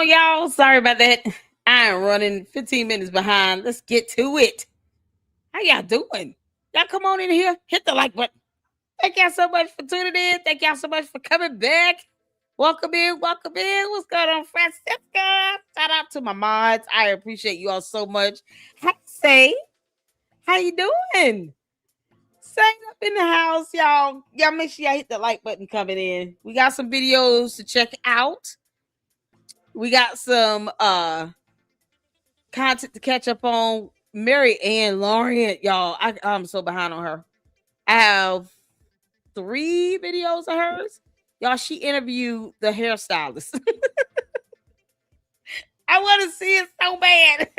on, y'all. Sorry about that. I am running 15 minutes behind. Let's get to it. How y'all doing? Y'all come on in here. Hit the like button. Thank y'all so much for tuning in. Thank y'all so much for coming back. Welcome in. Welcome in. What's going on, Francisca? Shout out to my mods. I appreciate you all so much. Hey, Say, how you doing? Say up in the house, y'all. Y'all make sure y'all hit the like button coming in. We got some videos to check out. We got some content to catch up on. Mary Ann Lawrence, y'all. I'm so behind on her. I have 3 videos of hers. Y'all, she interviewed the hairstylist. I want to see it so bad.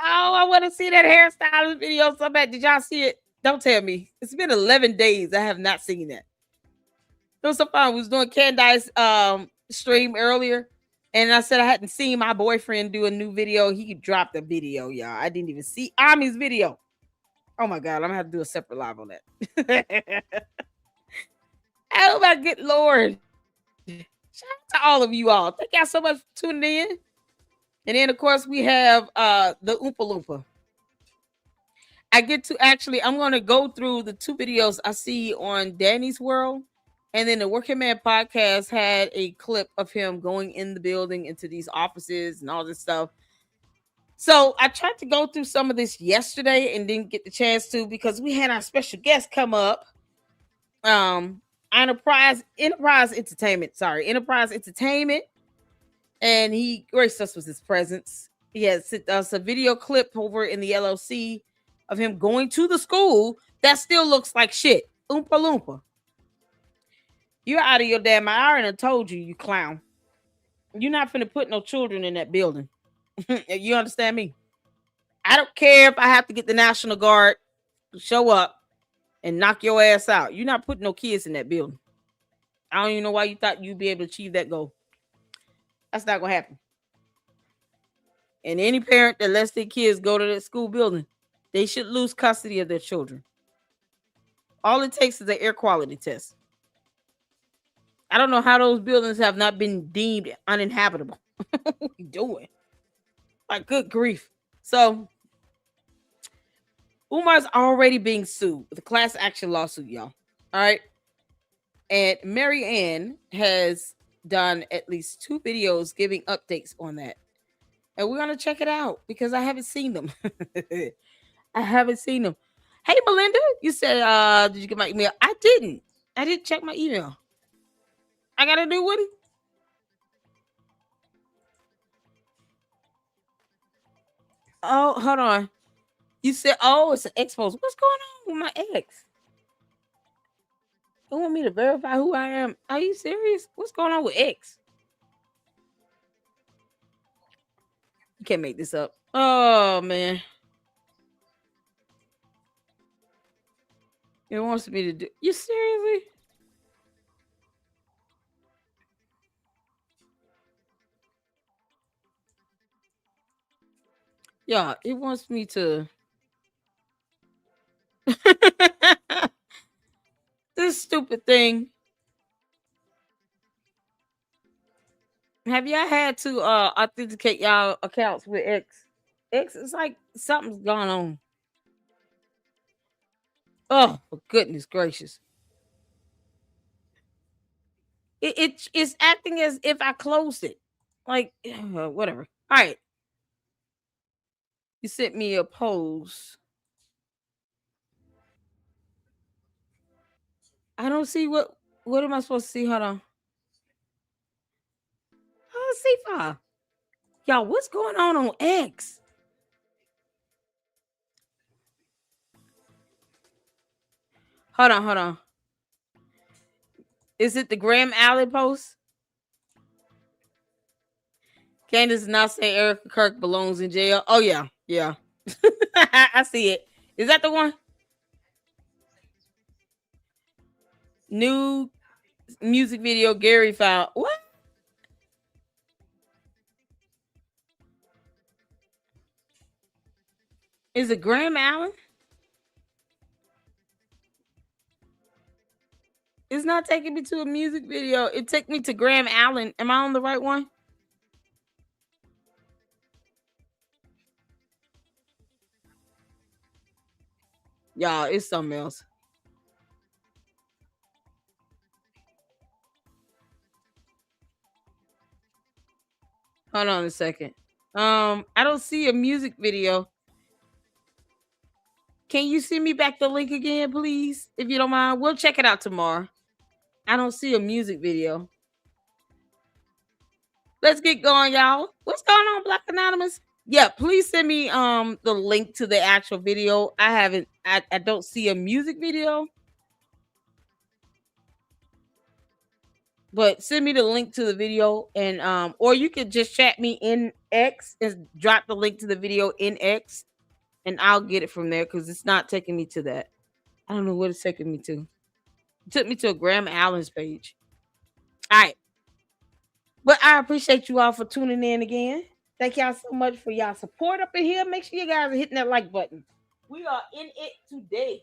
Oh, I want to see that hairstylist video so bad. Did y'all see it? Don't tell me. It's been 11 days. I have not seen that. It was so fun. We was doing Candice stream earlier. And I said I hadn't seen my boyfriend do a new video. He dropped a video, y'all. I didn't even see Ami's video. Oh my God, I'm gonna have to do a separate live on that. Oh my good Lord. Shout out to all of you all. Thank y'all so much for tuning in. And then of course we have the Oompa Loompa. I get to I'm gonna go through the 2 videos I see on Danny's World. And then the Working Man podcast had a clip of him going in the building into these offices and all this stuff. So I tried to go through some of this yesterday and didn't get the chance to because we had our special guest come up. Enterprise Entertainment. And he graced us with his presence. He has sent us a video clip over in the LLC of him going to the school that still looks like shit. Oompa Loompa. You're out of your damn mind. I already told you, you clown. You're not finna put no children in that building. You understand me? I don't care if I have to get the National Guard to show up and knock your ass out. You're not putting no kids in that building. I don't even know why you thought you'd be able to achieve that goal. That's not gonna happen. And any parent that lets their kids go to that school building, they should lose custody of their children. All it takes is an air quality test. I don't know how those buildings have not been deemed uninhabitable. What are you doing? Like, good grief. So, Umar's already being sued with a class action lawsuit, y'all. All right. And Mary Ann has done at least 2 videos giving updates on that. And we're going to check it out because I haven't seen them. I haven't seen them. Hey, Melinda, you said, did you get my email? I didn't check my email. I got a new one. Oh, hold on. You said, oh, it's an expose. What's going on with my ex? You want me to verify who I am? Are you serious? What's going on with X? You can't make this up. Oh, man. It wants me to do. You seriously? Yeah, it wants me to. This stupid thing. Have y'all had to authenticate y'all accounts with X? X, it's like something's going on. Oh, for goodness gracious. It's acting as if I closed it. Like, whatever. All right. You sent me a post. I don't see what am I supposed to see? Hold on. Oh, see file. Y'all, what's going on X? Hold on. Is it the Graham Alley post? Candace now say Erica Kirk belongs in jail. Oh yeah. I see it. Is that the one? New music video Gary found. What? Is it Graham Allen? It's not taking me to a music video. It took me to Graham Allen. Am I on the right one? Y'all, it's something else. Hold on a second. I don't see a music video. Can you send me back the link again, please? If you don't mind. We'll check it out tomorrow. I don't see a music video. Let's get going, y'all. What's going on, Black Anonymous? Yeah, please send me the link to the actual video. I don't see a music video. But send me the link to the video, and or you could just chat me in X and drop the link to the video in X, and I'll get it from there because it's not taking me to that. I don't know what it's taking me to. It took me to a Graham Allen's page. All right. But I appreciate you all for tuning in again. Thank y'all so much for y'all support up in here. Make sure you guys are hitting that like button. We are in it today.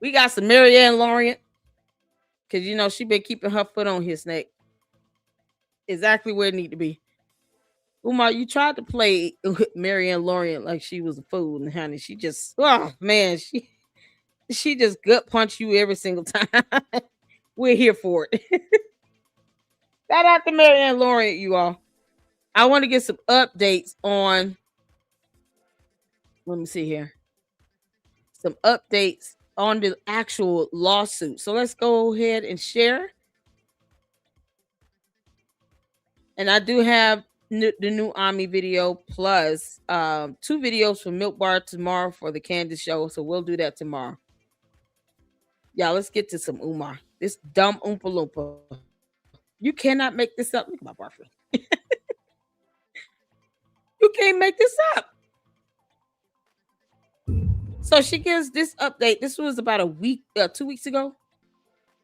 We got some Marianne Lorient. Because, you know, she been keeping her foot on his neck. Exactly where it need to be. Umar, you tried to play Marianne Lorient like she was a fool. And honey, she just, oh, man, she just gut punch you every single time. We're here for it. Shout out to Marianne Lorient, you all. I want to get some updates on, let me see here. Some updates on the actual lawsuit. So let's go ahead and share. And I do have the new Army video plus 2 videos from Milk Bar tomorrow for the Candace show. So we'll do that tomorrow. Yeah, let's get to some Umar. This dumb Oompa Loompa. You cannot make this up. Look at my boyfriend. You can't make this up. So she gives this update. This was about a week, 2 weeks ago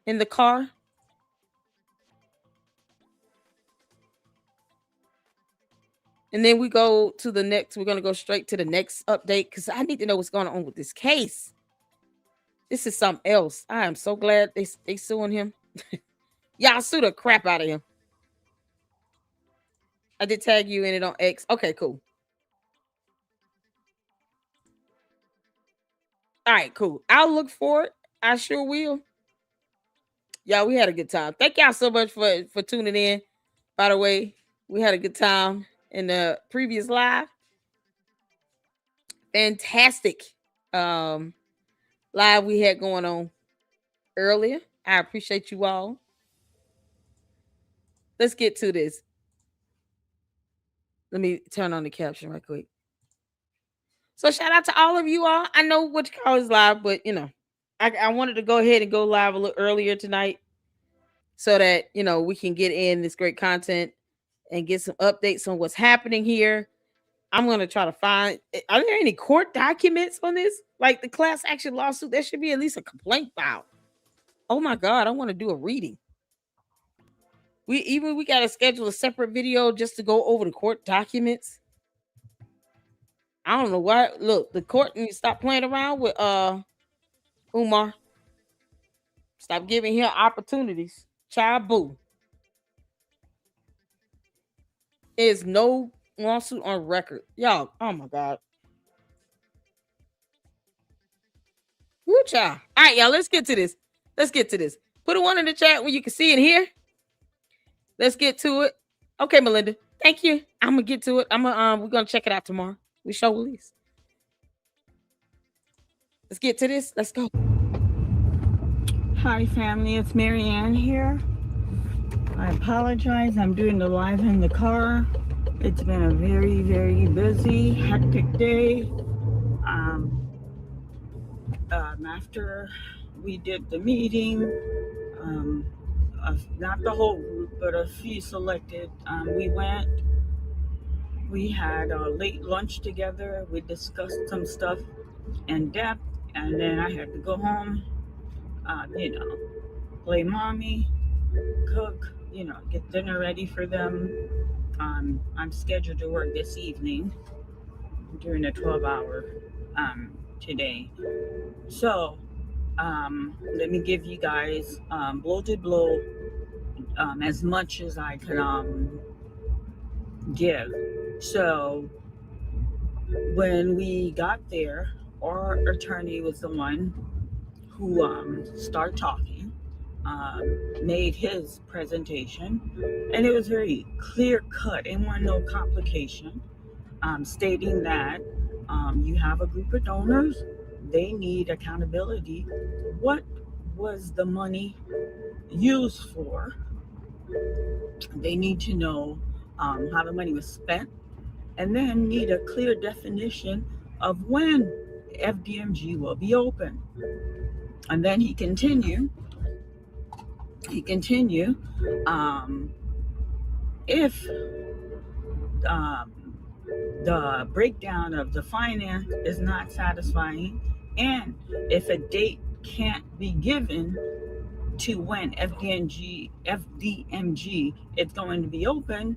in the car. And then we go to the next. We're going to go straight to the next update because I need to know what's going on with this case. This is something else. I am so glad they suing him. Y'all sue the crap out of him. I did tag you in it on X. Okay, cool. All right, cool. I'll look for it. I sure will. Y'all, we had a good time. Thank y'all so much for tuning in. By the way, we had a good time in the previous live. Fantastic live we had going on earlier. I appreciate you all. Let's get to this. Let me turn on the caption right quick. So shout out to all of you all. I know what you call is live, but you know, I wanted to go ahead and go live a little earlier tonight so that, you know, we can get in this great content and get some updates on what's happening here. I'm going to try to find, are there any court documents on this? Like the class action lawsuit, there should be at least a complaint filed. Oh my God, I want to do a reading. We got to schedule a separate video just to go over the court documents. I don't know why. Look, the court needs to stop playing around with Umar. Stop giving him opportunities. Child boo. There's no lawsuit on record. Y'all, oh my God. Woo, child. All right, y'all, let's get to this. Put a 1 in the chat where you can see it here. Let's get to it. Okay, Melinda. Thank you. I'm gonna get to it. We're gonna check it out tomorrow. We show release. Let's get to this. Let's go. Hi, family. It's Marianne here. I apologize. I'm doing the live in the car. It's been a very, very busy, hectic day. After we did the meeting, not the whole group, but a few selected, we had a late lunch together. We discussed some stuff in depth, and then I had to go home, play mommy, cook, get dinner ready for them. I'm scheduled to work this evening during a 12-hour today. So Let me give you guys blow to blow as much as I could give. So when we got there, our attorney was the one who started talking, made his presentation, and it was very clear cut. It wasn't no complication, stating that you have a group of donors, they need accountability. What was the money used for? They need to know how the money was spent, and then need a clear definition of when FDMG will be open. And then he continued, if um, the breakdown of the finance is not satisfying, and if a date can't be given to when FDMG is going to be open,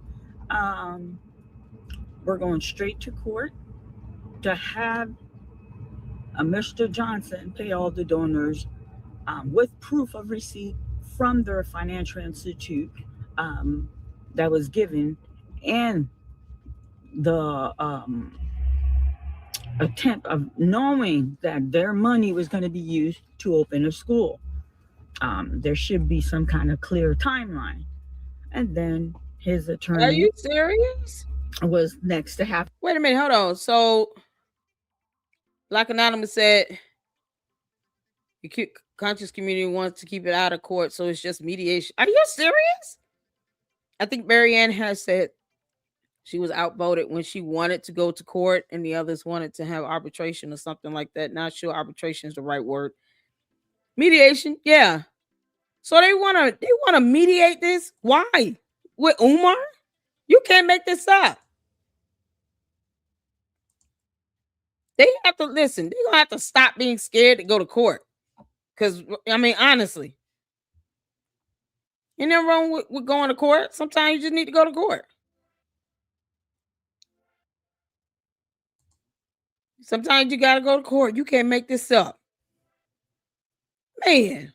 we're going straight to court to have Mr. Johnson pay all the donors with proof of receipt from their financial institute that was given, and the attempt of knowing that their money was going to be used to open a school. There should be some kind of clear timeline. And then his attorney. Are you serious? Was next to have. Wait a minute, hold on. So, like Anonymous said, the conscious community wants to keep it out of court, so it's just mediation. Are you serious? I think Marianne has said she was outvoted when she wanted to go to court, and the others wanted to have arbitration or something like that. Not sure arbitration is the right word. Mediation, yeah. So they want to mediate this. Why? With Umar? You can't make this up. They have to listen. They're gonna have to stop being scared to go to court. Because I mean, honestly, ain't nothing wrong with going to court. Sometimes you just need to go to court. Sometimes you gotta go to court. You can't make this up, man.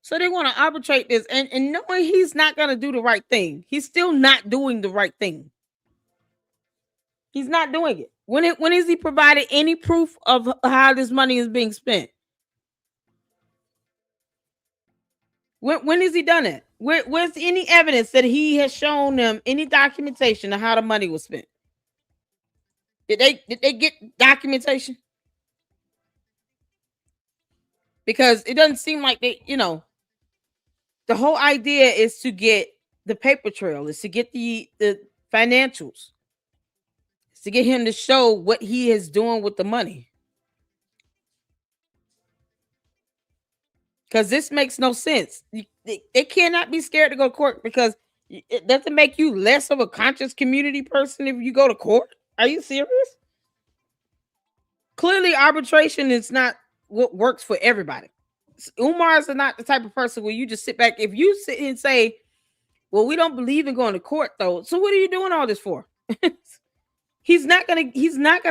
So they want to arbitrate this, and knowing he's not gonna do the right thing, he's still not doing the right thing. He's not doing it. When is he provided any proof of how this money is being spent? When has he done it? Where's any evidence that he has shown them any documentation of how the money was spent? Did they get documentation? Because it doesn't seem like they, the whole idea is to get the paper trail, is to get the financials, is to get him to show what he is doing with the money. Because this makes no sense. They cannot be scared to go to court, because it doesn't make you less of a conscious community person if you go to court. Are you serious? Clearly, arbitration is not what works for everybody. Umar is not the type of person where you just sit back. If you sit and say, well, we don't believe in going to court, though, so what are you doing all this for? He's not gonna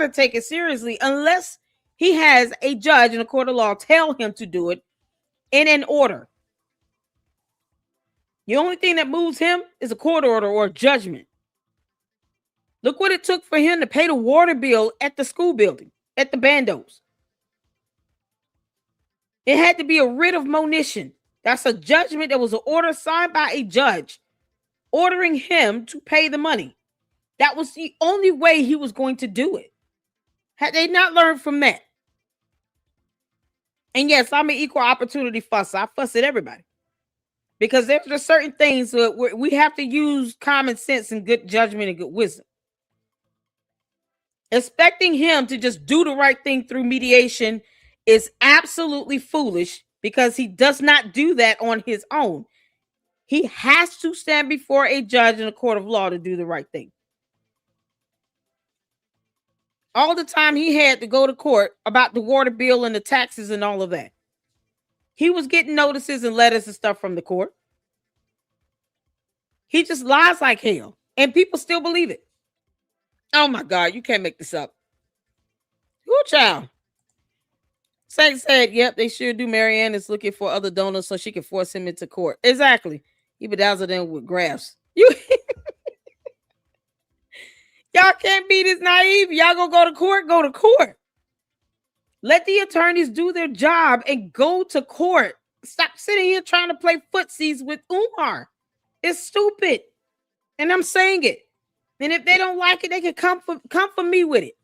take it seriously unless he has a judge in a court of law tell him to do it in an order. The only thing that moves him is a court order or a judgment. Look what it took for him to pay the water bill at the school building, at the Bandos. It had to be a writ of monition. That's a judgment. That was an order signed by a judge ordering him to pay the money. That was the only way he was going to do it. Had they not learned from that? And yes, I'm an equal opportunity fusser. I fuss at everybody. Because there's just certain things where we have to use common sense and good judgment and good wisdom. Expecting him to just do the right thing through mediation is absolutely foolish, because he does not do that on his own. He has to stand before a judge in a court of law to do the right thing. All the time he had to go to court about the water bill and the taxes and all of that, he was getting notices and letters and stuff from the court. He just lies like hell, and people still believe it. Oh my God, you can't make this up. Good child. Saint said, "Yep, they sure do. Marianne is looking for other donors so she can force him into court." Exactly. He bedazzled them with graphs. You y'all can't be this naive. Y'all gonna go to court? Go to court. Let the attorneys do their job and go to court. Stop sitting here trying to play footsies with Umar. It's stupid. And I'm saying it. And if they don't like it, they can come for me with it.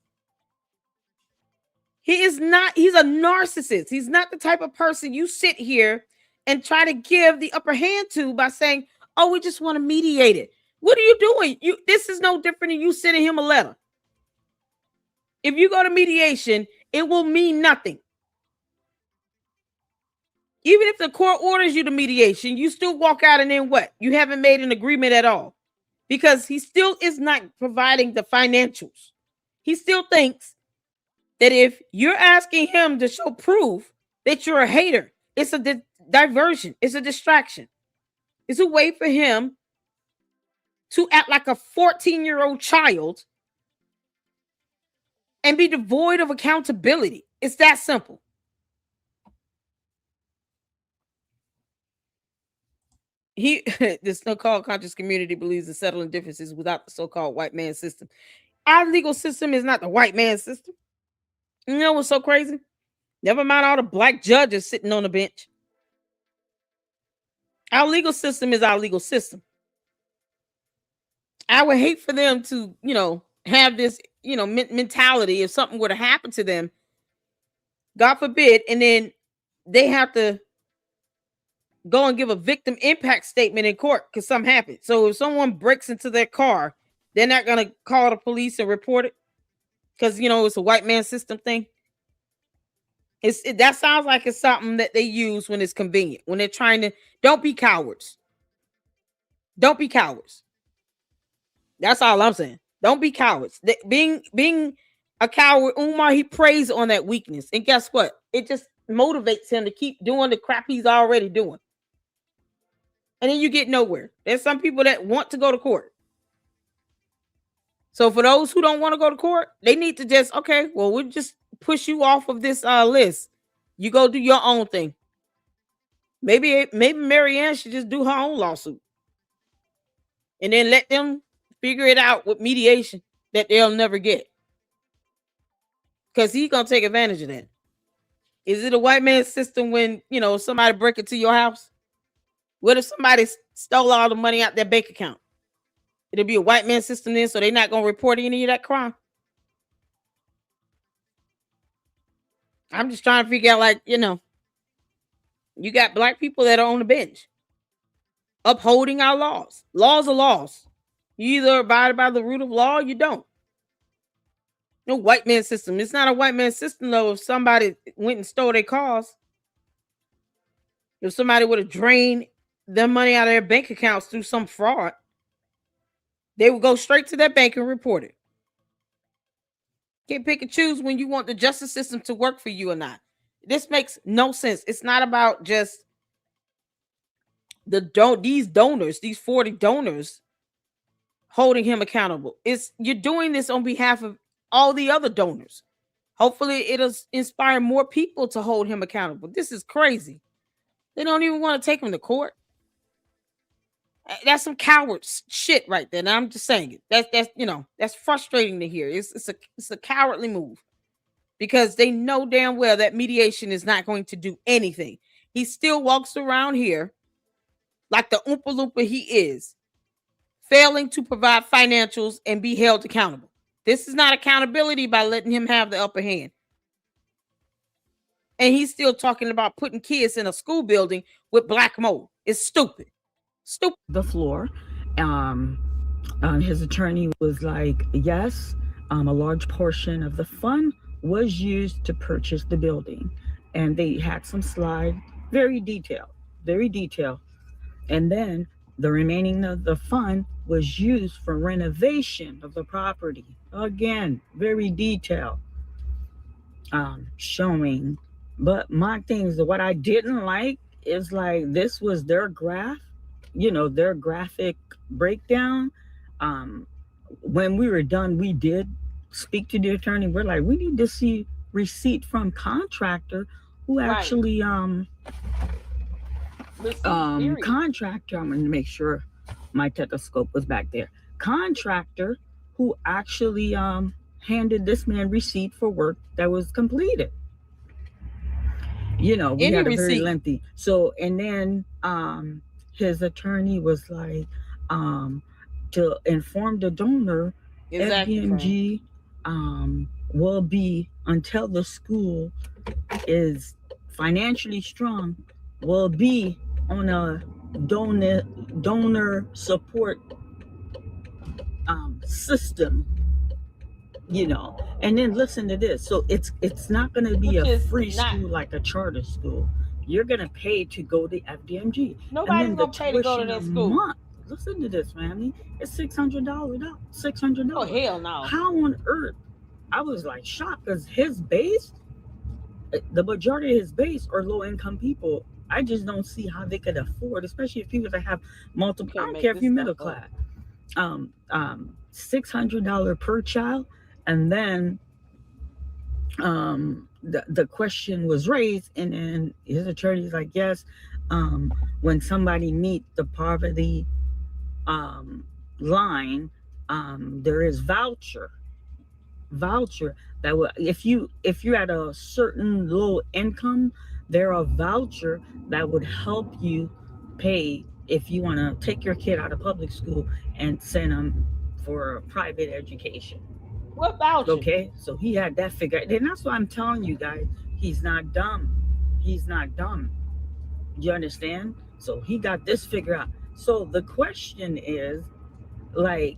He's a narcissist. He's not the type of person you sit here and try to give the upper hand to by saying, "Oh, we just want to mediate it." What are you doing? This is no different than you sending him a letter. If you go to mediation, it will mean nothing. Even if the court orders you to mediation, you still walk out and then what? You haven't made an agreement at all because he still is not providing the financials. He still thinks that if you're asking him to show proof that you're a hater, it's a diversion, it's a distraction. It's a way for him to act like a 14-year-old child and be devoid of accountability. It's that simple. The so-called conscious community believes in settling differences without the so-called white man system. Our legal system is not the white man system. You know what's so crazy? Never mind all the black judges sitting on the bench. Our legal system is our legal system. I would hate for them to, have this, mentality if something were to happen to them, God forbid, and then they have to go and give a victim impact statement in court because something happened. So if someone breaks into their car, they're not going to call the police and report it because, it's a white man system thing. That sounds like it's something that they use when it's convenient, when they're trying to. Don't be cowards. Don't be cowards. That's all I'm saying. Don't be cowards. Being a coward, Umar, he preys on that weakness. And guess what? It just motivates him to keep doing the crap he's already doing. And then you get nowhere. There's some people that want to go to court. So for those who don't want to go to court, they need to just, okay, well, we'll just push you off of this list. You go do your own thing. Maybe Marianne should just do her own lawsuit. And then let them figure it out with mediation that they'll never get. Because he's going to take advantage of that. Is it a white man system when, somebody break into your house? What if somebody stole all the money out their bank account? It'll be a white man system then, so they're not going to report any of that crime. I'm just trying to figure out, you got black people that are on the bench upholding our laws. Laws are laws. You either abide by the root of law or you don't. No white man system. It's not a white man system, though, if somebody went and stole their cars. If somebody would have drained their money out of their bank accounts through some fraud, they would go straight to their bank and report it. Can't pick and choose when you want the justice system to work for you or not. This makes no sense. It's not about just these donors, these 40 donors holding him accountable. You're doing this on behalf of all the other donors. Hopefully it'll inspire more people to hold him accountable. This is crazy. They don't even want to take him to court. That's some coward shit right there. And I'm just saying it. That's frustrating to hear. It's a cowardly move because they know damn well that mediation is not going to do anything. He still walks around here like the Oompa Loompa he is, failing to provide financials and be held accountable. This is not accountability by letting him have the upper hand. And he's still talking about putting kids in a school building with black mold. It's stupid. Stupid. The floor. His attorney was like, yes, a large portion of the fund was used to purchase the building. And they had some slide, very detailed. And then the remaining of the fund was used for renovation of the property. Again, very detailed, showing. But my thing is, what I didn't like is like, this was their graph, their graphic breakdown. When we were done, we did speak to the attorney. We're like, we need to see receipt from contractor who Right. actually Receipts, period. contractor, I'm going to make sure my stethoscope was back there. Contractor who actually handed this man receipt for work that was completed. We Any had a very receipt. lengthy, so, and then his attorney was like, to inform the donor, Exactly, friend. FDMG will be, until the school is financially strong, will be on a donor donor support system. And then listen to this. So it's not going to be Which a is free not, school like a charter school. You're going to pay to go to FDMG, and nobody's then the gonna pay to go to tuition a that school. month. Listen to this, family. It's $600. six hundred Oh dollars. hell no. How on earth? I was like shocked because his base, the majority of his base are low income people. I just don't see how they could afford, especially if people that have You multiple. I can't don't make care if this you're stuff middle up. class. $600 per child, and then the question was raised, and then his attorney's like, yes, when somebody meet the poverty um, line, there is voucher that will, if you're at a certain low income, there are voucher that would help you pay if you want to take your kid out of public school and send them for a private education. What voucher? Okay, so he had that figured, and that's why I'm telling you guys, he's not dumb. He's not dumb. You understand? So he got this figured out. So the question is, like,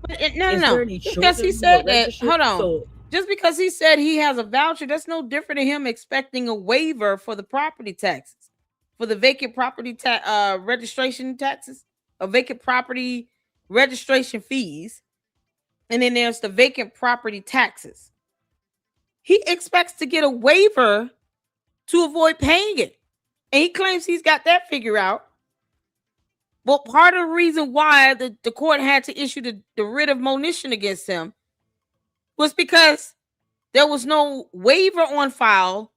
But no, no, is there no. any Just because he children who are said that, registered? hold on. So Just because he said he has a voucher, that's no different than him expecting a waiver for the property taxes, for the vacant property registration taxes, or vacant property registration fees, and then there's the vacant property taxes. He expects to get a waiver to avoid paying it, and he claims he's got that figured out. Well, part of the reason why the court had to issue the writ of monition against him was because there was no waiver on file,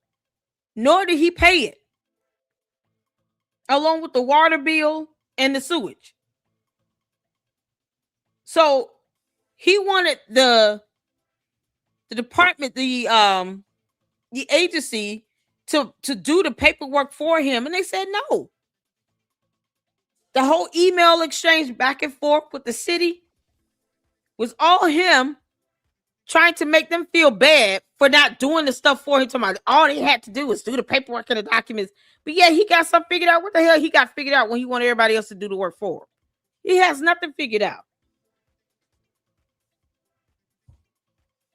nor did he pay it, along with the water bill and the sewage. So he wanted the department, the agency to do the paperwork for him, and they said no. The whole email exchange back and forth with the city was all him trying to make them feel bad for not doing the stuff for him. All they had to do was do the paperwork and the documents. But yeah, he got something figured out. What the hell he got figured out when he wanted everybody else to do the work for him? He has nothing figured out.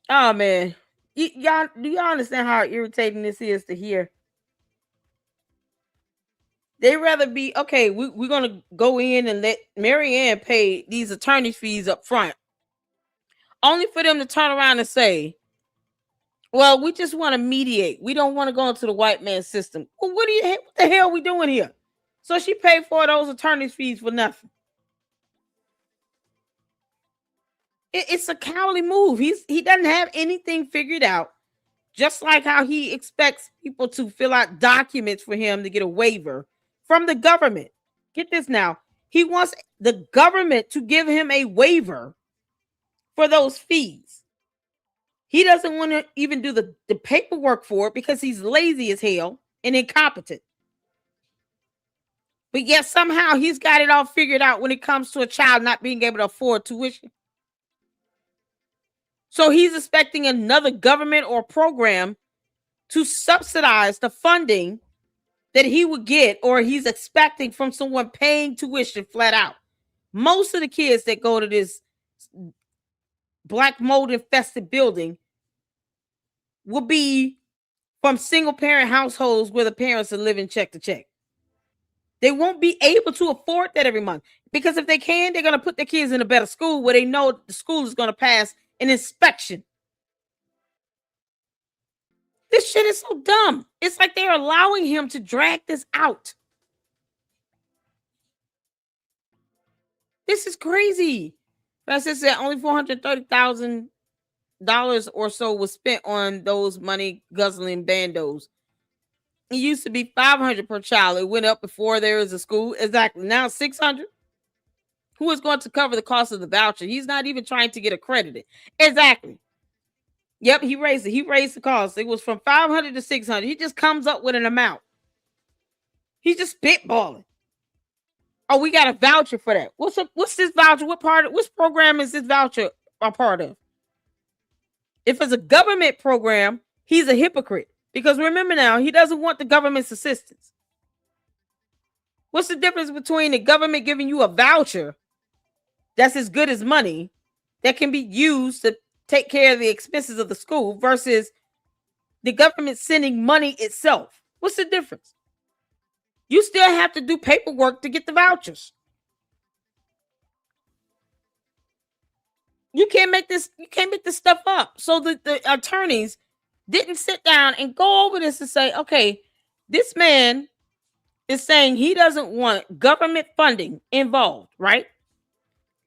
Oh man, y'all, do y'all understand how irritating this is to hear? They rather be okay. We're gonna go in and let Marianne pay these attorney fees up front, only for them to turn around and say, well, we just want to mediate. We don't want to go into the white man system. Well, what the hell are we doing here? So she paid for those attorney's fees for nothing. It's a cowardly move. He doesn't have anything figured out. Just like how he expects people to fill out documents for him to get a waiver from the government. Get this now. He wants the government to give him a waiver for those fees. He doesn't want to even do the paperwork for it because he's lazy as hell and incompetent. But yet somehow he's got it all figured out when it comes to a child not being able to afford tuition. So he's expecting another government or program to subsidize the funding that he would get, or he's expecting from someone paying tuition flat out. Most of the kids that go to this black mold infested building will be from single parent households where the parents are living check to check. They won't be able to afford that every month because if they can, they're going to put their kids in a better school where they know the school is going to pass an inspection. This shit is so dumb. It's like they're allowing him to drag this out. This is crazy. Francis said only $430,000 or so was spent on those money guzzling bandos. It used to be $500 per child. It went up before there was a school. Exactly. Now $600. Who is going to cover the cost of the voucher? He's not even trying to get accredited. Exactly. Yep, he raised it. He raised the cost. It was from $500 to $600. He just comes up with an amount. He's just spitballing. Oh, we got a voucher for that. What's this voucher? Which program is this voucher a part of? If it's a government program, he's a hypocrite. Because remember now, he doesn't want the government's assistance. What's the difference between the government giving you a voucher that's as good as money that can be used to take care of the expenses of the school versus the government sending money itself? What's the difference? You still have to do paperwork to get the vouchers. You can't make this stuff up. So the attorneys didn't sit down and go over this and say, okay, this man is saying he doesn't want government funding involved, right?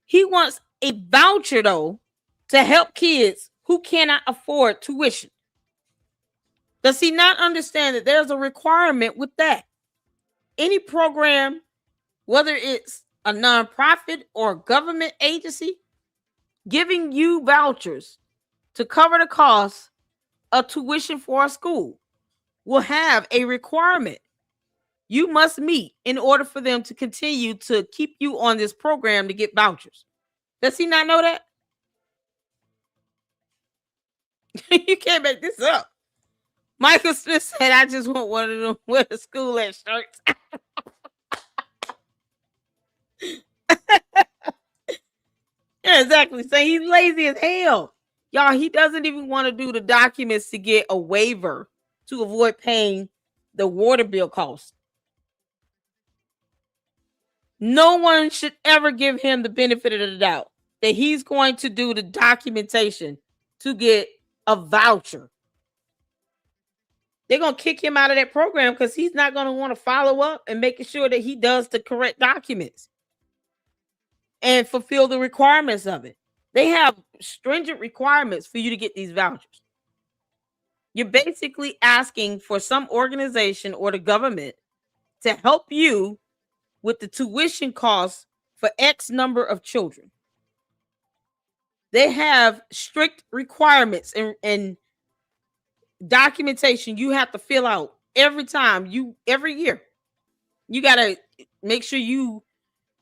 He wants a voucher, though, to help kids who cannot afford tuition. Does he not understand that there's a requirement with that? Any program, whether it's a nonprofit or a government agency, giving you vouchers to cover the cost of tuition for a school will have a requirement you must meet in order for them to continue to keep you on this program to get vouchers. Does he not know that? You can't make this up. Michael Smith said, I just want one of them wear the school at shirts. Yeah, exactly. So he's lazy as hell. Y'all, he doesn't even want to do the documents to get a waiver to avoid paying the water bill cost. No one should ever give him the benefit of the doubt that he's going to do the documentation to get a voucher. They're going to kick him out of that program because he's not going to want to follow up and making sure that he does the correct documents and fulfill the requirements of it. They have stringent requirements for you to get these vouchers. You're basically asking for some organization or the government to help you with the tuition costs for X number of children. They have strict requirements and documentation you have to fill out every year. You got to make sure you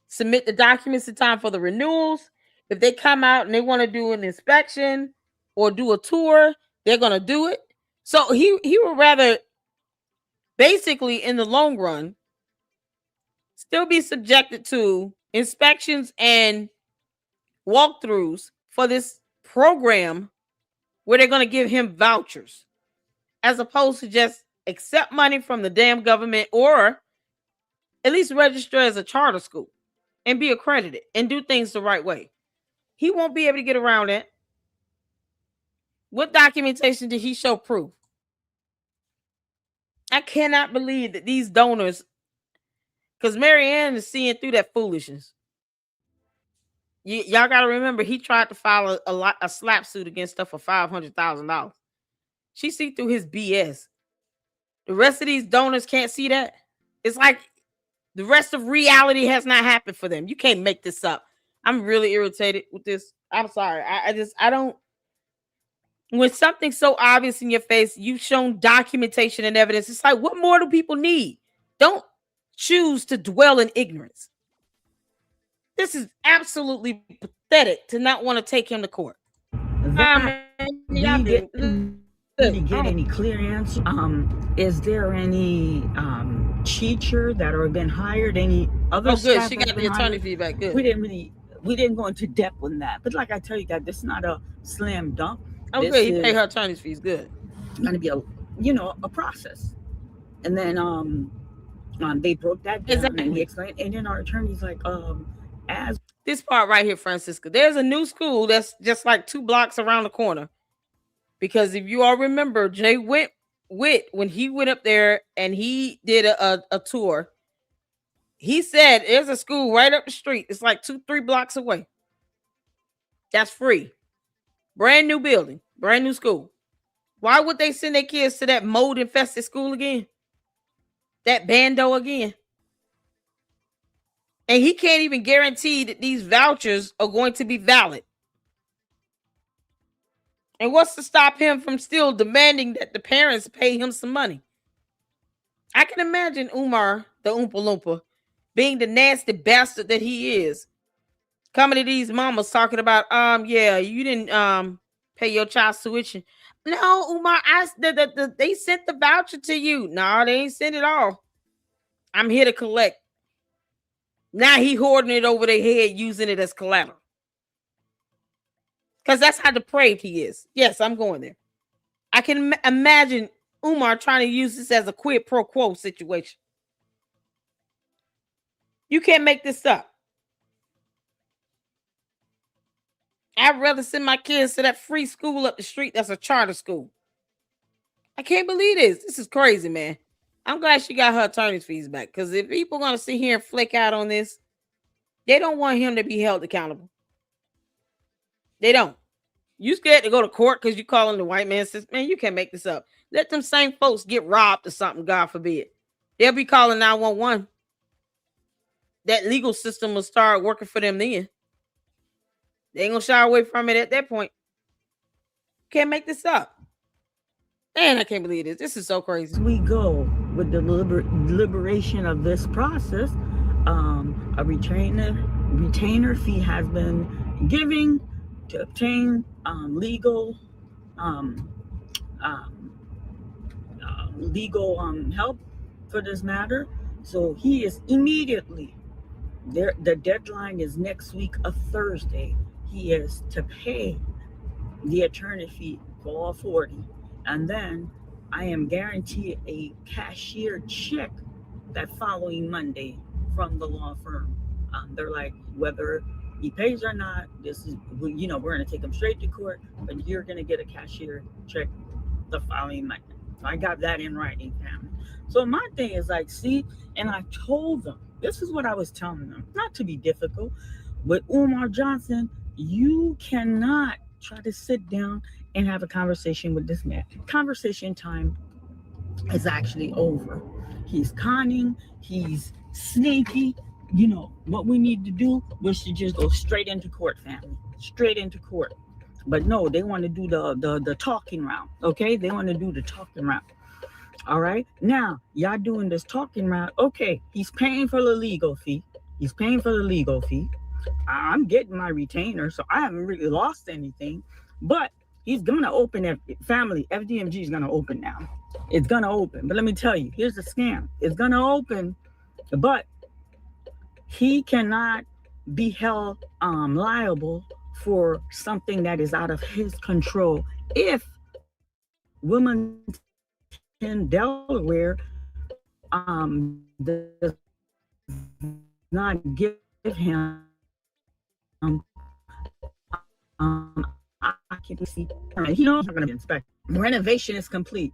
submit the documents in time for the renewals. If they come out and they want to do an inspection or do a tour, they're going to do it. So he would rather basically in the long run still be subjected to inspections and walkthroughs for this program where they're going to give him vouchers as opposed to just accept money from the damn government or at least register as a charter school and be accredited and do things the right way. He won't be able to get around it. What documentation did he show proof? I cannot believe that these donors, because Marianne is seeing through that foolishness. Y'all got to remember, he tried to file a slap suit against her for $500,000. She see through his BS. The rest of these donors can't see that. It's like the rest of reality has not happened for them. You can't make this up. I'm really irritated with this. I'm sorry. I don't. When something's so obvious in your face, you've shown documentation and evidence. It's like, what more do people need? Don't choose to dwell in ignorance. This is absolutely pathetic to not want to take him to court. Did you get any clear answer? Is there any teacher that are been hired? Any other? Oh, good. She got the attorney feedback. Good. We didn't go into depth on that, but like I tell you, guys, this is not a slam dunk. Oh, good. He paid her attorney's fees. Good. It's going to be a process, and then they broke that down and he explained, and then our attorney's like, as this part right here, Francisca, there's a new school that's just like 2 blocks around the corner. Because if you all remember, Jay Witt, when he went up there and he did a tour, he said there's a school right up the street. It's like 2-3 blocks away. That's free. Brand new building. Brand new school. Why would they send their kids to that mold infested school again? That bando again? And he can't even guarantee that these vouchers are going to be valid. And what's to stop him from still demanding that the parents pay him some money? I can imagine Umar, the Oompa Loompa, being the nasty bastard that he is, coming to these mamas talking about, yeah, you didn't pay your child's tuition. No, Umar, they sent the voucher to you. No, they ain't sent it all. I'm here to collect. Now he hoarding it over their head, using it as collateral. Because that's how depraved he is. Yes, I'm going there. I can imagine Umar trying to use this as a quid pro quo situation. You can't make this up. I'd rather send my kids to that free school up the street that's a charter school. I can't believe this. This is crazy, man. I'm glad she got her attorney's fees back. Because if people are going to sit here and flake out on this, they don't want him to be held accountable. They don't. You scared to go to court because you calling the white man says, man, you can't make this up. Let them same folks get robbed or something, God forbid. They'll be calling 911. That legal system will start working for them then. They ain't gonna shy away from it at that point. Can't make this up. Man, I can't believe this. This is so crazy. As we go with the deliberation of this process, a retainer fee has been given to obtain legal help for this matter. So he is immediately there. The deadline is next week, a Thursday. He is to pay the attorney fee for all 40, and then I am guaranteed a cashier check that following Monday from the law firm. They're like, whether he pays or not, this is, we're going to take him straight to court, but you're going to get a cashier check the following Monday. So I got that in writing, family. So my thing is like, see, and I told them, this is what I was telling them, not to be difficult, but Umar Johnson, you cannot try to sit down and have a conversation with this man. Conversation time is actually over. He's conning, he's sneaky. What we need to do was to just go straight into court, family. Straight into court. But no, they want to do the talking round. Okay? They want to do the talking round. All right? Now, y'all doing this talking round. Okay, he's paying for the legal fee. I'm getting my retainer, so I haven't really lost anything. But he's going to open family. FDMG is going to open now. It's going to open. But let me tell you, here's the scam. It's going to open, but he cannot be held liable for something that is out of his control if Wilmington, Delaware does not give him occupancy permit. He knows not going to be inspected. Renovation is complete.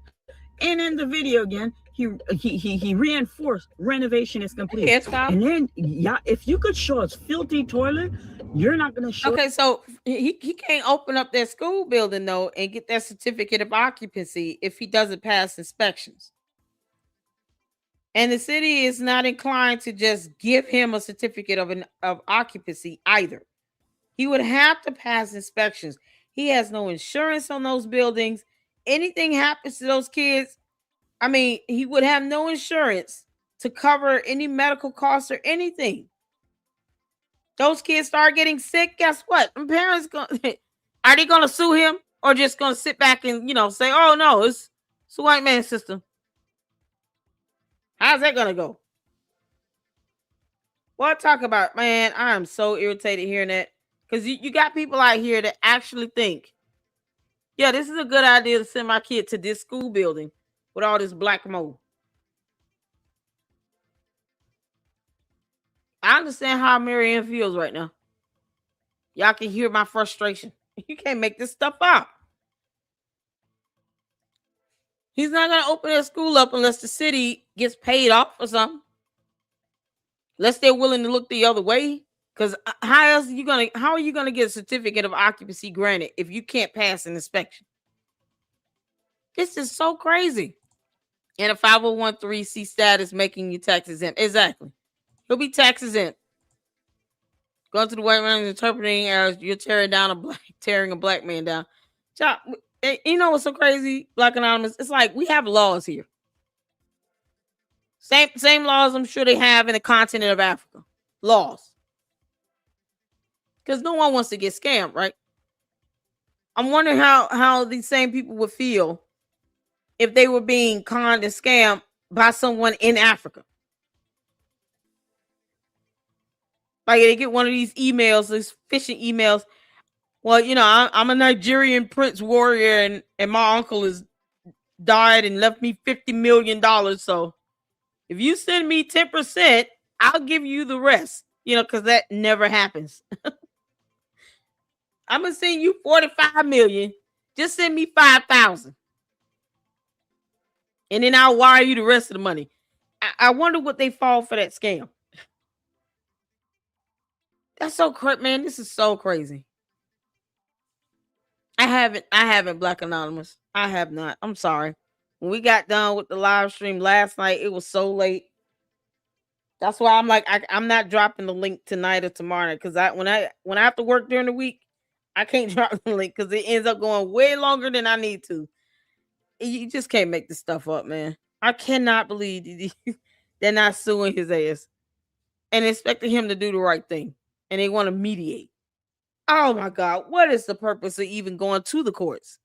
And in the video again, he reinforced renovation is complete. Yes, and then, yeah, if you could show us filthy toilet, you're not going to show. Okay, so he can't open up that school building though and get that certificate of occupancy if he doesn't pass inspections. And the city is not inclined to just give him a certificate of occupancy either. He would have to pass inspections. He has no insurance on those buildings. Anything happens to those kids, I mean, he would have no insurance to cover any medical costs or anything. Those kids start getting sick, guess what? The parents are they gonna sue him or just gonna sit back and say, oh no, it's a white man system? How's that gonna go? What talk about, man? I am so irritated hearing that. Because you got people out here that actually think, yeah, this is a good idea to send my kid to this school building with all this black mold. I understand how Marianne feels right now. Y'all can hear my frustration. You can't make this stuff up. He's not going to open that school up unless the city gets paid off or something. Unless they're willing to look the other way. Because how are you gonna get a certificate of occupancy granted if you can't pass an inspection? It's just so crazy. And a 501(c) status making you tax exempt. Exactly. He'll be tax exempt. Going to the white man interpreting as you're tearing a black man down. You know what's so crazy, Black Anonymous? It's like we have laws here. Same laws I'm sure they have in the continent of Africa. Laws. Because no one wants to get scammed, right? I'm wondering how these same people would feel if they were being conned and scammed by someone in Africa. Like they get one of these emails, these phishing emails. Well, you know, I'm a Nigerian prince warrior, and my uncle has died and left me $50 million. So if you send me 10%, I'll give you the rest. You know, because that never happens. I'm gonna send you 45 million. Just send me 5,000. And then I'll wire you the rest of the money. I wonder what they fall for that scam. That's so crazy, man. This is so crazy. I haven't Black Anonymous. I have not. I'm sorry. When we got done with the live stream last night, it was so late. That's why I'm like, I'm not dropping the link tonight or tomorrow because when I have to work during the week, I can't drop the link because it ends up going way longer than I need to. You just can't make this stuff up, man. I cannot believe they're not suing his ass and expecting him to do the right thing, and they want to mediate. Oh my God, what is the purpose of even going to the courts?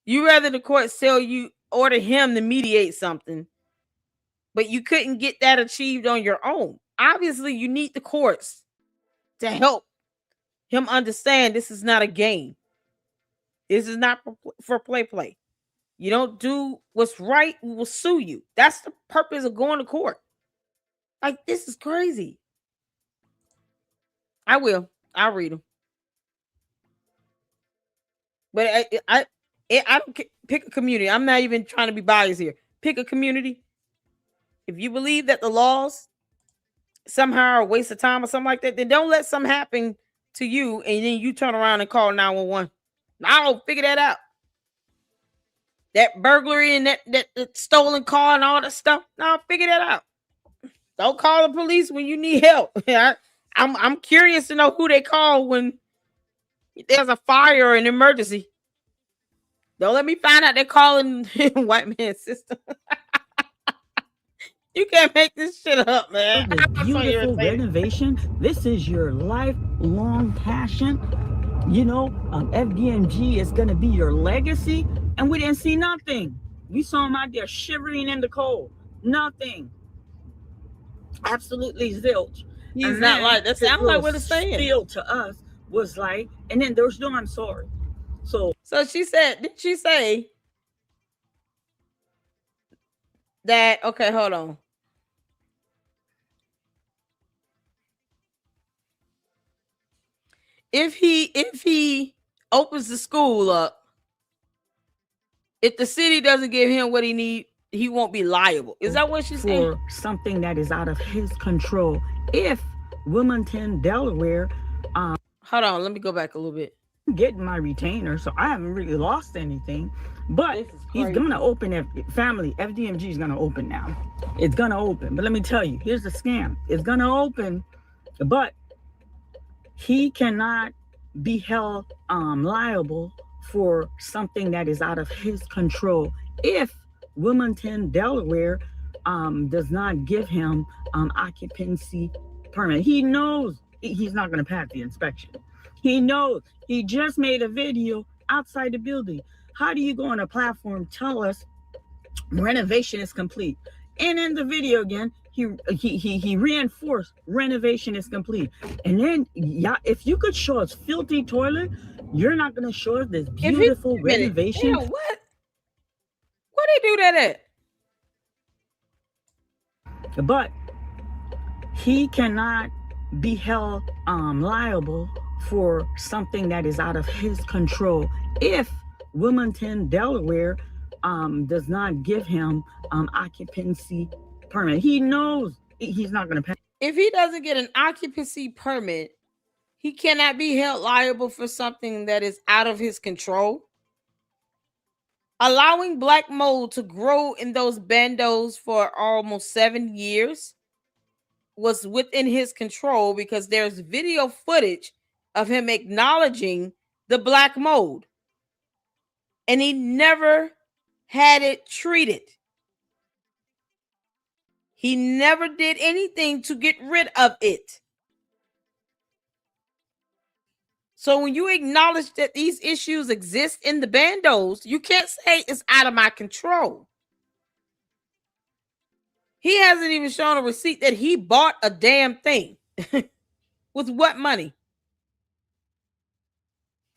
You rather the courts order him to mediate something, but you couldn't get that achieved on your own. Obviously, you need the courts to help him understand this is not a game. This is not for play. You don't do what's right, we will sue you. That's the purpose of going to court. Like, this is crazy. I'll read them. But I don't pick a community. I'm not even trying to be biased here. Pick a community. If you believe that the laws somehow are a waste of time or something like that, then don't let something happen to you and then you turn around and call 911. I'll figure that out. That burglary and that stolen car and all that stuff. I'll figure that out. Don't call the police when you need help. I'm curious to know who they call when there's a fire or an emergency. Don't let me find out they're calling white man's sister. You can't make this shit up, man. This beautiful renovation. This is your lifelong passion. You know, FDMG is going to be your legacy. And we didn't see nothing. We saw him out there shivering in the cold. Nothing. Absolutely zilch. He's not like that. Sounds like what it's saying. Spiel to us was like, and then there's no I'm sorry. So she said, did she say that? Okay, hold on. If he opens the school up, if the city doesn't give him what he needs, he won't be liable. Is that what she's saying? For something that is out of his control. If Wilmington, Delaware, hold on, let me go back a little bit. Getting my retainer, so I haven't really lost anything. But he's gonna open FDMG is gonna open now. It's gonna open. But let me tell you, here's the scam. It's gonna open, but he cannot be held liable for something that is out of his control if Wilmington, Delaware does not give him occupancy permit. He knows he's not going to pass the inspection. He knows. He just made a video outside the building. How do you go on a platform tell us renovation is complete? And in the video again, he reinforced renovation is complete. And then, yeah, if you could show us filthy toilet, you're not going to show us this beautiful renovation. Damn, what? Where they do that at? But he cannot be held liable for something that is out of his control if Wilmington, Delaware does not give him occupancy permit. He knows he's not going to pay. If he doesn't get an occupancy permit, he cannot be held liable for something that is out of his control. allowing black mold to grow in those bandos for almost 7 years was within his control because there's video footage of him acknowledging the black mold, and he never had it treated. He never did anything to get rid of it. So when you acknowledge that these issues exist in the bandos, you can't say it's out of my control. He hasn't even shown a receipt that he bought a damn thing. With what money?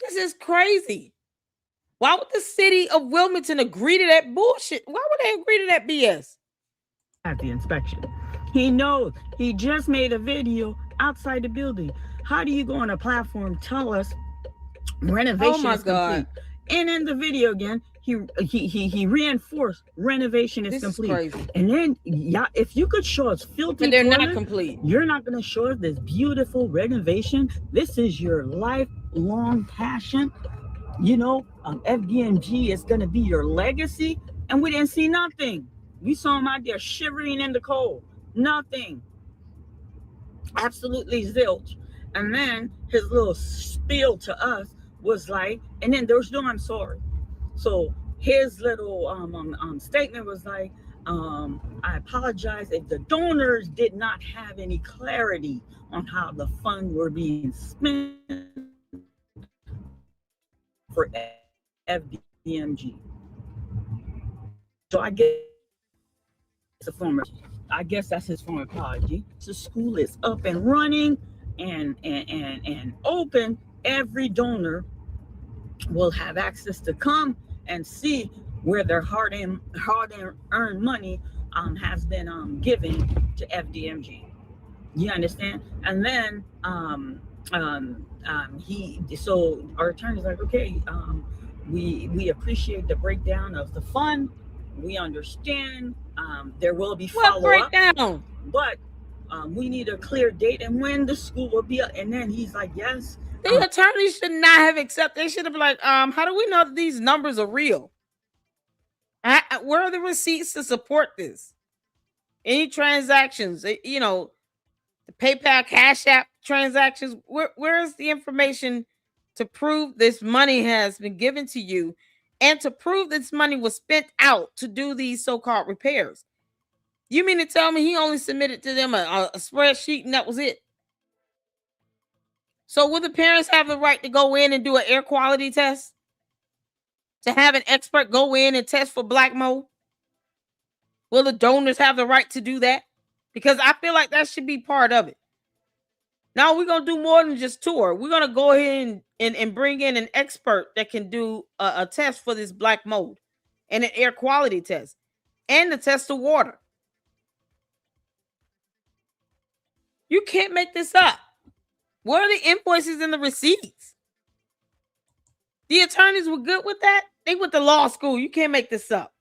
This is crazy. Why would the city of Wilmington agree to that bullshit? Why would they agree to that BS? At the inspection, he knows he just made a video outside the building. How do you go on a platform tell us renovation is complete? And in the video again, he reinforced renovation is complete. Crazy. And then if you could show us filthy, but they're not complete. You're not going to show us this beautiful renovation. This is your lifelong passion. You know, FDMG is going to be your legacy, and we didn't see nothing. We saw him out there shivering in the cold. Nothing. Absolutely zilch. And then his little spiel to us was like, and then there's no I'm sorry. So his little statement was like, I apologize if the donors did not have any clarity on how the funds were being spent for FDMG. So I guess I guess that's his form of apology. The school is up and running and open. Every donor will have access to come and see where their hard-earned money has been given to FDMG. You understand? And then so our attorney's like, okay, we appreciate the breakdown of the fund. We understand there will be follow-up, breakdown? But we need a clear date and when the school will be up. And then he's like, yes. The attorney should not have accepted. They should have been like, how do we know that these numbers are real? Where are the receipts to support this? Any transactions, you know, the PayPal, Cash App transactions, where is the information to prove this money has been given to you and to prove this money was spent out to do these so-called repairs? You mean to tell me he only submitted to them a spreadsheet and that was it? So will the parents have the right to go in and do an air quality test? To have an expert go in and test for black mold? Will the donors have the right to do that? Because I feel like that should be part of it. Now we're going to do more than just tour. We're going to go ahead and bring in an expert that can do a test for this black mold and an air quality test and the test of water. You can't make this up. Where are the invoices and the receipts? The attorneys were good with that. They went to law school. You can't make this up.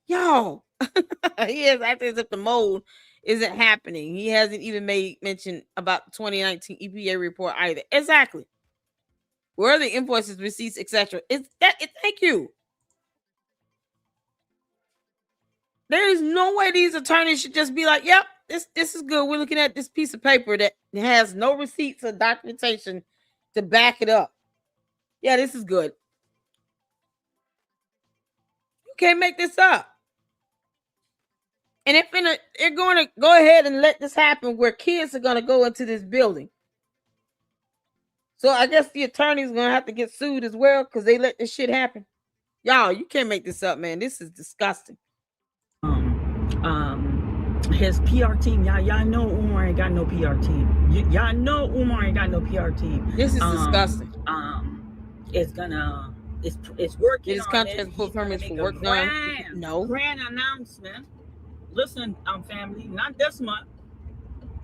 Yo, he is acting as if the mold isn't happening. He hasn't even made mention about the 2019 EPA report either. Exactly. Where are the invoices, receipts, etc.? Thank you. There is no way these attorneys should just be like, yep, this is good. We're looking at this piece of paper that has no receipts or documentation to back it up. Yeah, this is good. You can't make this up. And they're going to go ahead and let this happen where kids are going to go into this building. So I guess the attorney's going to have to get sued as well because they let this shit happen. Y'all, you can't make this up, man. This is disgusting. His PR team, y'all know Umar ain't got no PR team. Y'all know Umar ain't got no PR team. This is disgusting. It's working. His contract for permits for work done. No grand announcement. Listen, family, not this month.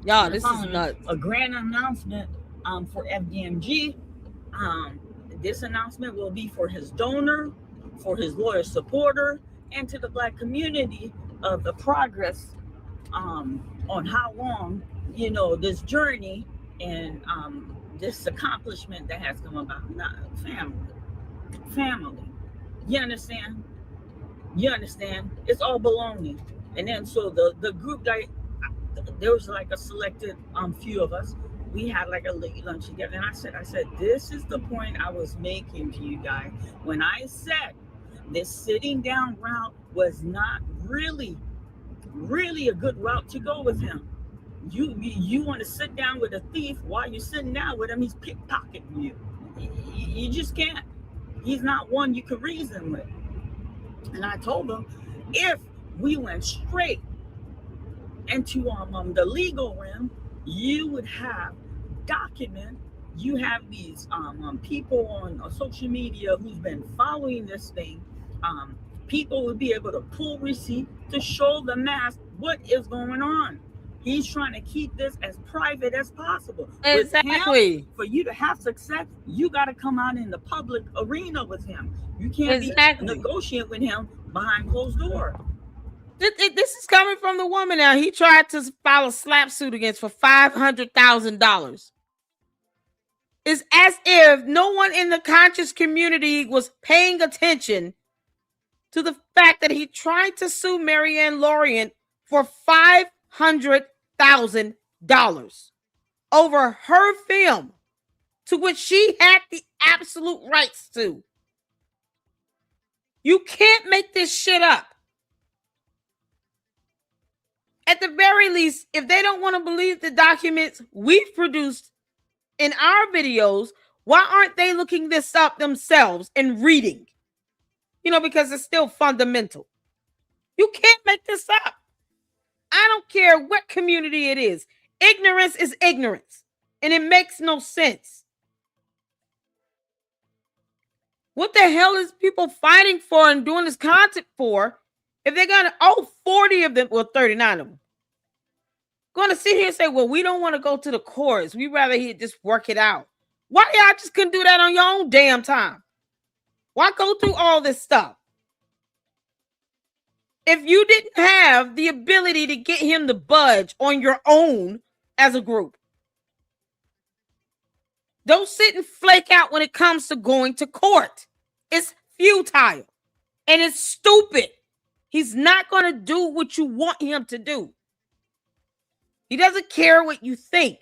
Y'all, this is nuts. A grand announcement for FDMG. This announcement will be for his donor, for his loyal supporter, and to the black community of the progress on how long, you know, this journey and this accomplishment that has come about. Family. You understand? You understand? It's all baloney. And then so the group that there was like a selected few of us. We had like a late lunch together, and I said, this is the point I was making to you guys when I said this sitting down route was not really a good route to go with him. You want to sit down with a thief while you're sitting down with him? He's pickpocketing you. You just can't. He's not one you can reason with. And I told him, if we went straight into the legal realm, you would have document. You have these people on social media who's been following this thing. People would be able to pull receipt to show the mass what is going on. He's trying to keep this as private as possible. Exactly. Him, for you to have success, you got to come out in the public arena with him. You can't be negotiating with him behind closed doors. This is coming from the woman now. He tried to file a slap suit against for $500,000. It's as if no one in the conscious community was paying attention to the fact that he tried to sue Marianne Lorient for $500,000 over her film, to which she had the absolute rights to. You can't make this shit up. At the very least, if they don't want to believe the documents we've produced in our videos, why aren't they looking this up themselves and reading? Because it's still fundamental. You can't make this up. I don't care what community it is. Ignorance is ignorance, and it makes no sense. What the hell is people fighting for and doing this content for if they're going to, 40 of them, 39 of them, going to sit here and say, well, we don't want to go to the courts. We'd rather just work it out. Why y'all just couldn't do that on your own damn time? Why go through all this stuff? If you didn't have the ability to get him to budge on your own as a group, don't sit and flake out when it comes to going to court. It's futile and it's stupid. He's not going to do what you want him to do. He doesn't care what you think.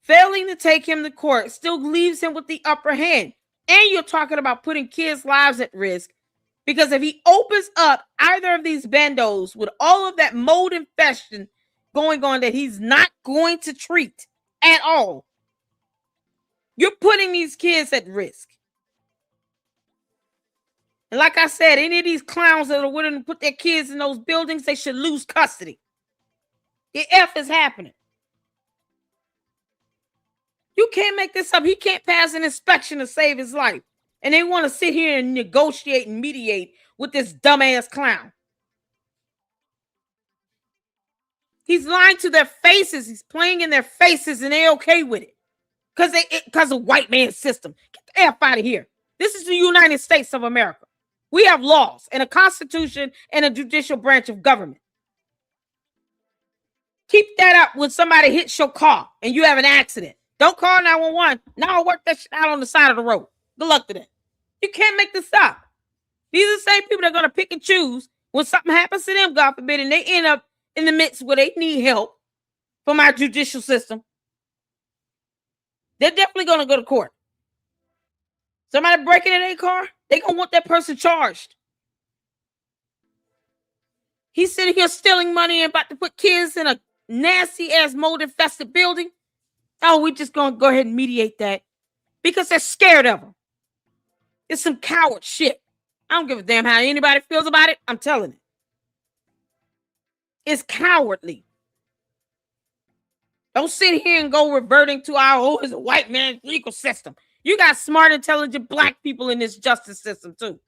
Failing to take him to court still leaves him with the upper hand. And you're talking about putting kids' lives at risk, because if he opens up either of these bandos with all of that mold infection going on that he's not going to treat at all, you're putting these kids at risk. And like I said, any of these clowns that are willing to put their kids in those buildings, they should lose custody. The F is happening. You can't make this up. He can't pass an inspection to save his life. And they want to sit here and negotiate and mediate with this dumbass clown. He's lying to their faces. He's playing in their faces, and they're okay with it. Because of white man's system. Get the F out of here. This is the United States of America. We have laws and a constitution and a judicial branch of government. Keep that up when somebody hits your car and you have an accident. Don't call 911. Now work that shit out on the side of the road. Good luck to that. You can't make this up. These are the same people that are going to pick and choose when something happens to them, God forbid, and they end up in the midst where they need help from our judicial system. They're definitely going to go to court. Somebody breaking in their car, they're going to want that person charged. He's sitting here stealing money and about to put kids in a nasty-ass mold-infested building. Oh, we're just going to go ahead and mediate that because they're scared of him. It's some coward shit. I don't give a damn how anybody feels about it. I'm telling it. It's cowardly. Don't sit here and go reverting to our, it's a white man's legal system. You got smart, intelligent black people in this justice system too.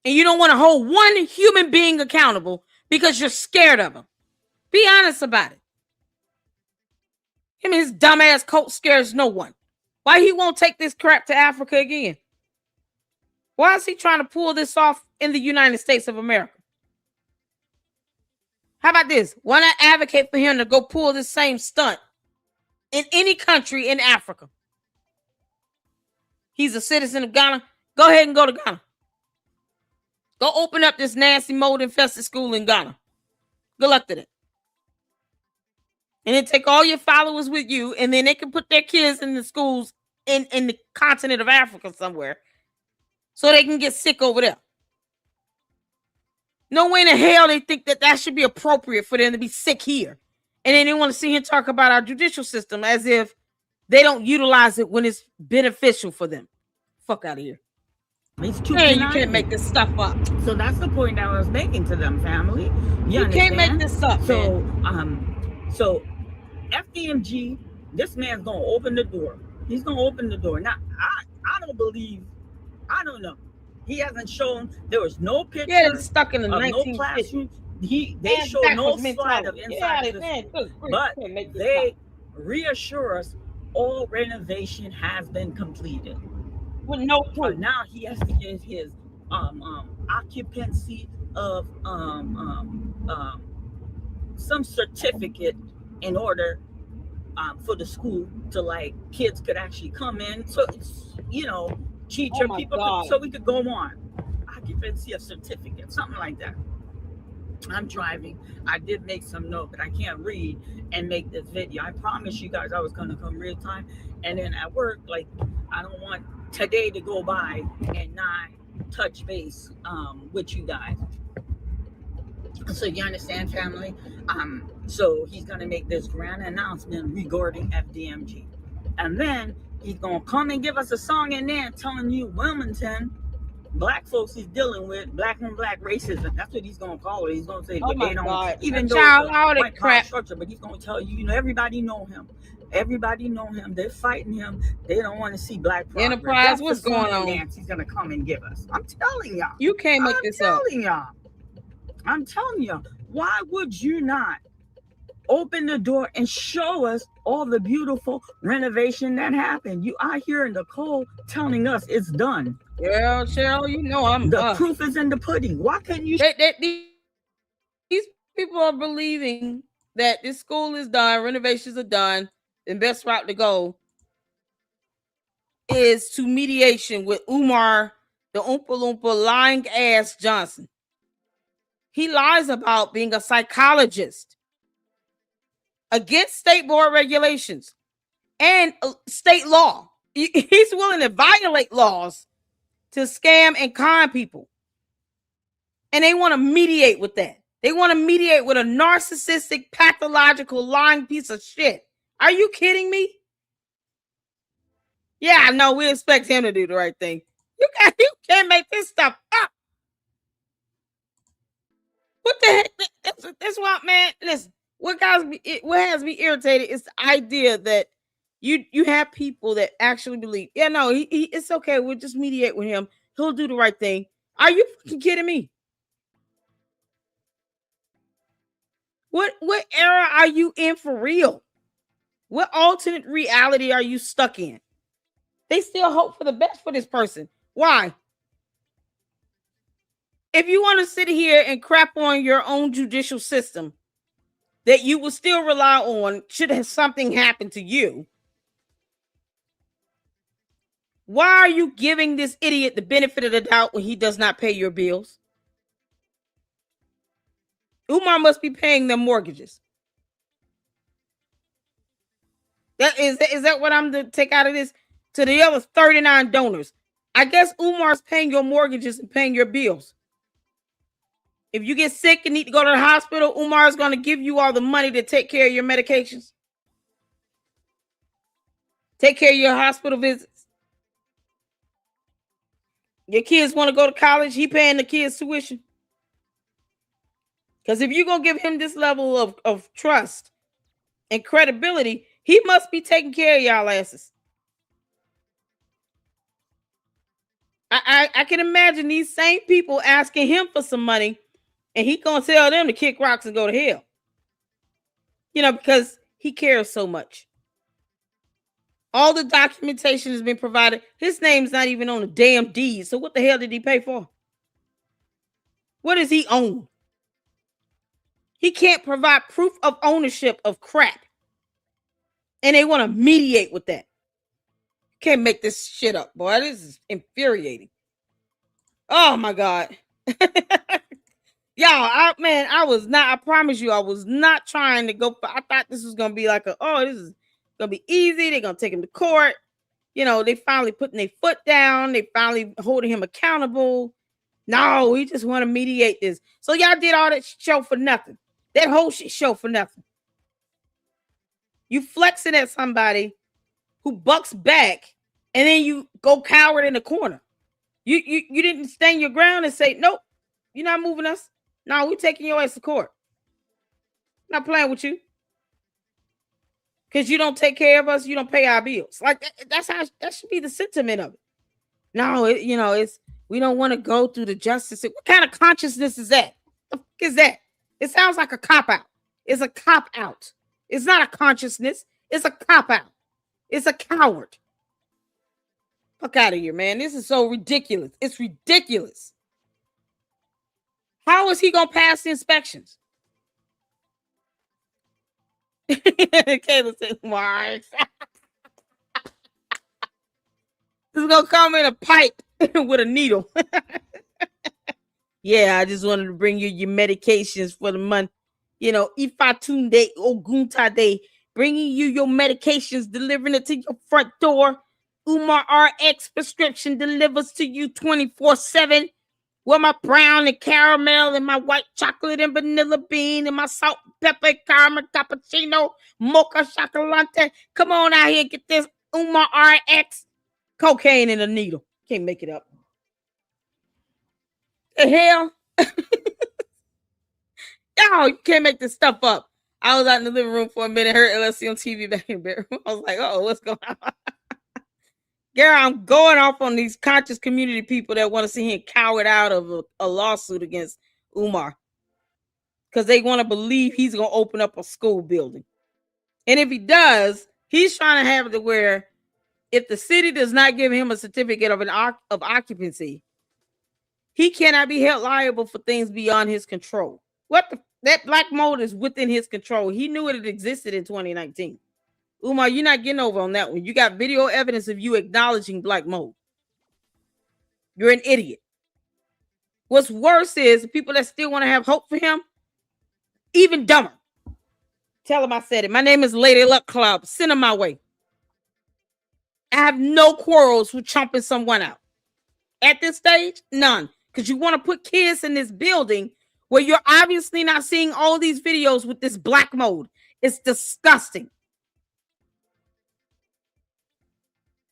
And you don't want to hold one human being accountable because you're scared of him. Be honest about it. Him and his dumbass coat scares no one. Why he won't take this crap to Africa again? Why is he trying to pull this off in the United States of America? How about this? Why not advocate for him to go pull this same stunt in any country in Africa. He's a citizen of Ghana. Go ahead and go to Ghana. Go open up this nasty mold-infested school in Ghana. Good luck to them. And then take all your followers with you, and then they can put their kids in the schools in the continent of Africa somewhere so they can get sick over there. No way in the hell they think that should be appropriate for them to be sick here. And then they want to see him talk about our judicial system as if they don't utilize it when it's beneficial for them. Fuck out of here. It's too Man, you can't make this stuff up. So that's the point I was making to them, family. You can't make this up. So, so FDMG, this man's gonna open the door. He's gonna open the door. Now, I don't believe. I don't know. He hasn't shown. There was no picture. Yeah, it's stuck in the of no classroom. They show no slide of inside the school, but they reassure us all renovation has been completed. With no proof. But now he has to get his occupancy of some certificate in order for the school to, like, kids could actually come in. So it's, teacher people so we could go on. Occupancy of certificate, something like that. I'm driving. I did make some note, but I can't read and make this video. I promised you guys I was going to come real time. And then at work, like, I don't want today to go by and not touch base with you guys. So you understand, family? So he's going to make this grand announcement regarding FDMG. And then he's going to come and give us a song in there telling you Wilmington, black folks he's dealing with, black on black racism. That's what he's going to call it. He's going to say, oh my God. Even though it's a white power structure, but he's going to tell you, everybody know him. Everybody know him. They're fighting him. They don't want to see black progress. Enterprise, that's what's going on? He's going to come and give us. I'm telling y'all. You can't make this up. I'm telling y'all. Why would you not open the door and show us all the beautiful renovation that happened? You are here in the cold telling us it's done. Well, Cheryl, the proof is in the pudding. Why can't you? These people are believing that this school is done, renovations are done. The best route to go is to mediation with Umar, the Oompa Loompa lying ass Johnson. He lies about being a psychologist against state board regulations and state law. He's willing to violate laws to scam and con people. And they want to mediate with that. They want to mediate with a narcissistic, pathological, lying piece of shit. Are you kidding me? Yeah, I know. We expect him to do the right thing. You can't make this stuff up. What the heck? That's why, man. Listen, what has me irritated is the idea that you have people that actually believe, yeah, no, it's okay. We'll just mediate with him. He'll do the right thing. Are you fucking kidding me? What era are you in for real? What alternate reality are you stuck in? They still hope for the best for this person. Why? If you want to sit here and crap on your own judicial system that you will still rely on should something happen to you, why are you giving this idiot the benefit of the doubt when he does not pay your bills? Umar must be paying them mortgages. Is that what I'm to take out of this? To the other 39 donors, I guess Umar's paying your mortgages and paying your bills. If you get sick and need to go to the hospital, Umar's going to give you all the money to take care of your medications. Take care of your hospital visits. Your kids want to go to college, he paying the kids' tuition. Because if you're going to give him this level of trust and credibility, he must be taking care of y'all asses. I can imagine these same people asking him for some money, and he gonna tell them to kick rocks and go to hell. Because he cares so much. All the documentation has been provided. His name's not even on the damn deed. So what the hell did he pay for? What does he own? He can't provide proof of ownership of crap. And they want to mediate with that. Can't make this shit up, boy. This is infuriating. Oh my God. Y'all, I was not, I promise you, I was not trying to go. I thought this was going to be like this is going to be easy. They're going to take him to court. You know, they finally putting their foot down. They finally holding him accountable. No, we just want to mediate this. So y'all did all that show for nothing. That whole shit show for nothing. You flexing at somebody who bucks back, and then you go coward in the corner. You didn't stand your ground and say, nope, you're not moving us. No, we taking your ass to court. Not playing with you. Because you don't take care of us, you don't pay our bills. Like that's how that should be the sentiment of it. No, it's we don't want to go through the justice. What kind of consciousness is that? The fuck is that? It sounds like a cop out. It's a cop out. It's not a consciousness. It's a cop out. It's a coward. Fuck out of here, man. This is so ridiculous. It's ridiculous. How is he gonna pass the inspections? Kayla said, Mars. This is gonna come in a pipe with a needle. Yeah, I just wanted to bring you your medications for the month. You know, Ifatunde Oguntade, bringing you your medications, delivering it to your front door. Umar RX prescription delivers to you 24/7. With my brown and caramel and my white chocolate and vanilla bean and my salt, pepper, caramel, cappuccino, mocha chocolate. Come on out here and get this Umar RX. Cocaine in a needle. Can't make it up. The hell? Y'all, you can't make this stuff up. I was out in the living room for a minute, heard LSC on TV back in the bedroom. I was like, oh, what's going on? Girl, I'm going off on these conscious community people that want to see him cowered out of a lawsuit against Umar. Because they want to believe he's going to open up a school building. And if he does, he's trying to have it to where if the city does not give him a certificate of occupancy, he cannot be held liable for things beyond his control. That black mold is within his control. He knew it existed in 2019. Umar, you're not getting over on that one. You got video evidence of you acknowledging black mold. You're an idiot. What's worse is the people that still want to have hope for him, even dumber. Tell him I said it. My name is Lady Luck Club. Send him my way. I have no quarrels with chomping someone out. At this stage, none. Because you want to put kids in this building where you're obviously not seeing all these videos with this black mold. It's disgusting.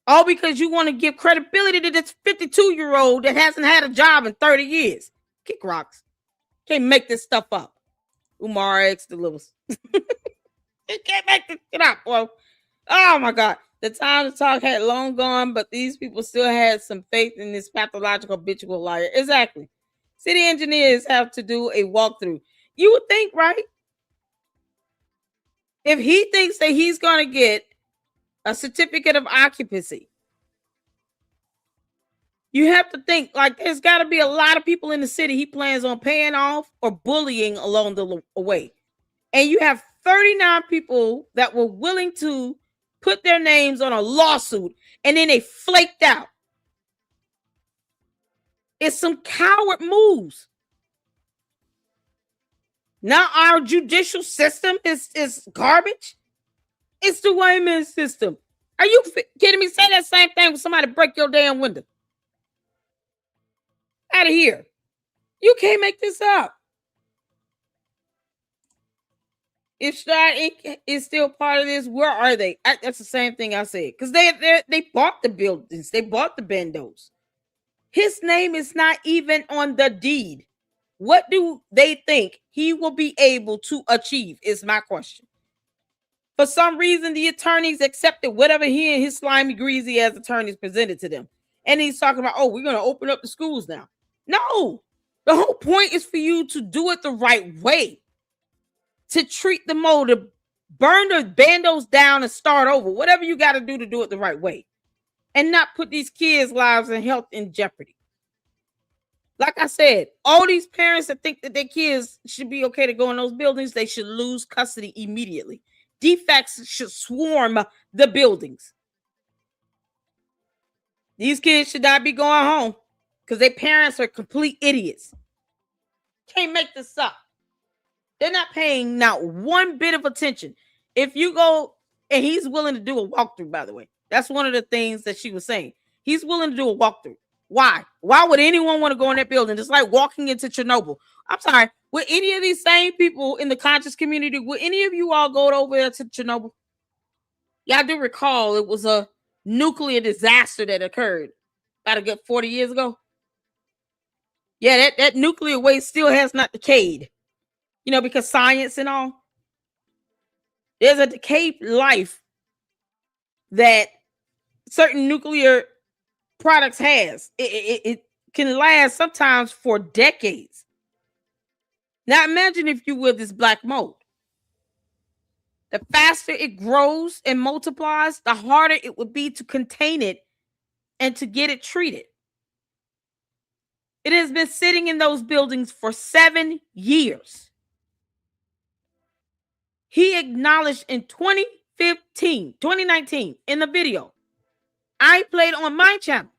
All because you want to give credibility to this 52-year-old that hasn't had a job in 30 years. Kick rocks. Can't make this stuff up. Umar X delivers. You can't make this shit up, boy. Oh, my God. The time to talk had long gone, but these people still had some faith in this pathological habitual liar. Exactly. City engineers have to do a walkthrough. You would think, right? If he thinks that he's going to get a certificate of occupancy, you have to think like there's got to be a lot of people in the city he plans on paying off or bullying along the way. And you have 39 people that were willing to put their names on a lawsuit and then they flaked out. It's some coward moves. Now our judicial system is garbage. It's the white man system. Are you kidding me? Say that same thing when somebody break your damn window. Out of here. You can't make this up. If Stride Inc. is still part of this, where are they? That's the same thing I said. Because they bought the buildings. They bought the bendos. His name is not even on the deed. What do they think he will be able to achieve is my question. For some reason, the attorneys accepted whatever he and his slimy, greasy ass attorneys presented to them. And he's talking about, we're going to open up the schools now. No, the whole point is for you to do it the right way. To treat the mold, to burn the bandos down and start over. Whatever you got to do it the right way. And not put these kids' lives and health in jeopardy. Like I said, all these parents that think that their kids should be okay to go in those buildings, they should lose custody immediately. defects should swarm the buildings. These kids should not be going home because their parents are complete idiots. Can't make this up. They're not paying not one bit of attention. If you go, and he's willing to do a walkthrough, by the way. That's one of the things that she was saying. He's willing to do a walkthrough. Why? Why would anyone want to go in that building? It's like walking into Chernobyl. I'm sorry. Would any of these same people in the conscious community, would any of you all go over there to Chernobyl? Y'all do recall it was a nuclear disaster that occurred about a good 40 years ago. Yeah, that nuclear waste still has not decayed. You know, because science and all. There's a decayed life that certain nuclear products has. It can last sometimes for decades. Now imagine, if you will, this black mold. The faster it grows and multiplies, the harder it would be to contain it and to get it treated. It has been sitting in those buildings for 7 years. He acknowledged in 2019, in the video I played on my channel,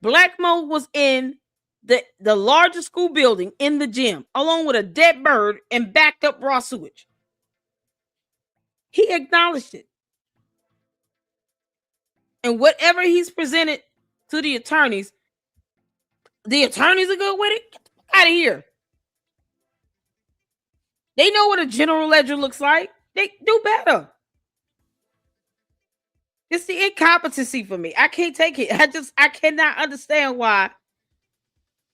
black mold was in the largest school building in the gym, along with a dead bird and backed up raw sewage. He acknowledged it. And whatever he's presented to the attorneys are good with it. Get the fuck out of here. They know what a general ledger looks like. They do better. It's the incompetency for me. I can't take it. I cannot understand why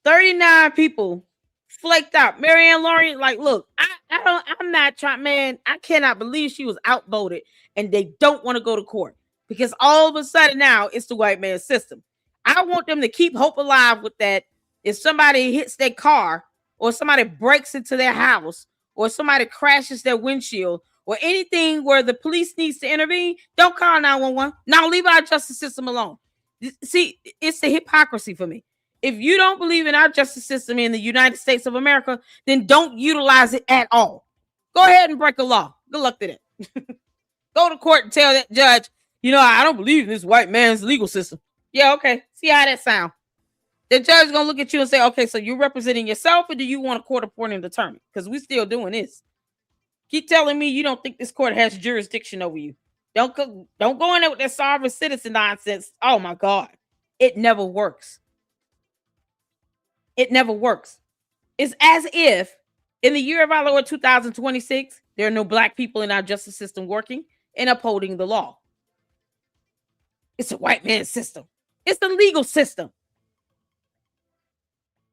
39 people flaked out. Marianne Laurie, like, look, I'm not trying, man. I cannot believe she was outvoted and they don't want to go to court because all of a sudden now it's the white man's system. I want them to keep hope alive with that. If somebody hits their car or somebody breaks into their house or somebody crashes their windshield or anything where the police needs to intervene, don't call 911. Now leave our justice system alone. See, it's the hypocrisy for me. If you don't believe in our justice system in the United States of America, then don't utilize it at all. Go ahead and break a law. Good luck to that. Go to court and tell that judge, I don't believe in this white man's legal system. Yeah, okay. See how that sound. The judge is going to look at you and say, okay, so you're representing yourself or do you want a court-appointed attorney? Because we're still doing this. Keep telling me you don't think this court has jurisdiction over you. Don't go in there with that sovereign citizen nonsense. Oh, my God. It never works. It never works. It's as if in the year of our Lord 2026, there are no black people in our justice system working and upholding the law. It's a white man's system. It's the legal system.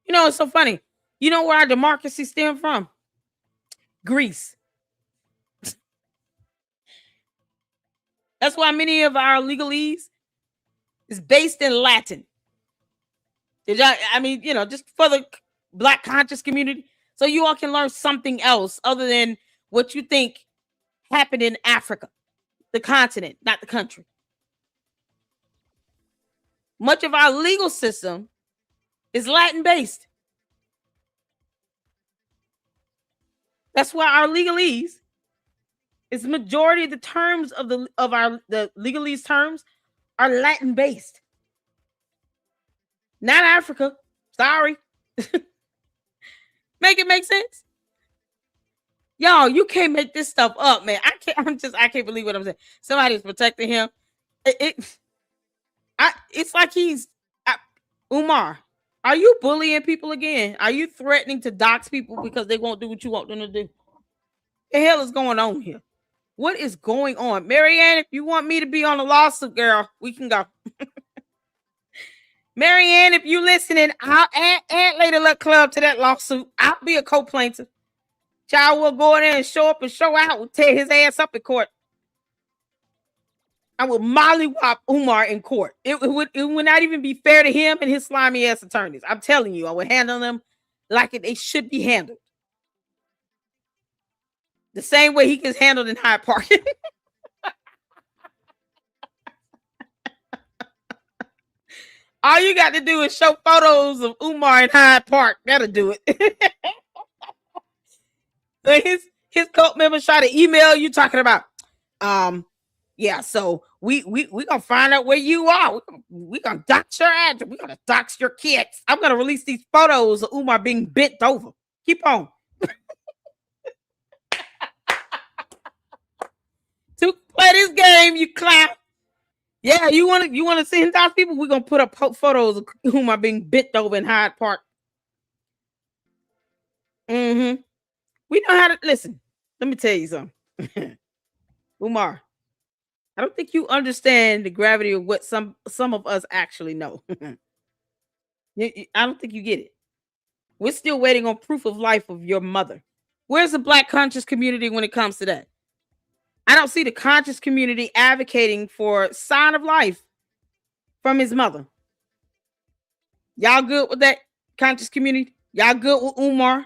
It's so funny. You know where our democracy stems from? Greece. That's why many of our legalese is based in Latin. Just for the black conscious community, so you all can learn something else other than what you think happened in Africa, the continent, not the country. Much of our legal system is Latin based. That's why our legalese is majority of the terms of the legalese terms are Latin based. Not Africa. Sorry. Make it make sense? Y'all, you can't make this stuff up, man. I can't believe what I'm saying. Somebody's protecting him. It's like Umar, are you bullying people again? Are you threatening to dox people because they won't do what you want them to do? The hell is going on here? What is going on? Marianne, if you want me to be on the lawsuit, girl, we can go. Marianne, if you listening, I'll add Lady Luck Club to that lawsuit. I'll be a co-plaintiff. Child will go in there and show up and show out and tear his ass up in court. I will mollywop Umar in court. It would not even be fair to him and his slimy ass attorneys. I'm telling you, I would handle them like they should be handled. The same way he gets handled in Hyde Park. All you got to do is show photos of Umar in Hyde Park. That'll do it. His cult members try to email you talking about, yeah, so we gonna find out where you are. We gonna dox your address. We gonna dox your kids. I'm gonna release these photos of Umar being bent over. Keep on. To play this game, you clown. Yeah, you want to send people? We're gonna put up photos of Umar being bent over in Hyde Park. Mm-hmm. We know how to listen. Let me tell you something. Umar, I don't think you understand the gravity of what some of us actually know. I don't think you get it. We're still waiting on proof of life of your mother. Where's the black conscious community when it comes to that? I don't see the conscious community advocating for sign of life from his mother. Y'all good with that conscious community? Y'all good with Umar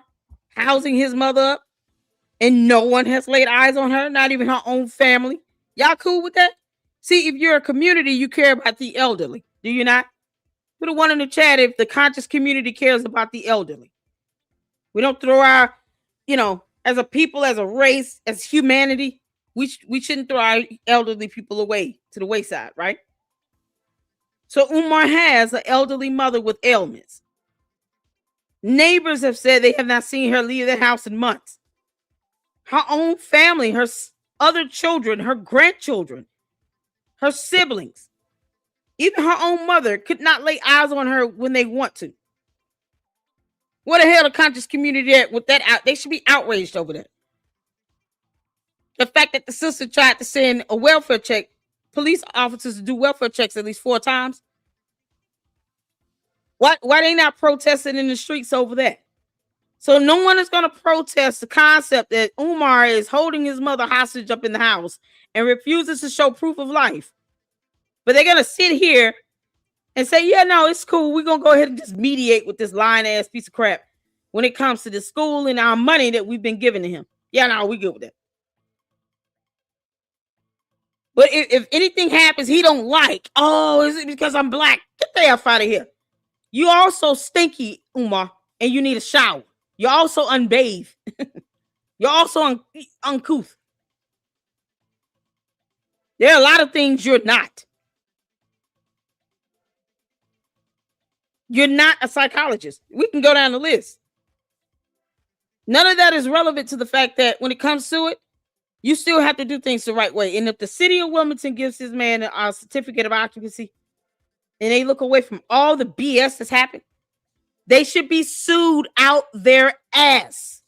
housing his mother up and no one has laid eyes on her, not even her own family? Y'all cool with that? See, if you're a community, you care about the elderly. Do you not? Put a one in the chat if the conscious community cares about the elderly. We don't throw our, as a people, as a race, as humanity, we shouldn't throw our elderly people away to the wayside, right? So Umar has an elderly mother with ailments. Neighbors have said they have not seen her leave the house in months. Her own family, her other children, her grandchildren, her siblings, even her own mother could not lay eyes on her when they want to. What the hell the conscious community at with that out? They should be outraged over that. The fact that the sister tried to send a welfare check, police officers to do welfare checks at least 4 times. Why they not protesting in the streets over that? So no one is going to protest the concept that Umar is holding his mother hostage up in the house and refuses to show proof of life. But they're going to sit here and say, yeah, no, it's cool. We're going to go ahead and just mediate with this lying ass piece of crap when it comes to the school and our money that we've been giving to him. Yeah, no, we good with that. But if anything happens he don't like, oh, is it because I'm black? Get the F out of here. You also stinky, Umar, and you need a shower. You're also unbathed. You're also uncouth. There are a lot of things you're not. You're not a psychologist. We can go down the list. None of that is relevant to the fact that when it comes to it, you still have to do things the right way. And if the city of Wilmington gives this man a certificate of occupancy and they look away from all the BS that's happened, they should be sued out their ass.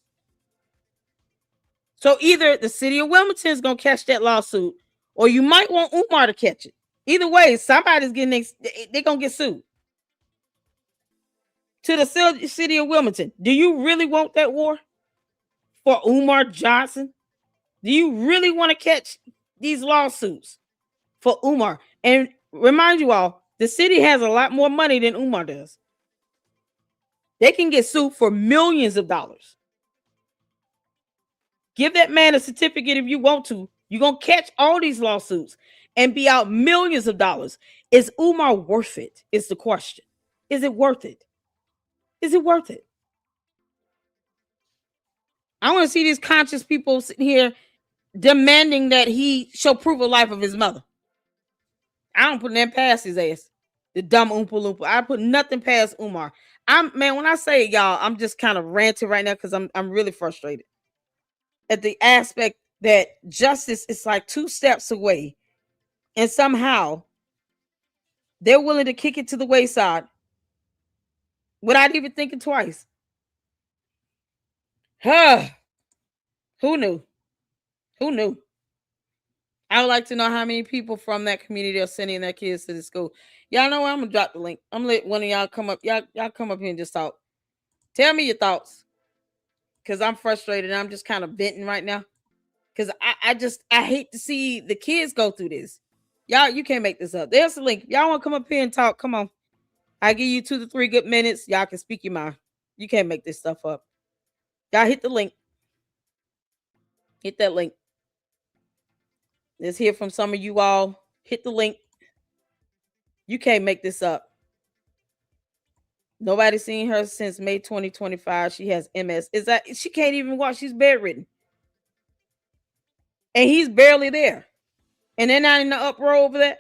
So either the city of Wilmington is going to catch that lawsuit or you might want Umar to catch it. Either way, somebody's getting, they're going to get sued. To the city of Wilmington, do you really want that war for Umar Johnson? Do you really want to catch these lawsuits for Umar? And remind you all, the city has a lot more money than Umar does. They can get sued for millions of dollars. Give that man a certificate if you want to. You're going to catch all these lawsuits and be out millions of dollars. Is Umar worth it? Is the question. Is it worth it? Is it worth it? I want to see these conscious people sitting here demanding that he show proof of life of his mother. I don't put nothing past his ass. The dumb Oompa Loompa. I put nothing past Umar. When I say y'all, I'm just kind of ranting right now because I'm really frustrated at the aspect that justice is like 2 steps away, and somehow they're willing to kick it to the wayside without even thinking twice. Huh? Who knew? Who knew? I would like to know how many people from that community are sending their kids to the school. Y'all know what? I'm gonna drop the link. I'm gonna let one of y'all come up. Y'all come up here and just talk. Tell me your thoughts. Cause I'm frustrated. I'm just kind of venting right now. Cause I hate to see the kids go through this. Y'all, you can't make this up. There's the link. Y'all want to come up here and talk? Come on. I give you 2 to 3 good minutes. Y'all can speak your mind. You can't make this stuff up. Y'all hit the link. Hit that link. Let's hear from some of you all. Hit the link. You can't make this up. Nobody's seen her since May 2025. She has MS. Is that she can't even walk? She's bedridden. and he's barely there. And they're not in the uproar over that.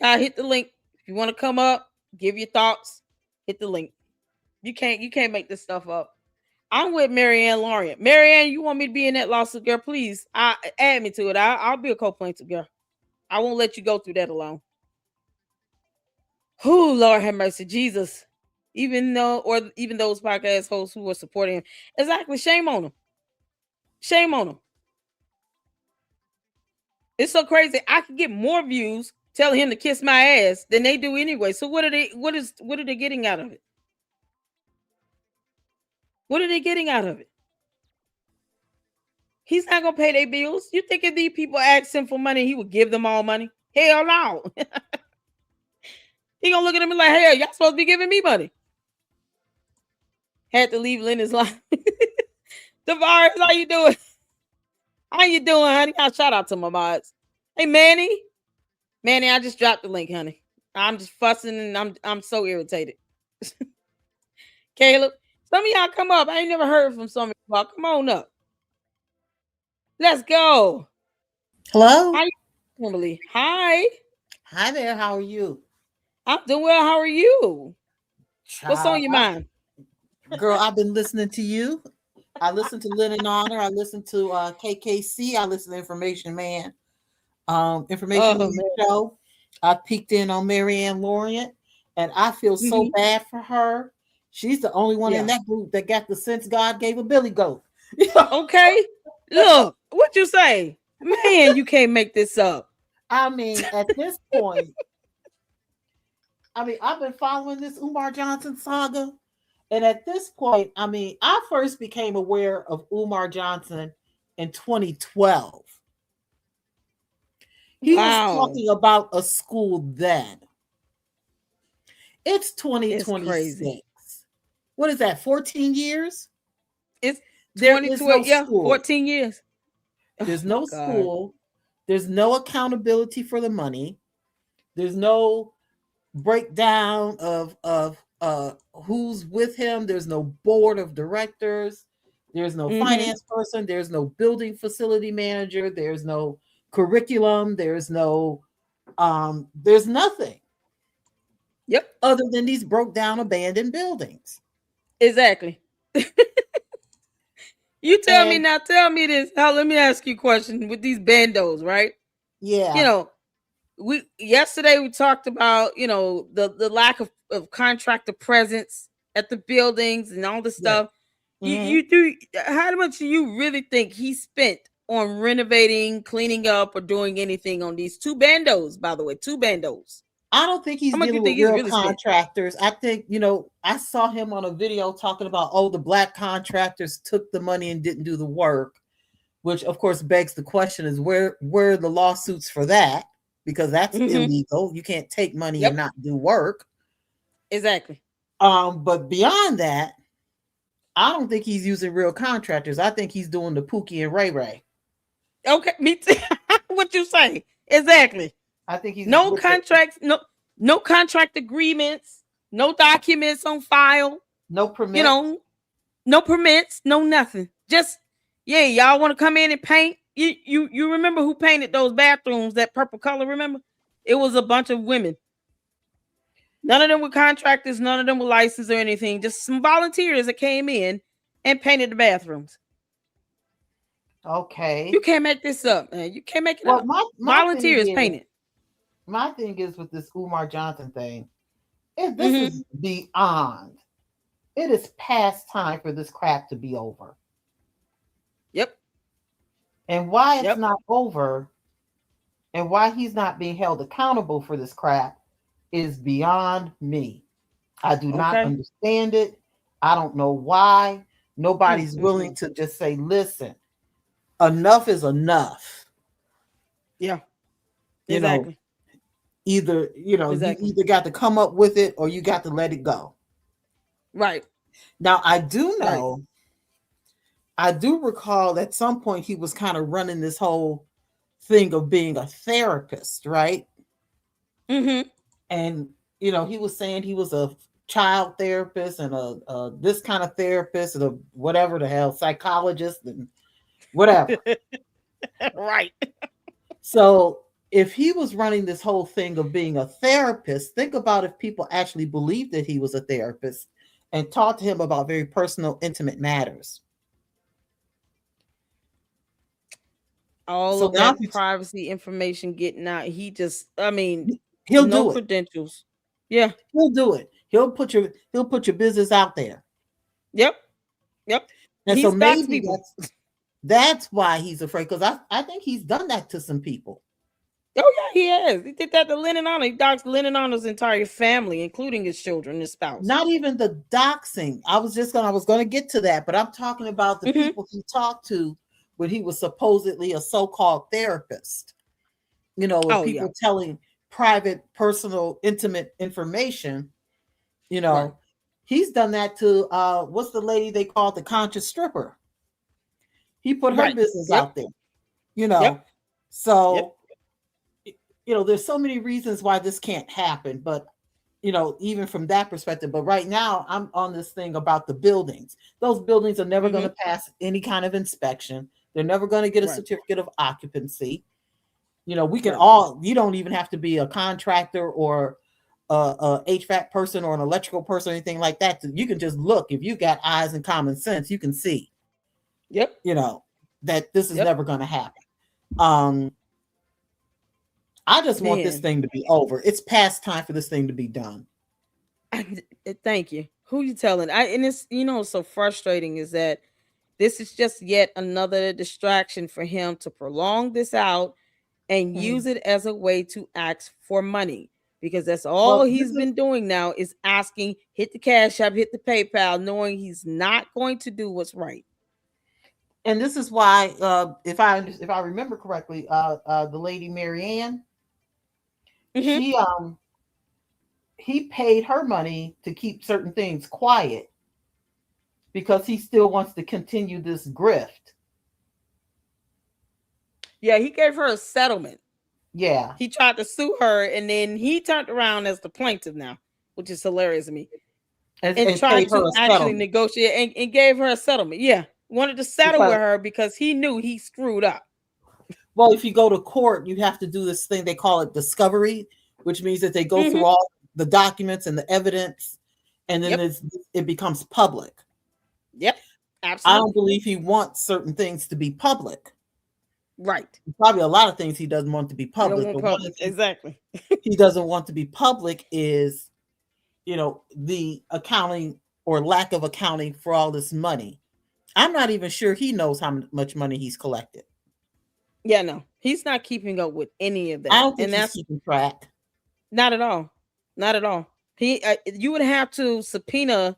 I hit the link. If you want to come up, give your thoughts, hit the link. You can't make this stuff up. I'm with Marianne Lawrence. Marianne, you want me to be in that lawsuit, girl? Please, add me to it. I'll be a co-plaintiff, girl. I won't let you go through that alone. Who, Lord have mercy, Jesus. Even those podcast hosts who are supporting him. Exactly. Shame on them. Shame on them. It's so crazy. I could get more views telling him to kiss my ass than they do anyway. So what are they getting out of it? What are they getting out of it? He's not gonna pay their bills. You think if these people asked him for money, he would give them all money? Hell no. He gonna look at them and like, hey, y'all supposed to be giving me money. Had to leave Lennox line. Tavares, how you doing? How you doing, honey? I'll shout out to my mods. Hey, Manny. Manny, I just dropped the link, honey. I'm just fussing and I'm so irritated. Caleb, some of y'all come up. I ain't never heard from some of y'all. Come on up. Let's go. Hello. Hi, Kimberly. Hi. Hi there. How are you? I'm doing well. How are you? Child, What's on your mind? Girl, I've been listening to you. I listened to Lynn and Honor. I listened to KKC. I listened to Information Man. Information Man show. I peeked in on Marianne Lawrence, and I feel so bad for her. She's the only one in that group that got the sense God gave a billy goat. Okay. Look, what you say? Man, you can't make this up. I mean, at this point, I've been following this Umar Johnson saga. And at this point, I first became aware of Umar Johnson in 2012. He was talking about a school then. It's 2026. What is that, 14 years? It's there is no school. 14 years. There's no school. There's no accountability for the money. There's no breakdown of who's with him. There's no board of directors. There's no finance person. There's no building facility manager. There's no curriculum. There's no there's nothing. Yep. Other than these broke down abandoned buildings. Exactly. You tell me now, tell me this. Now let me ask you a question with these bandos, right? Yeah. You know, yesterday we talked about, the lack of contractor presence at the buildings and all the stuff. You do, how much do you really think he spent on renovating, cleaning up, or doing anything on these two bandos, by the way, two bandos? I don't think he's dealing with real contractors. I think, I saw him on a video talking about, the black contractors took the money and didn't do the work, which of course begs the question is where are the lawsuits for that? Because that's illegal. You can't take money and not do work. Exactly. But beyond that, I don't think he's using real contractors. I think he's doing the Pookie and Ray Ray. Okay, me too. What you say? Exactly. I think he's no contracts, no contract agreements, no documents on file, no permits, no permits, no nothing. Just y'all want to come in and paint. You remember who painted those bathrooms that purple color? Remember, it was a bunch of women. None of them were contractors. None of them were licensed or anything. Just some volunteers that came in and painted the bathrooms. Okay, you can't make this up, man. You can't make it up. My volunteers painted. My thing is with this Umar Johnson thing, this is beyond. It is past time for this crap to be over. Yep. And why it's not over and why he's not being held accountable for this crap is beyond me. I do not understand it. I don't know why. Nobody's willing to just say, listen, enough is enough. Yeah. Exactly. You either got to come up with it or you got to let it go. Right. Now, I do know, I do recall at some point he was kind of running this whole thing of being a therapist, right? And, he was saying he was a child therapist and a this kind of therapist and a whatever the hell, psychologist and whatever. Right. So if he was running this whole thing of being a therapist, think about if people actually believed that he was a therapist and talked to him about very personal, intimate matters. All So of now that privacy information getting out. He just, I mean, he'll no do it. credentials. Yeah. He'll do it. He'll put your business out there. Yep. And He so stalks maybe people. that's why he's afraid, because I think he's done that to some people. Oh yeah, he has. He did that to Lennon Honor. He doxed Lennon Honor's entire family, including his children, his spouse. Not even the doxing. I was gonna get to that, but I'm talking about the people he talked to when he was supposedly a so-called therapist. People telling private, personal, intimate information. Right. He's done that to what's the lady they called the conscious stripper? He put her business out there. So there's so many reasons why this can't happen, but even from that perspective. But right now I'm on this thing about the buildings. Those buildings are never going to pass any kind of inspection. They're never going to get a certificate of occupancy. We can all, you don't even have to be a contractor or a HVAC person or an electrical person or anything like that. You can just look. If you got eyes and common sense, you can see. Yep. That this is never going to happen. I just want this thing to be over. It's past time for this thing to be done. Thank you. Who you telling? And it's so frustrating is that this is just yet another distraction for him to prolong this out and use it as a way to ask for money, because that's all he's been doing now is asking, hit the Cash App, hit the PayPal, knowing he's not going to do what's right. And this is why, if I remember correctly, the lady Marianne, he paid her money to keep certain things quiet because he still wants to continue this grift. Yeah, he gave her a settlement. Yeah. He tried to sue her, and then he turned around as the plaintiff now, which is hilarious to me. And tried to actually negotiate and gave her a settlement. Yeah. Wanted to settle with her because he knew he screwed up. Well, if you go to court, you have to do this thing. They call it discovery, which means that they go through all the documents and the evidence, and then it becomes public. Yep. Absolutely. I don't believe he wants certain things to be public. Right. Probably a lot of things he doesn't want to be public. Exactly. He doesn't want to be public is, the accounting or lack of accounting for all this money. I'm not even sure he knows how much money he's collected. Yeah, no, he's not keeping up with any of that. I don't think he's keeping track. Not at all. Not at all. You would have to subpoena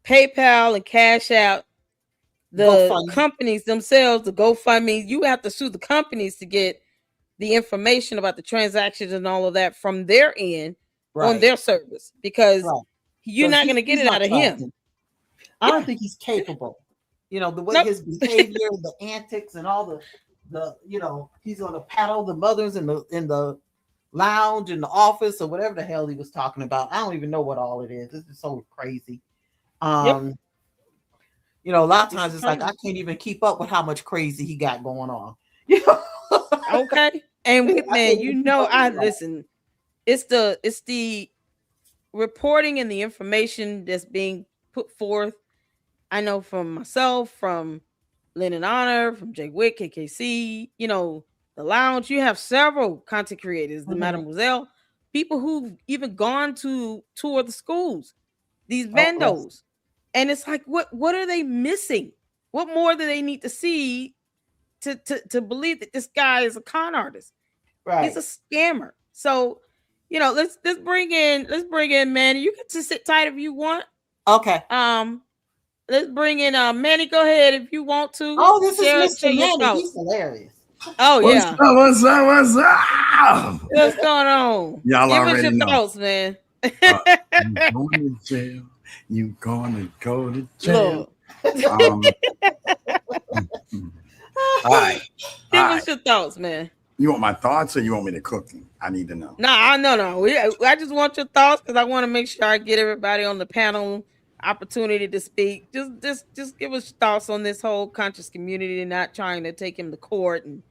PayPal and Cash Out, the companies themselves, the GoFundMe. You have to sue the companies to get the information about the transactions and all of that from their end on their service, because you're not going to get it out of him. I don't think he's capable. The way his behavior, the antics, and all the he's going to paddle the mothers in the lounge in the office or whatever the hell he was talking about. I don't even know what all it is. This is so crazy. A lot of times it's like I can't even keep up with how much crazy he got going on. Okay. And man, I listen. It's the reporting and the information that's being put forth. I know from myself, from Lennon Honor, from Jay Wick, KKC, the lounge. You have several content creators, the Mademoiselle, people who've even gone to tour the schools, these vendos. And it's like, what are they missing? What more do they need to see to believe that this guy is a con artist? Right. He's a scammer. So, let's bring in Manny. You can just sit tight if you want. Okay. Let's bring in Manny. Go ahead if you want to. Oh, this is Mr. Manny. He's hilarious. Oh, yeah. What's up? What's going on? Y'all Give already us your know. thoughts, man. You going to jail. You gonna go to jail. All right. Give us your thoughts, man. You want my thoughts or you want me to cook them? I need to know. No. I just want your thoughts because I want to make sure I get everybody on the panel opportunity to speak. Just give us thoughts on this whole conscious community and not trying to take him to court. And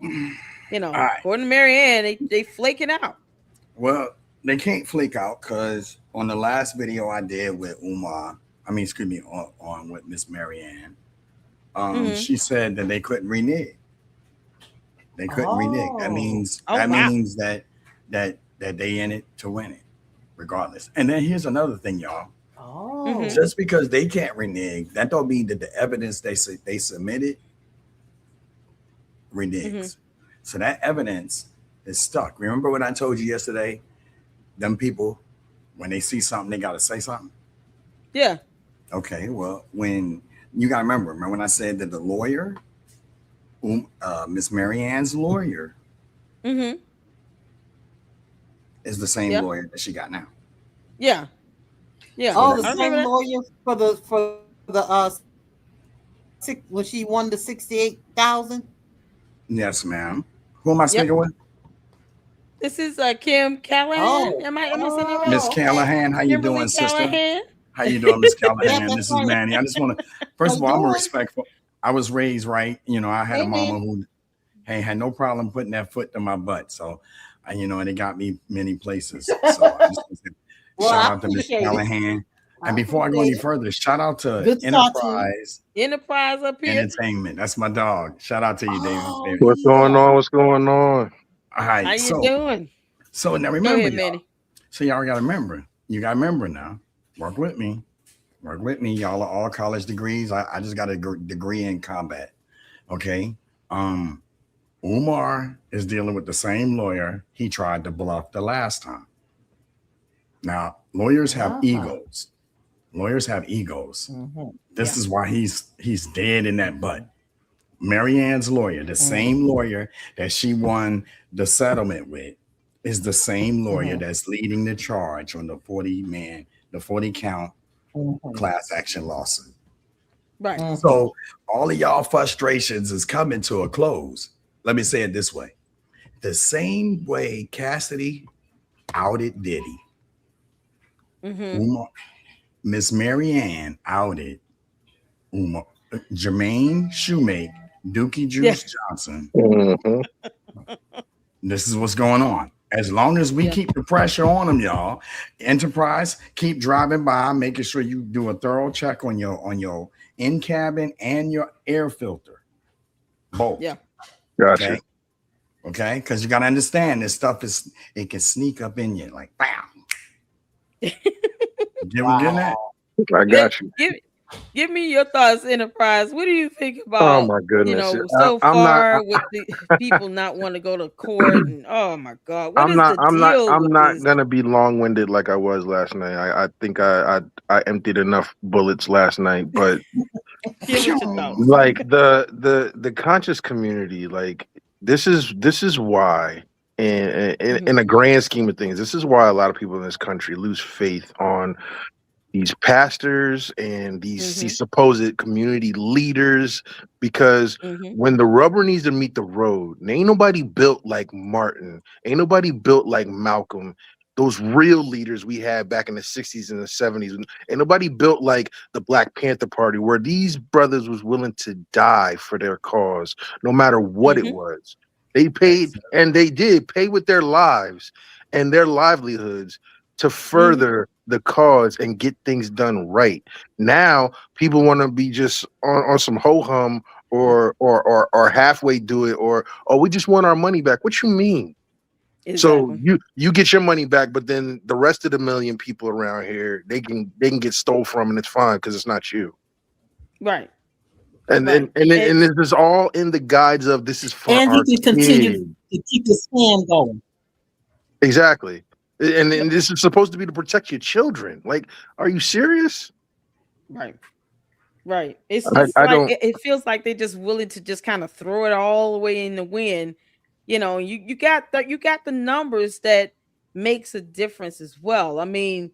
All right. according to Marianne, they flaking out. Well, they can't flake out because on the last video I did with Umar, I mean, excuse me, on with Miss Marianne, she said that they couldn't renege. They couldn't renege. That means that they in it to win it, regardless. And then here's another thing, y'all. Just because they can't renege, that don't mean that the evidence they submitted reneges. So that evidence is stuck. Remember what I told you yesterday? Them people, when they see something, they got to say something. Yeah. Okay. Well, when you got to remember when I said that the lawyer, Miss Marianne's lawyer, is the same lawyer that she got now. Yeah. Yeah. Oh, the same lawyer for the when she won the 68,000. Yes, ma'am. Who am I speaking with? This is Kim Callahan. Am I saying that right? Miss Callahan, how you doing, sister? Callahan? How you doing, Miss Callahan? This is Manny. I just want to, first of all, I'm a respectful. I was raised right. You know, I had a mama who had no problem putting that foot to my butt. So, and it got me many places. So I just want to say, shout out to Miss Callahan. And before I go any further, shout out to Enterprise up here. Entertainment. That's my dog. Shout out to you, David. What's going on? What's going on? All right. How you doing? So now remember, so y'all got to remember. You got to remember now. Work with me. Work with me. Y'all are all college degrees. I just got a degree in combat. Okay. Umar is dealing with the same lawyer he tried to bluff the last time. Now, lawyers have egos. Lawyers have egos. This is why he's dead in that butt. Marianne's lawyer, the same lawyer that she won the settlement with, is the same lawyer that's leading the charge on the 40 count class action lawsuit. Right. So all of y'all frustrations is coming to a close. Let me say it this way. The same way Cassidy outed Diddy, Miss Marianne outed Umar, Jermaine Shoemake, Dookie Juice Johnson. This is what's going on. As long as we keep the pressure on them, y'all, Enterprise, keep driving by, making sure you do a thorough check on your in cabin and your air filter. Both. Yeah. Gotcha. Okay. Because you got to understand this stuff it can sneak up in you like bam. Getting that? I got you. Give me your thoughts, Enterprise. What do you think about? Oh my goodness! So far with the people not want to go to court, and oh my God, I'm not gonna be long-winded like I was last night. I think I emptied enough bullets last night, but like the conscious community, like this is why. In a grand scheme of things, this is why a lot of people in this country lose faith on these pastors and these supposed community leaders, because when the rubber needs to meet the road, ain't nobody built like Martin, ain't nobody built like Malcolm, those real leaders we had back in the 60s and the 70s, ain't nobody built like the Black Panther Party, where these brothers was willing to die for their cause, no matter what it was. They paid, and they did pay with their lives and their livelihoods to further the cause and get things done right. Now people want to be just on some ho-hum or halfway do it, or we just want our money back. What you mean? Exactly. So you get your money back, but then the rest of the million people around here, they can get stole from, and it's fine because it's not you. Right. And this is all in the guides of this is for and our he can continue to keep the scam going. Exactly. And this is supposed to be to protect your children. Like, are you serious? Right. It feels like they're just willing to just kind of throw it all away in the wind. You got the numbers that makes a difference as well. I mean,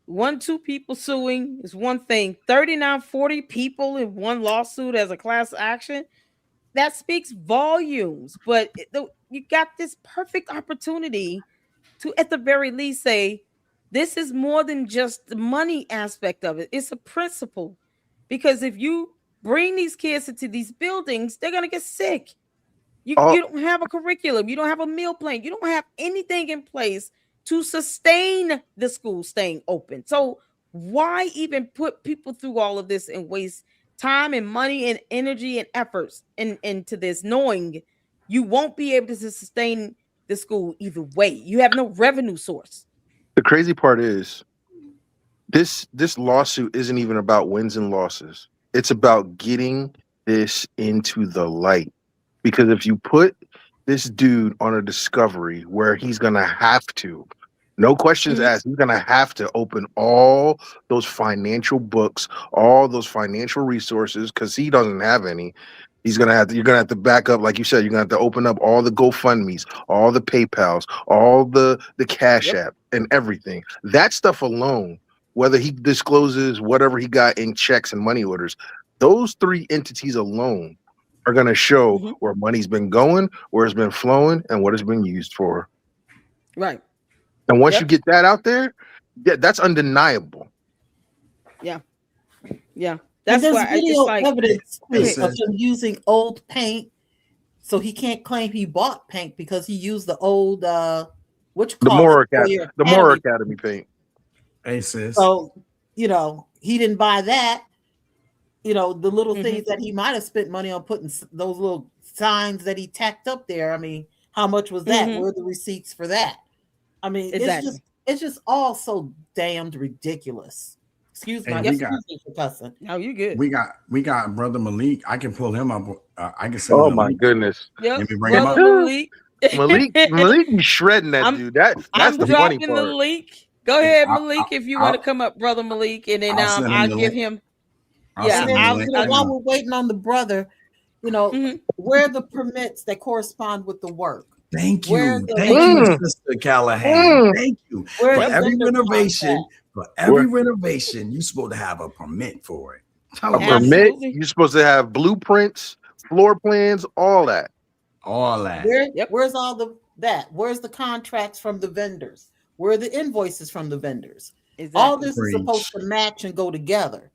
1-2 people suing is one thing. 39-40 people in one lawsuit as a class action, that speaks volumes. But you got this perfect opportunity to, at the very least, say, this is more than just the money aspect of it. It's a principle. Because if you bring these kids into these buildings, they're going to get sick. You don't have a curriculum. You don't have a meal plan. You don't have anything in place to sustain the school staying open. So why even put people through all of this and waste time and money and energy and efforts into this, knowing you won't be able to sustain the school either way? You have no revenue source. The crazy part is this lawsuit isn't even about wins and losses. It's about getting this into the light. Because if you put this dude on a discovery where he's going to have to, no questions asked, he's going to have to open all those financial books, all those financial resources, because he doesn't have any. You're going to have to back up, like you said, you're going to have to open up all the GoFundMes, all the PayPals, all the Cash App and everything. That stuff alone, whether he discloses whatever he got in checks and money orders, those three entities alone are going to show where money's been going, where it's been flowing, and what it's been used for. Right. And once you get that out there, that's undeniable. Yeah. Yeah. That's why video evidence of him using old paint, so he can't claim he bought paint because he used the old the Moore Academy paint. Hey sis. So he didn't buy that. The little things that he might have spent money on putting those little signs that he tacked up there. I mean, how much was that? Where are the receipts for that? I mean, it's just all so damned ridiculous. Excuse me for cussing. No, you good. We got Brother Malik. I can pull him up. I can send him. Oh my Malik. Goodness. Yep. Let me bring him up. Malik be shredding that dude. That's the funny part. The link. Go ahead, Malik, if you want to come up, Brother Malik, and then I'll give him. While we're waiting on the brother, where are the permits that correspond with the work? Thank you. Thank you, Sister Callahan. Thank you. For every renovation, you're supposed to have a permit for it. A permit? You're supposed to have blueprints, floor plans, all that. All that. Where's all that? Where's the contracts from the vendors? Where are the invoices from the vendors? Exactly. All this is supposed to match and go together.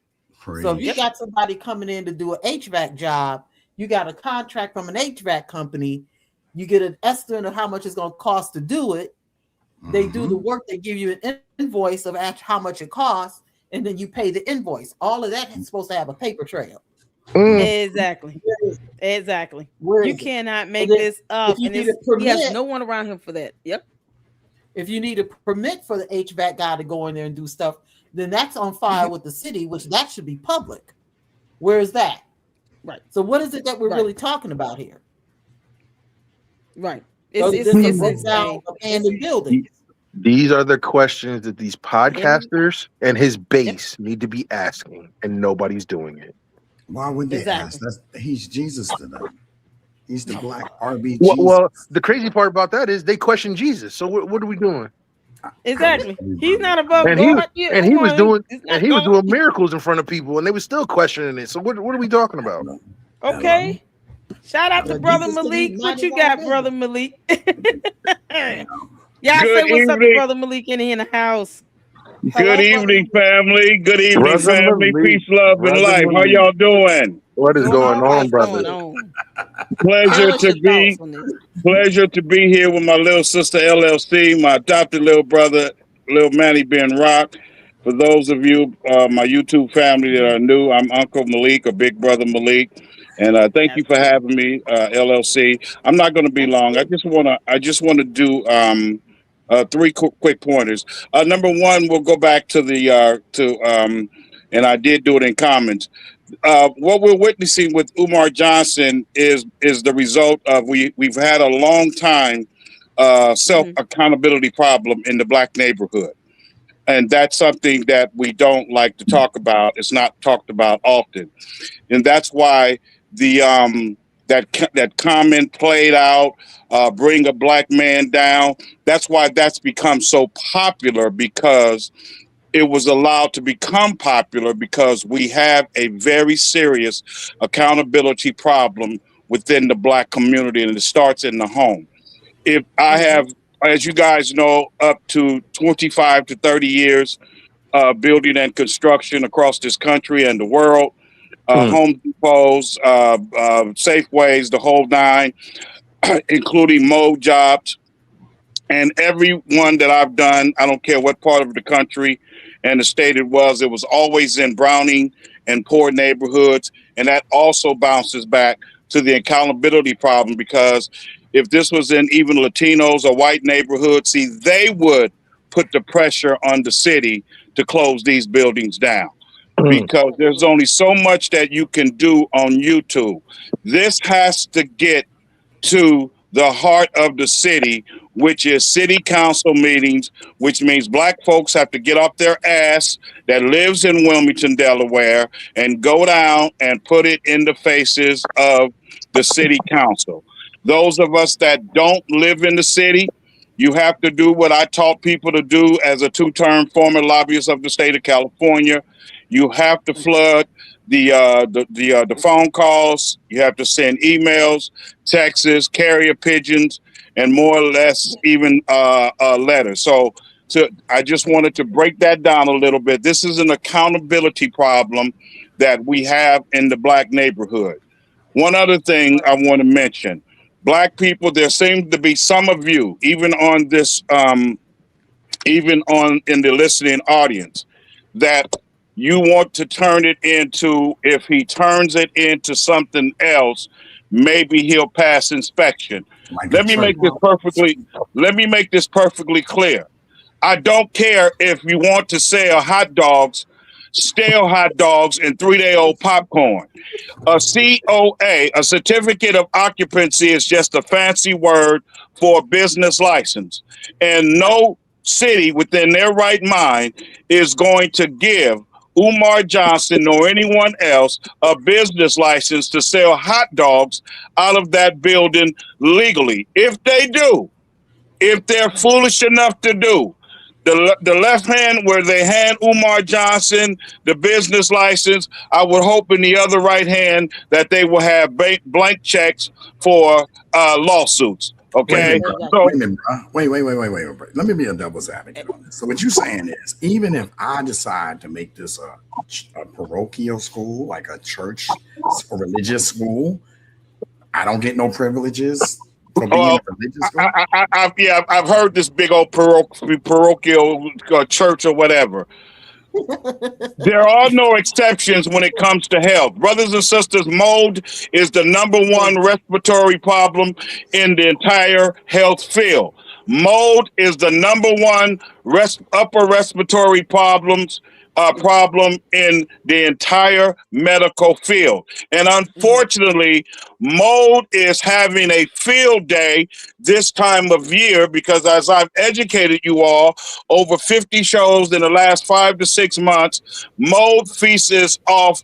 So if you got somebody coming in to do an HVAC job, you got a contract from an HVAC company, you get an estimate of how much it's going to cost to do it. They do the work, they give you an invoice of how much it costs, and then you pay the invoice. All of that is supposed to have a paper trail. Exactly. You cannot make this up. And he has no one around him for that. Yep. If you need a permit for the HVAC guy to go in there and do stuff, then that's on file with the city, which that should be public. Where is that? Right. So what is it that we're really talking about here? Right. It's abandoned buildings. These are the questions that these podcasters and his base need to be asking, and nobody's doing it. Why would they ask? He's Jesus to them. He's the black RB. Well, the crazy part about that is they question Jesus. So what are we doing? Exactly. He's not above and God. He was doing miracles in front of people, and they were still questioning it. So what are we talking about? Okay. Shout out to Brother Malik. What you got, Brother Malik? Y'all say what's up to Brother Malik in the house. Good evening, family. Good evening, family. Peace, love, and life. How y'all doing? What is going on, brother? Pleasure to be here with my little sister LLC, my adopted little brother, little Manny Ben Rock. For those of you, my YouTube family that are new, I'm Uncle Malik, or Big Brother Malik. And thank you for having me, LLC. I'm not going to be long. I just want to do 3 quick pointers. Number one, we'll go back to and I did do it in comments. What we're witnessing with Umar Johnson is the result of we've had a long time self accountability problem in the black neighborhood, and that's something that we don't like to talk about. It's not talked about often, and that's why that comment played out, bring a black man down. That's why that's become so popular, because it was allowed to become popular because we have a very serious accountability problem within the black community, and it starts in the home. If I have as you guys know, up to 25 to 30 years building and construction across this country and the world. Home Depots, Safeways, the whole nine, including mode jobs. And every one that I've done, I don't care what part of the country and the state it was always in Browning and poor neighborhoods. And that also bounces back to the accountability problem, because if this was in even Latinos or white neighborhoods, see, they would put the pressure on the city to close these buildings down. Because there's only so much that you can do on YouTube. This has to get to the heart of the city, which is city council meetings, which means black folks have to get off their ass that lives in Wilmington, Delaware, and go down and put it in the faces of the city council. Those of us that don't live in the city, you have to do what I taught people to do as a two-term former lobbyist of the state of California. You have to flood the phone calls. You have to send emails, texts, carrier pigeons, and more or less even letters. So I just wanted to break that down a little bit. This is an accountability problem that we have in the black neighborhood. One other thing I want to mention. Black people, there seems to be some of you, even on this, even on in the listening audience, that you want to turn it into, if he turns it into something else, maybe he'll pass inspection. Let me make this perfectly clear. I don't care if you want to sell hot dogs, stale hot dogs, and 3-day-old popcorn. A COA, a certificate of occupancy, is just a fancy word for a business license. And no city within their right mind is going to give Umar Johnson or anyone else a business license to sell hot dogs out of that building legally. If they do, if they're foolish enough to do, the left hand where they hand Umar Johnson the business license, I would hope in the other right hand that they will have blank checks for lawsuits. Okay. Wait a minute, bro. Wait. Let me be a devil's advocate on this. So what you're saying is, even if I decide to make this a parochial school, like a church or religious school, I don't get no privileges for being a religious school? I've heard this big old parochial church or whatever. There are no exceptions when it comes to health. Brothers and sisters, mold is the #1 respiratory problem in the entire health field. Mold is the #1 upper respiratory problem in the entire medical field. And unfortunately, mold is having a field day this time of year, because as I've educated you all over 50 shows in the last 5 to 6 months, mold feasts off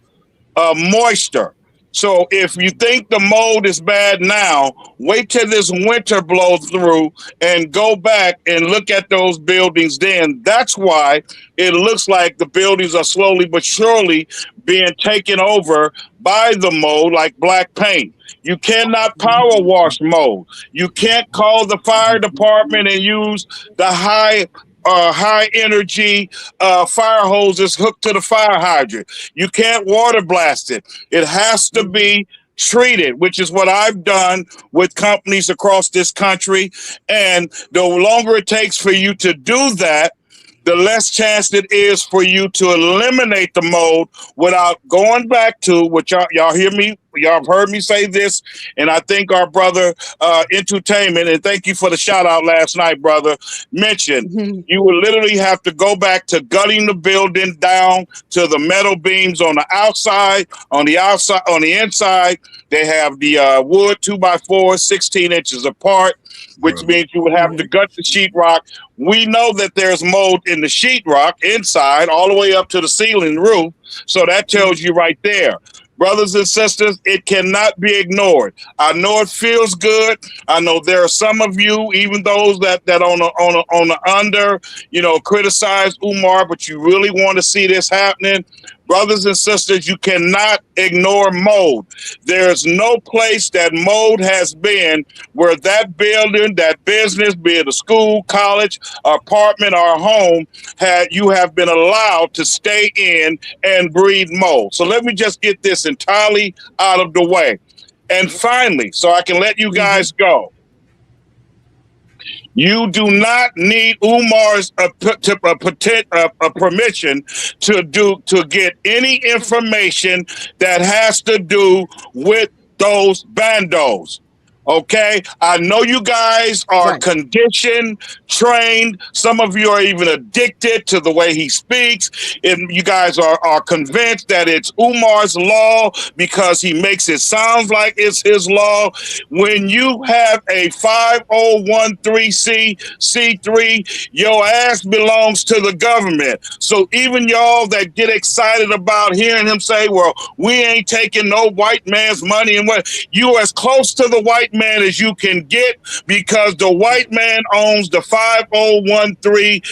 moisture. So if you think the mold is bad now, wait till this winter blows through and go back and look at those buildings then. That's why it looks like the buildings are slowly but surely being taken over by the mold like black paint. You cannot power wash mold. You can't call the fire department and use the high energy fire hoses hooked to the fire hydrant. You can't water blast it. It has to be treated, which is what I've done with companies across this country. And the longer it takes for you to do that, the less chance it is for you to eliminate the mold without going back to what y'all hear me. Y'all have heard me say this, and I think our brother Entertainment, and thank you for the shout out last night, brother, mentioned you will literally have to go back to gutting the building down to the metal beams on the outside, on the inside. They have the wood 2x4, 16 inches apart, which means you would have to gut the sheetrock. We know that there's mold in the sheetrock inside, all the way up to the ceiling roof. So that tells you right there. Brothers and sisters, it cannot be ignored. I know it feels good. I know there are some of you, even those that on the under, criticize Umar, but you really want to see this happening. Brothers and sisters, you cannot ignore mold. There's no place that mold has been where that building, that business, be it a school, college, apartment, or home, you have been allowed to stay in and breed mold. So let me just get this entirely out of the way. And finally, so I can let you guys go. You do not need Umar's permission to get any information that has to do with those bandos. Okay, I know you guys are conditioned, trained. Some of you are even addicted to the way he speaks. And you guys are convinced that it's Umar's law because he makes it sound like it's his law. When you have a 5013C3, your ass belongs to the government. So even y'all that get excited about hearing him say, well, we ain't taking no white man's money, and what, you are as close to the white man as you can get, because the white man owns the 5013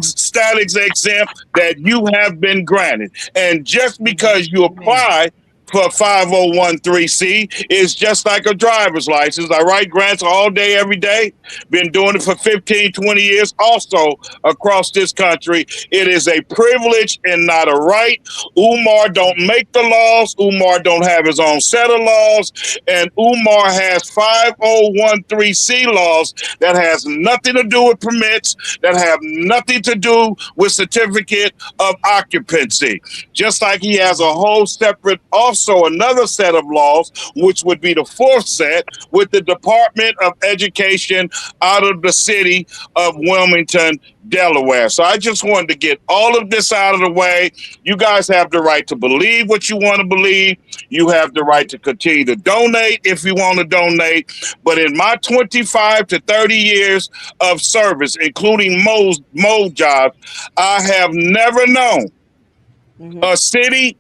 status exempt that you have been granted. And just because you apply for 5013C is just like a driver's license. I write grants all day, every day. Been doing it for 15, 20 years. Also across this country, it is a privilege and not a right. Umar don't make the laws. Umar don't have his own set of laws. And Umar has 5013C laws that has nothing to do with permits, that have nothing to do with certificate of occupancy. Just like he has a whole separate, also another set of laws, which would be the fourth set, with the Department of Education out of the city of Wilmington, Delaware. So I just wanted to get all of this out of the way. You guys have the right to believe what you want to believe. You have the right to continue to donate if you want to donate. But in my 25 to 30 years of service, including mold jobs, I have never known a city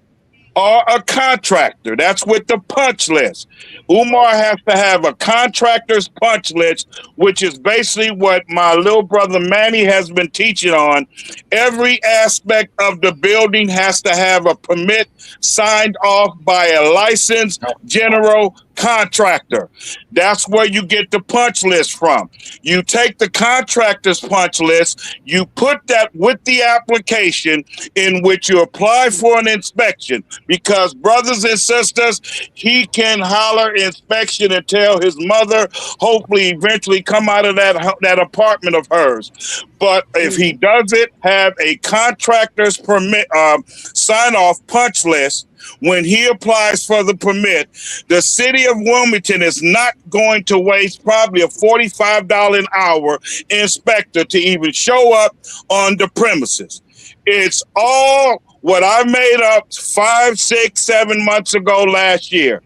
or a contractor. That's with the punch list. Umar has to have a contractor's punch list, which is basically what my little brother Manny has been teaching on. Every aspect of the building has to have a permit signed off by a licensed general contractor. That's where you get the punch list from. You take the contractor's punch list, you put that with the application in which you apply for an inspection, because brothers and sisters, he can holler inspection and tell his mother, hopefully eventually come out of that apartment of hers. But if he doesn't have a contractor's permit sign off punch list, when he applies for the permit, the city of Wilmington is not going to waste probably a $45 an hour inspector to even show up on the premises. It's all what I made up 5, 6, 7 months ago last year.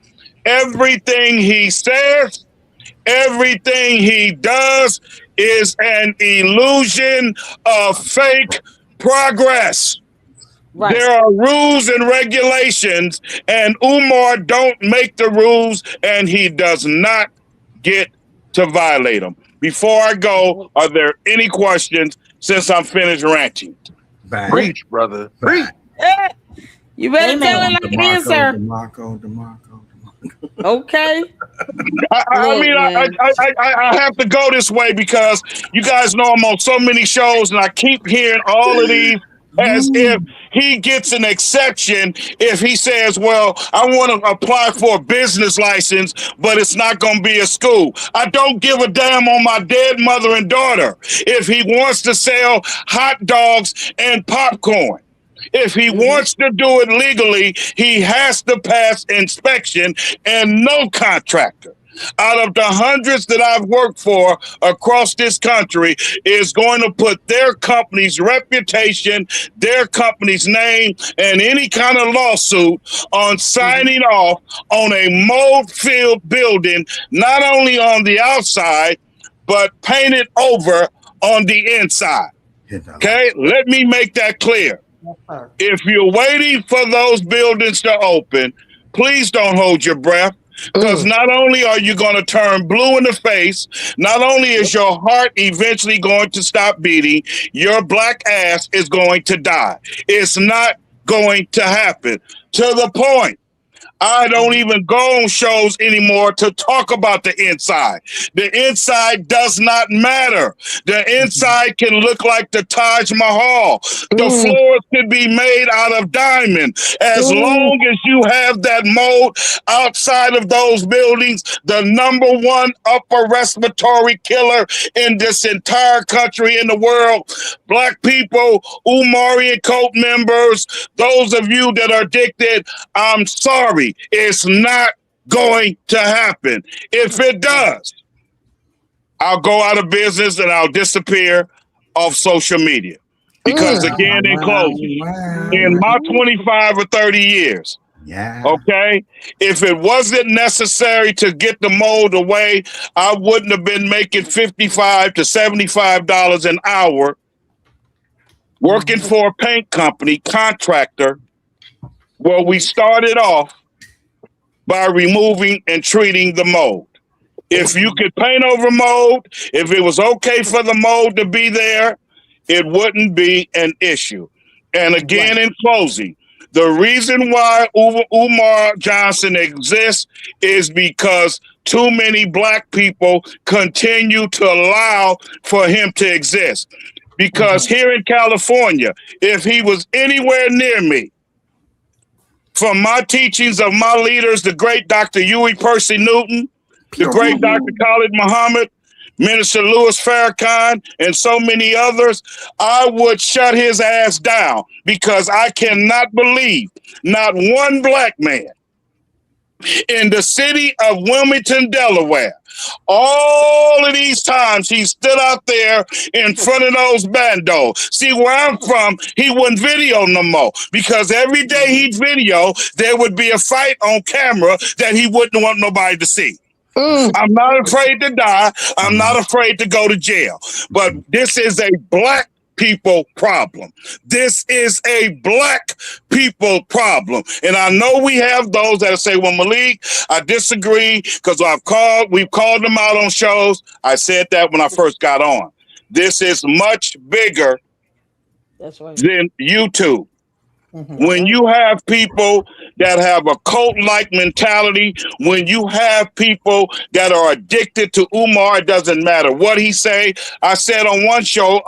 Everything he says, everything he does is an illusion of fake progress. Right. There are rules and regulations, and Umar don't make the rules, and he does not get to violate them. Before I go, are there any questions since I'm finished ranting? Bang. Preach, brother. Preach. You better tell it like it is, sir. DeMarco. Okay. I have to go this way because you guys know I'm on so many shows, and I keep hearing all of these as if he gets an exception if he says, well, I want to apply for a business license, but it's not going to be a school. I don't give a damn on my dead mother and daughter if he wants to sell hot dogs and popcorn. If he wants to do it legally, he has to pass inspection, and no contractor out of the hundreds that I've worked for across this country is going to put their company's reputation, their company's name, and any kind of lawsuit on signing off on a mold-filled building, not only on the outside, but painted over on the inside. Okay, let me make that clear. If you're waiting for those buildings to open, please don't hold your breath. Because not only are you going to turn blue in the face, not only is your heart eventually going to stop beating, your black ass is going to die. It's not going to happen, to the point I don't even go on shows anymore to talk about the inside. The inside does not matter. The inside can look like the Taj Mahal. The floors can be made out of diamond. As long as you have that mold outside of those buildings, the #1 upper respiratory killer in this entire country, in the world, Black people, Umar cult members, those of you that are addicted, I'm sorry. It's not going to happen. If it does, I'll go out of business and I'll disappear off social media. Because again, in closing, in my 25 or 30 years, okay, if it wasn't necessary to get the mold away, I wouldn't have been making $55 to $75 an hour working for a paint company contractor where we started off by removing and treating the mold. If you could paint over mold, if it was okay for the mold to be there, it wouldn't be an issue. And again, in closing, the reason why Umar Johnson exists is because too many Black people continue to allow for him to exist. Because here in California, if he was anywhere near me, from my teachings of my leaders, the great Dr. Huey Percy Newton, the great Dr. Khalid Muhammad, Minister Louis Farrakhan, and so many others, I would shut his ass down because I cannot believe not one Black man in the city of Wilmington, Delaware, all of these times he stood out there in front of those bandos. See, where I'm from, he wouldn't video no more because every day he'd video, there would be a fight on camera that he wouldn't want nobody to see. I'm not afraid to die. I'm not afraid to go to jail. But this is a Black people problem. This is a Black people problem. And I know we have those that say, well, Malik, I disagree because we've called them out on shows. I said that when I first got on. This is much bigger than YouTube. When you have people that have a cult-like mentality, when you have people that are addicted to Umar, it doesn't matter what he say. I said on one show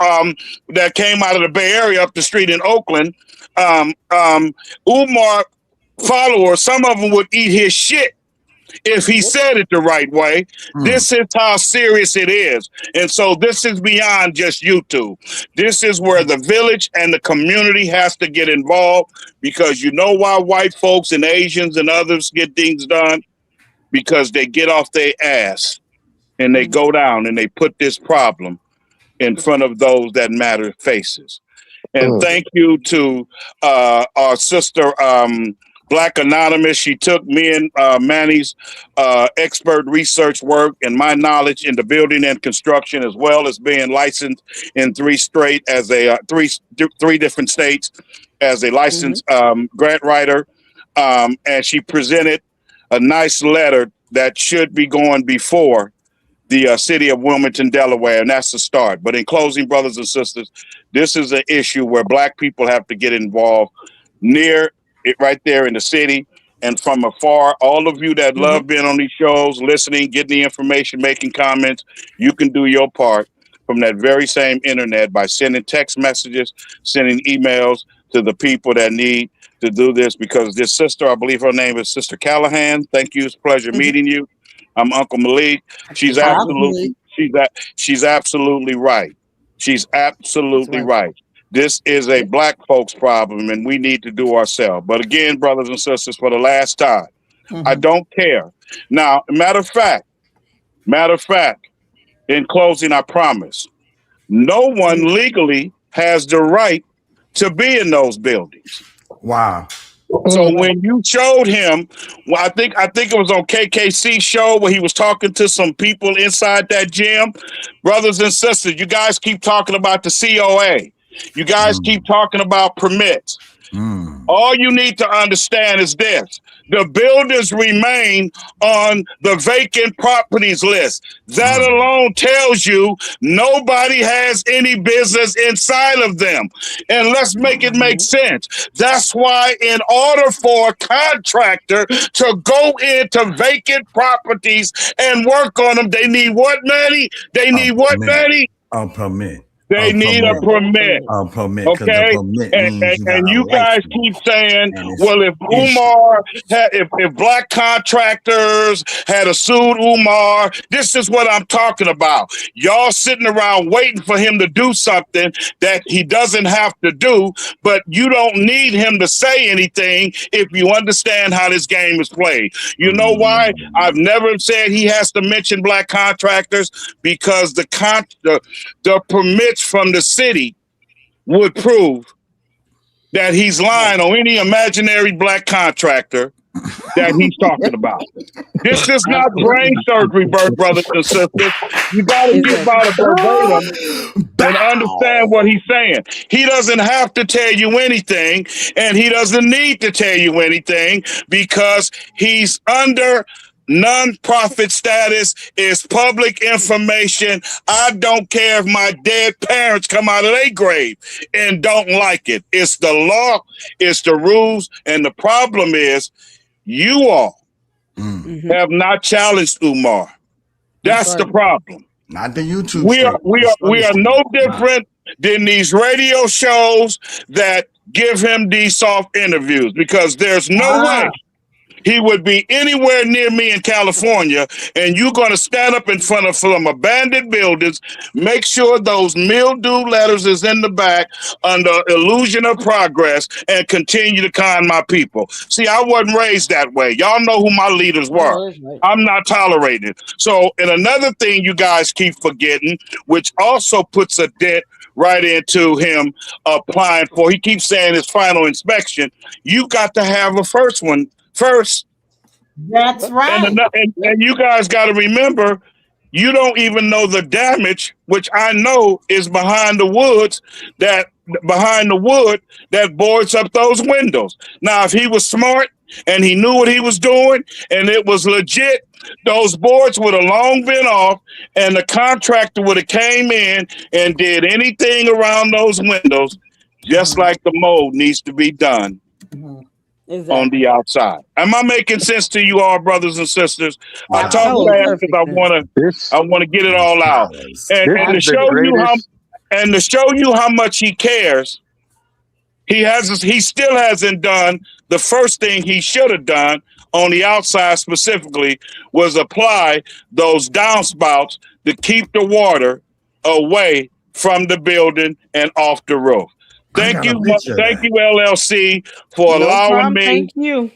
that came out of the Bay Area up the street in Oakland, Umar followers, some of them would eat his shit if he said it the right way. This is how serious it is. And so this is beyond just YouTube. This is where the village and the community has to get involved, because you know why white folks and Asians and others get things done? Because they get off their ass and they go down and they put this problem in front of those that matter faces. And thank you to our sister, Black Anonymous. She took me and Manny's expert research work and my knowledge in the building and construction, as well as being licensed in three different states as a licensed grant writer. And she presented a nice letter that should be going before the city of Wilmington, Delaware, and that's the start. But in closing, brothers and sisters, this is an issue where Black people have to get involved near it, right there in the city and from afar. All of you that love being on these shows, listening, getting the information, making comments, you can do your part from that very same internet by sending text messages, sending emails to the people that need to do this, because this sister, I believe her name is Sister Callahan. Thank you. It's a pleasure meeting you. I'm Uncle Malik. She's absolutely right. She's absolutely right. This is a Black folks problem, and we need to do ourselves. But again, brothers and sisters, for the last time, I don't care. Now, matter of fact, in closing, I promise, no one legally has the right to be in those buildings. Wow. So when you showed him, well, I think it was on KKC show where he was talking to some people inside that gym. Brothers and sisters, you guys keep talking about the COA. You guys keep talking about permits. All you need to understand is this. The buildings remain on the vacant properties list. That alone tells you nobody has any business inside of them. And let's make it make sense. That's why in order for a contractor to go into vacant properties and work on them, they need what, Manny? They need what, Manny? A permit. They need a permit. A permit. Okay, and you guys keep saying, well, if Umar had, if black contractors had sued Umar, this is what I'm talking about. Y'all sitting around waiting for him to do something that he doesn't have to do, but you don't need him to say anything if you understand how this game is played. You know why? I've never said he has to mention black contractors, because the permits from the city would prove that he's lying on any imaginary black contractor that he's talking about. This is not brain surgery, brothers and sisters. You got to get by the verbatim and understand what he's saying. He doesn't have to tell you anything, and he doesn't need to tell you anything, because he's under non-profit status, is public information. I don't care if my dead parents come out of their grave and don't like it. It's the law, it's the rules, and the problem is you all have not challenged Umar. That's the problem. Not the YouTube. We are no different than these radio shows that give him these soft interviews, because there's no way he would be anywhere near me in California, and you're going to stand up in front of some abandoned buildings, make sure those mildew letters is in the back under illusion of progress, and continue to con my people. See, I wasn't raised that way. Y'all know who my leaders were. I'm not tolerated. So, and another thing you guys keep forgetting, which also puts a dent right into him applying for, he keeps saying his final inspection. You got to have a first one first. That's right. And you guys got to remember, you don't even know the damage, which I know is behind the wood that boards up those windows. Now, if he was smart and he knew what he was doing and it was legit, those boards would have long been off, and the contractor would have came in and did anything around those windows, just like the mold needs to be done. On the outside. Am I making sense to you all, brothers and sisters? I talk fast because I want to get it all out. And to show you how much he cares, he still hasn't done the first thing he should have done on the outside specifically, was apply those downspouts to keep the water away from the building and off the roof. Thank you, LLC, for allowing me.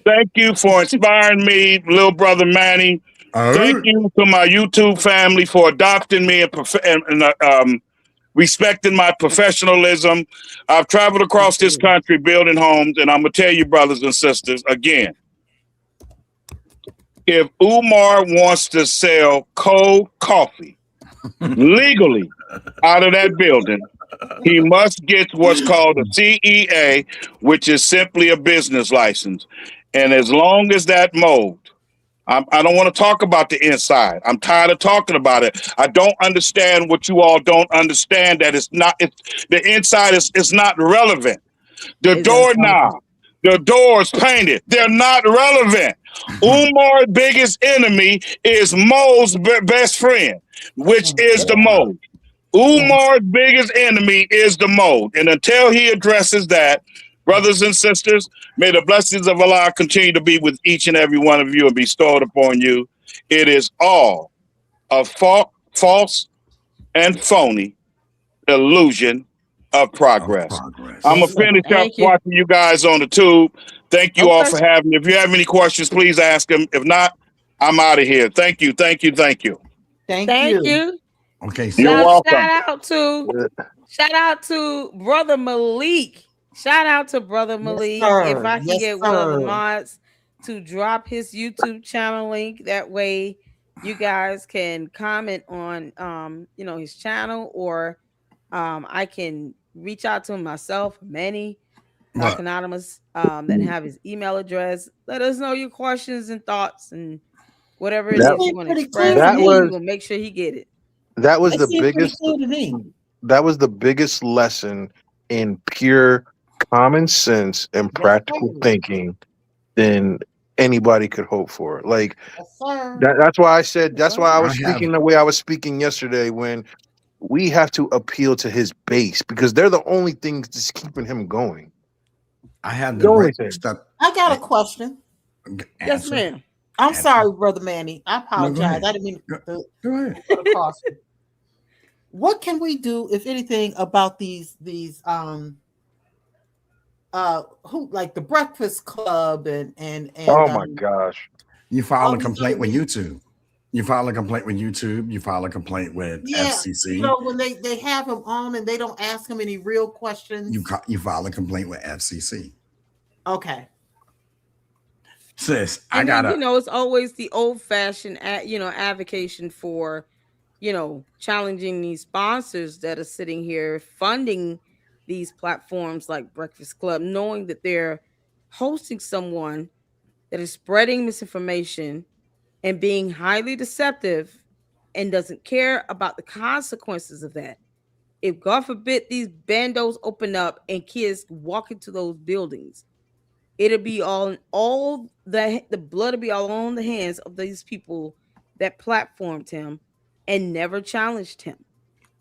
Thank you for inspiring me, little brother Manny. Thank you to my YouTube family for adopting me and respecting my professionalism. I've traveled across this country building homes, and I'm going to tell you, brothers and sisters, again, if Umar wants to sell cold coffee legally out of that building, he must get what's called a CEA, which is simply a business license. And as long as that mold, I don't want to talk about the inside. I'm tired of talking about it. I don't understand what you all don't understand, that the inside is not relevant. The doorknob, the doors painted, they're not relevant. Umar's biggest enemy is mold's best friend, which is the mold. Umar's biggest enemy is the mold. And until he addresses that, brothers and sisters, may the blessings of Allah continue to be with each and every one of you and be bestowed upon you. It is all a false and phony illusion of progress. I'm going to finish up watching you guys on the tube. Thank you all for having me. If you have any questions, please ask them. If not, I'm out of here. Thank you. Thank you. Thank you. Thank you. Okay, so you're welcome. Shout out to Brother Malik. Shout out to Brother Malik. Yes, if I can get one of the mods to drop his YouTube channel link, that way you guys can comment on his channel, or I can reach out to him myself, Manny, Black Anonymous, that have his email address. Let us know your questions and thoughts and whatever it is you want to express. That and was, we're gonna make sure he get it. That was the biggest. That was the biggest lesson in pure common sense and practical thinking than anybody could hope for. Like that's why I said. That's why I was speaking the way I was speaking yesterday. When we have to appeal to his base because they're the only things that's keeping him going. I had the right stuff. I got a question. Yes, ma'am. I'm sorry, Brother Manny. I apologize. No, I didn't mean to go ahead. What can we do, if anything, about these who like the Breakfast Club and oh my gosh. You file a complaint with YouTube. You file a complaint with YouTube. You file a complaint with FCC. You know, when they have him on and they don't ask him any real questions. You file a complaint with FCC. Okay. Sis, I got it. You know, it's always the old-fashioned, advocation for, challenging these sponsors that are sitting here funding these platforms like Breakfast Club, knowing that they're hosting someone that is spreading misinformation and being highly deceptive and doesn't care about the consequences of that. If God forbid these bandos open up and kids walk into those buildings, it'll be all the blood will be all on the hands of these people that platformed him and never challenged him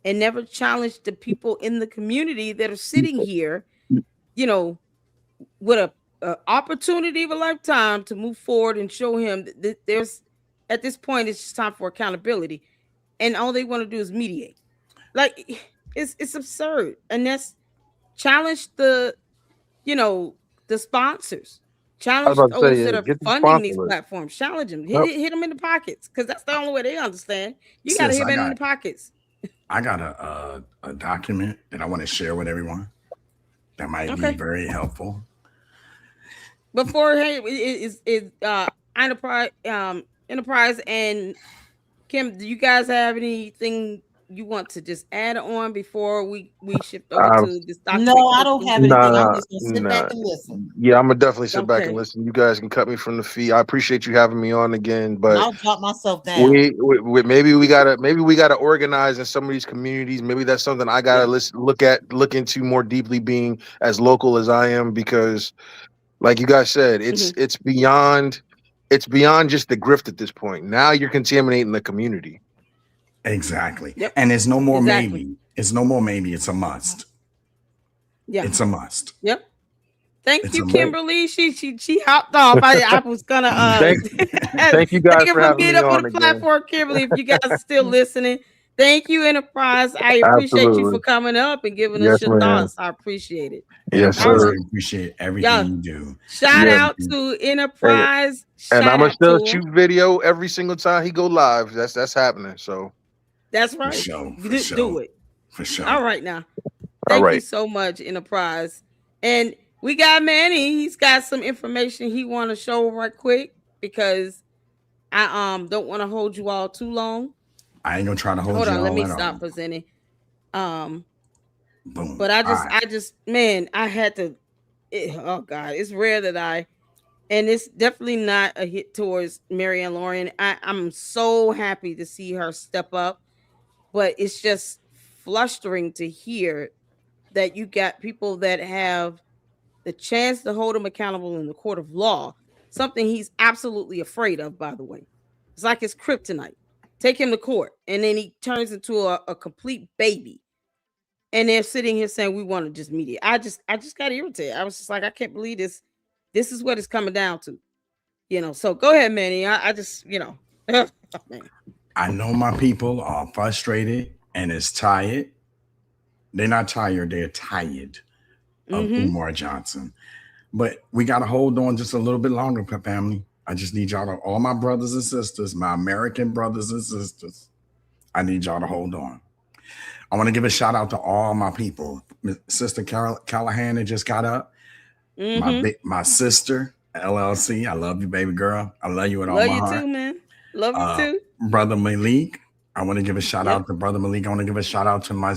and never challenged the people in the community that are sitting here, with a opportunity of a lifetime to move forward and show him that there's, at this point, it's just time for accountability. And all they want to do is mediate. Like, it's absurd. And that's challenge the sponsors. Challenge those that are funding these platforms. Challenge them. Hit them in the pockets, because that's the only way they understand. You got to hit them in the pockets. I got a document that I want to share with everyone that might be very helpful. Before, is Enterprise and Kim, do you guys have anything you want to just add on before we shift over to this document? No, I don't have anything. I'm just gonna sit back and listen. Yeah, I'm gonna definitely sit back and listen. You guys can cut me from the feed. I appreciate you having me on again, but I'll drop myself down. Maybe we gotta organize in some of these communities. Maybe that's something I gotta look into more deeply, being as local as I am, because like you guys said, it's beyond just the grift at this point. Now you're contaminating the community. Exactly. Yep. And it's no more maybe. It's no more maybe. It's a must. Yeah. It's a must. Yep. Thank you, Kimberly. She hopped off. I was gonna thank you guys for having me on the platform, Kimberly. If you guys are still listening, thank you, Enterprise. I appreciate you for coming up and giving us your thoughts. I appreciate it. Yes, sir. I appreciate everything you do. Shout out to Enterprise. And I'm gonna still shoot video every single time he go live. That's happening. So that's right. For sure. Do it. For sure. All right now. Thank you so much, Enterprise. And we got Manny. He's got some information he want to show right quick, because I don't want to hold you all too long. I ain't gonna try to hold you. Hold on, let me stop stop presenting. Boom. But I just, man, I had to. Oh God, it's rare that and it's definitely not a hit towards Marianne Lorian. I'm so happy to see her step up, but it's just flustering to hear that you got people that have the chance to hold him accountable in the court of law, something he's absolutely afraid of, by the way. It's like his kryptonite. Take him to court, and then he turns into a complete baby. And they're sitting here saying, we want to just mediate. I just got irritated. I was just like, I can't believe this. This is what it's coming down to. So go ahead, Manny. I just, man. I know my people are frustrated and is tired. They're not tired. They're tired of Umar Johnson. But we got to hold on just a little bit longer, family. I just need y'all all my brothers and sisters, my American brothers and sisters. I need y'all to hold on. I want to give a shout out to all my people. Sister Callahan that just got up. My sister, LLC. I love you, baby girl. I love you with all my heart. Love you too, man. Love you too. Brother Malik. I want to give a shout out to Brother Malik. I want to give a shout out to my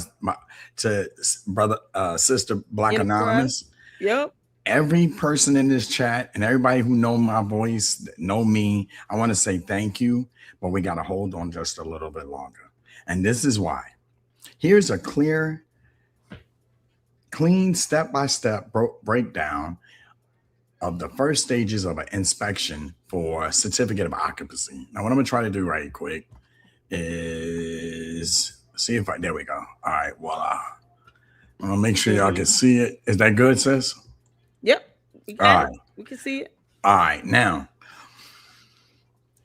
brother, sister Black Anonymous. Yep. every person in this chat and everybody who know my voice, know me, I want to say thank you, but we got to hold on just a little bit longer. And this is why. Here's a clean step-by-step breakdown of the first stages of an inspection for a certificate of occupancy. Now, what I'm going to try to do right quick is see if there we go. All right, voila. I'm going to make sure y'all can see it. Is that good, sis? Yep. All right. We can see it. All right. Now,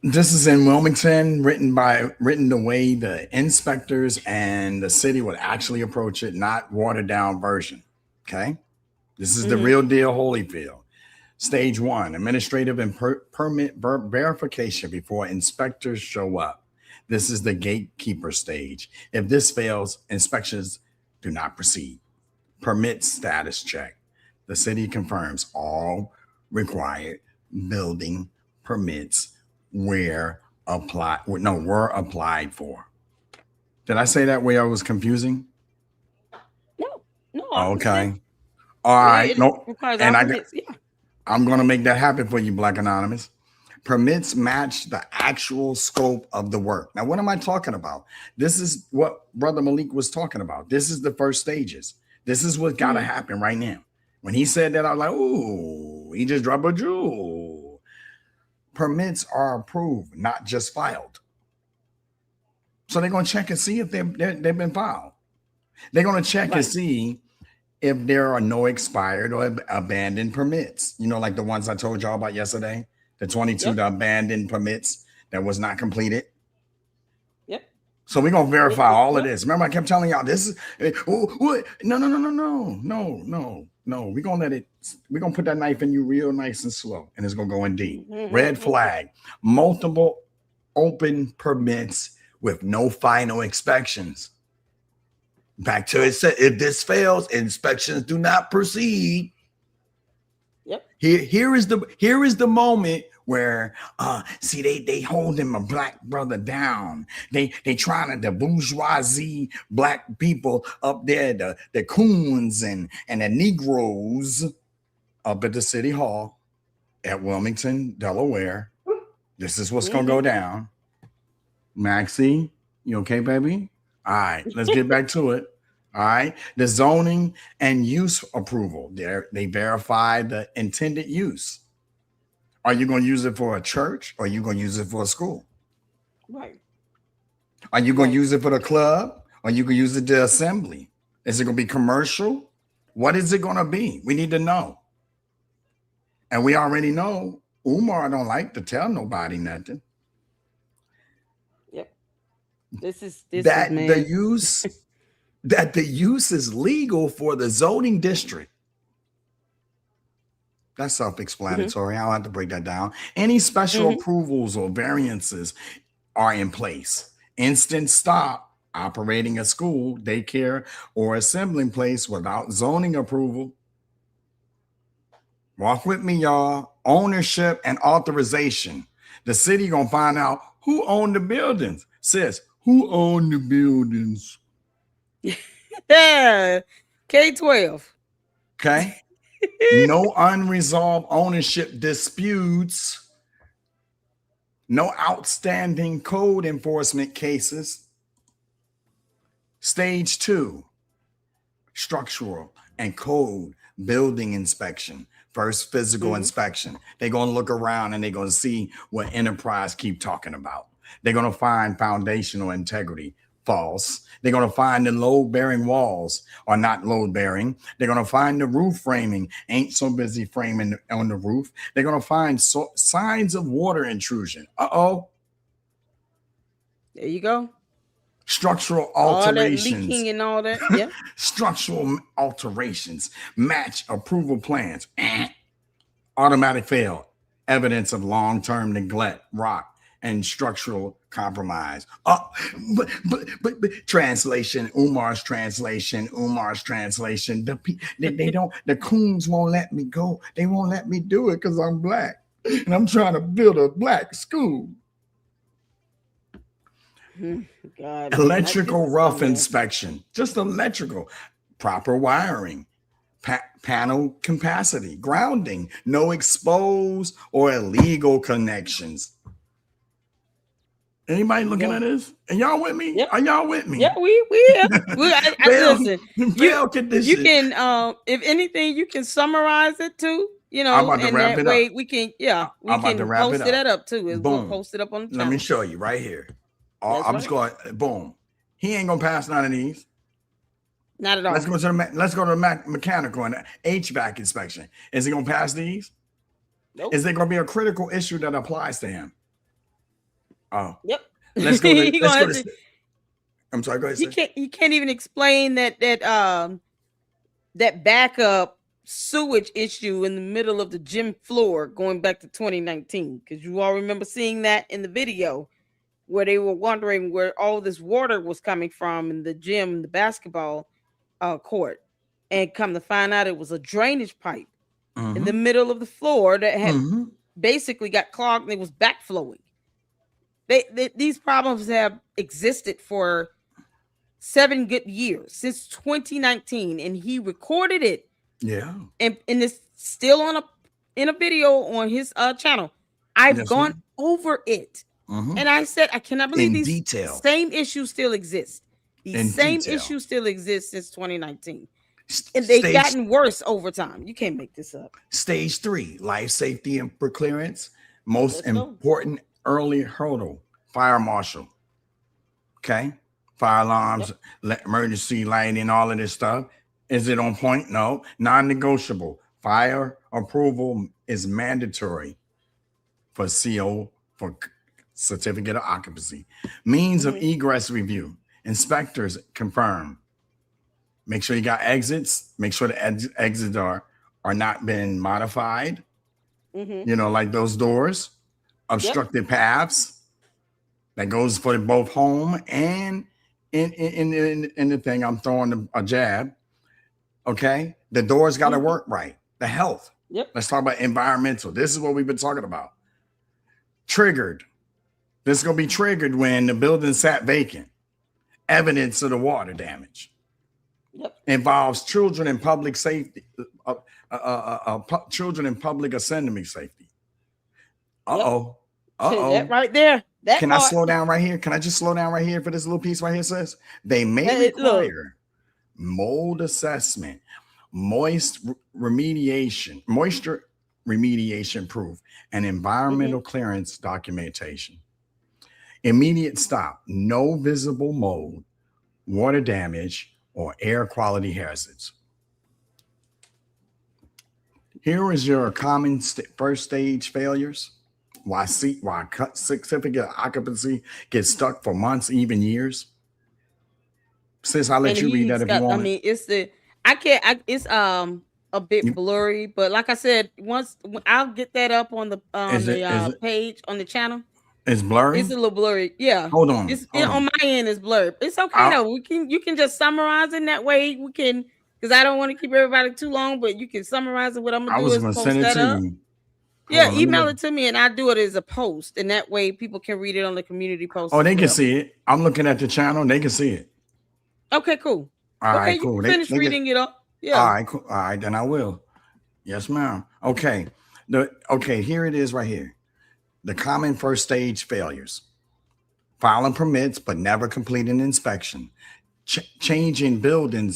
this is in Wilmington, written the way the inspectors and the city would actually approach it, not watered down version. Okay. This is the real deal, Holyfield. Stage 1, administrative and permit verification before inspectors show up. This is the gatekeeper stage. If this fails, inspections do not proceed. Permit status check. The city confirms all required building permits were applied for. Did I say that way I was confusing? No. Okay. All right. No. And I'm going to make that happen for you, Black Anonymous. Permits match the actual scope of the work. Now, what am I talking about? This is what Brother Malik was talking about. This is the first stages. This is what got to happen right now. When he said that, I was like, ooh, he just dropped a jewel. Permits are approved, not just filed. So they're going to check and see if they've been filed. They're going to check and see if there are no expired or abandoned permits. You know, like the ones I told y'all about yesterday, the 22 the abandoned permits that was not completed. Yep. So we're going to verify all of this. Remember, I kept telling y'all this is, no. We're going to put that knife in you real nice and slow, and it's going to go in deep. Red flag, multiple open permits with no final inspections. Back to it said, if this fails, inspections do not proceed. Yep. Here is the moment where see they holding my black brother down. They trying to the bourgeoisie black people up there, the coons and the Negroes up at the city hall at Wilmington, Delaware. This is what's gonna go down. Maxie, you okay, baby? All right, let's get back to it. All right, the zoning and use approval. They verify the intended use. Are you going to use it for a church or are you going to use it for a school? Right. Are you going to use it for the club or are you going to use it to assembly? Is it going to be commercial? What is it going to be? We need to know. And we already know Umar don't like to tell nobody nothing. Yep. That the use is legal for the zoning district. That's self-explanatory. I don't have to break that down. Any special approvals or variances are in place. Instant stop operating a school, daycare, or assembling place without zoning approval. Walk with me, y'all. Ownership and authorization. The city gonna find out who owned the buildings. Sis, who owned the buildings? Yeah, K-12. Okay. No unresolved ownership disputes. No outstanding code enforcement cases. Stage 2, structural and code building inspection. First physical inspection. They're going to look around and they're going to see what enterprise keep talking about. They're going to find foundational integrity. False. They're going to find the load-bearing walls are not load-bearing. They're going to find the roof framing ain't so busy framing on the roof. They're going to find signs of water intrusion. Uh-oh. There you go. Structural alterations. All that leaking and all that. Yeah. Structural alterations. Match approval plans. Automatic fail. Evidence of long-term neglect. Rock. And structural compromise. But translation, Umar's translation. The coons won't let me go. They won't let me do it because I'm black. And I'm trying to build a black school. God, electrical rough inspection. Just electrical. Proper wiring. panel capacity, grounding, no exposed or illegal connections. Anybody looking at this? And y'all with me? Yep. Are y'all with me? Yeah, we listen. You can if anything, you can summarize it too. You know, and that way we can post it up too. We'll post it up on the channel. Let me show you right here. I'm just going boom. He ain't gonna pass none of these. Not at all. Let's go to the mechanical and HVAC inspection. Is he gonna pass these? Nope. Is there gonna be a critical issue that applies to him? Oh, yep. Let's go. I'm sorry. Go ahead. You can't even explain that backup sewage issue in the middle of the gym floor going back to 2019, because you all remember seeing that in the video where they were wondering where all this water was coming from in the gym, the basketball court, and come to find out it was a drainage pipe in the middle of the floor that had basically got clogged and it was backflowing. These problems have existed for 7 good years, since 2019, and he recorded it. Yeah, and it's still in a video on his channel. I've gone over it, and I said I cannot believe these same issues still exist. These same issues still exist since 2019, and they've gotten worse over time. You can't make this up. Stage 3, life safety and preclearance. Most important early hurdle, fire marshal. Okay, fire alarms, emergency lighting, all of this stuff. Is it on point? No. Non-negotiable. Fire approval is mandatory for CO, for certificate of occupancy. Means of egress review. Inspectors confirm. Make sure you got exits. Make sure the exits are not been modified. You know, like those doors. Obstructed paths. That goes for both home and in the thing. I'm throwing a jab. Okay, the doors got to work right. The health. Yep. Let's talk about environmental. This is what we've been talking about. Triggered. This is going to be triggered when the building sat vacant. Evidence of the water damage. Yep. Involves children in public safety. Children in public assembly safety. That right there. Can I slow down right here? Can I just slow down right here for this little piece right here? Says they may require mold assessment, moisture remediation proof, and environmental clearance documentation. Immediate stop, no visible mold, water damage, or air quality hazards. Here is your common first stage failures. Why certificate of occupancy gets stuck for months, even years. Sis, I'll let you read that if you want. I mean, it's it's a bit blurry, but like I said, once I'll get that up on the page on the channel. It's blurry. It's a little blurry. Yeah. Hold on. On my end, it's blurred. It's okay though. You can just summarize in that way. We can, because I don't want to keep everybody too long, but you can summarize it. What I'm gonna do is post that up. Yeah, email it to me and I do it as a post, and that way people can read it on the community post. Oh, they can see it. I'm looking at the channel. They can see it. Okay, cool. All right, cool. You can finish reading it up. Yeah. All right, cool. All right, then I will. Yes, ma'am. Okay. Here it is right here. The common first stage failures. Filing permits, but never completing inspection. Changing building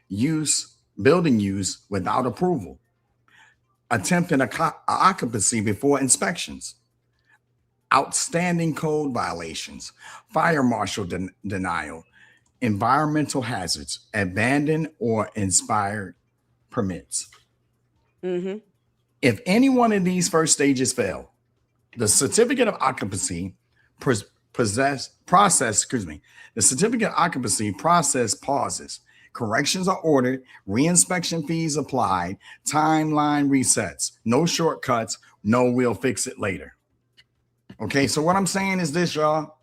use without approval. Attempting occupancy before inspections. Outstanding code violations. Fire marshal denial. Environmental hazards, abandoned or inspired permits. If any one of these first stages fail, the certificate of occupancy process pauses. Corrections are ordered, reinspection fees applied, timeline resets, no shortcuts, no we'll fix it later. Okay, so what I'm saying is this, y'all.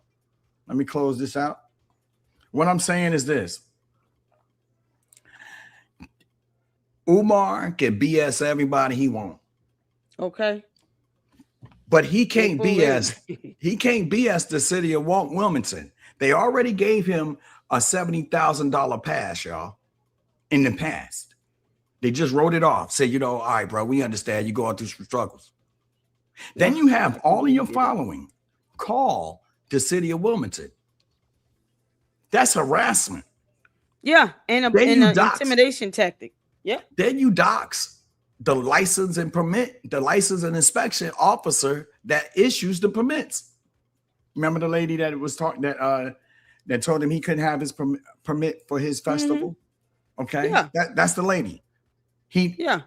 Let me close this out. What I'm saying is this. Umar can BS everybody he wants. Okay. But he can't BS the city of Wilmington. They already gave him a $70,000 pass, y'all, in the past. They just wrote it off. Say, all right, bro, we understand you going through some struggles. Then you have all of your following call the city of Wilmington. That's harassment. Yeah, and an intimidation tactic. Yeah. Then you dox the license and inspection officer that issues the permits. Remember the lady that was talking that told him he couldn't have his permit for his festival? Okay, yeah. That's the lady.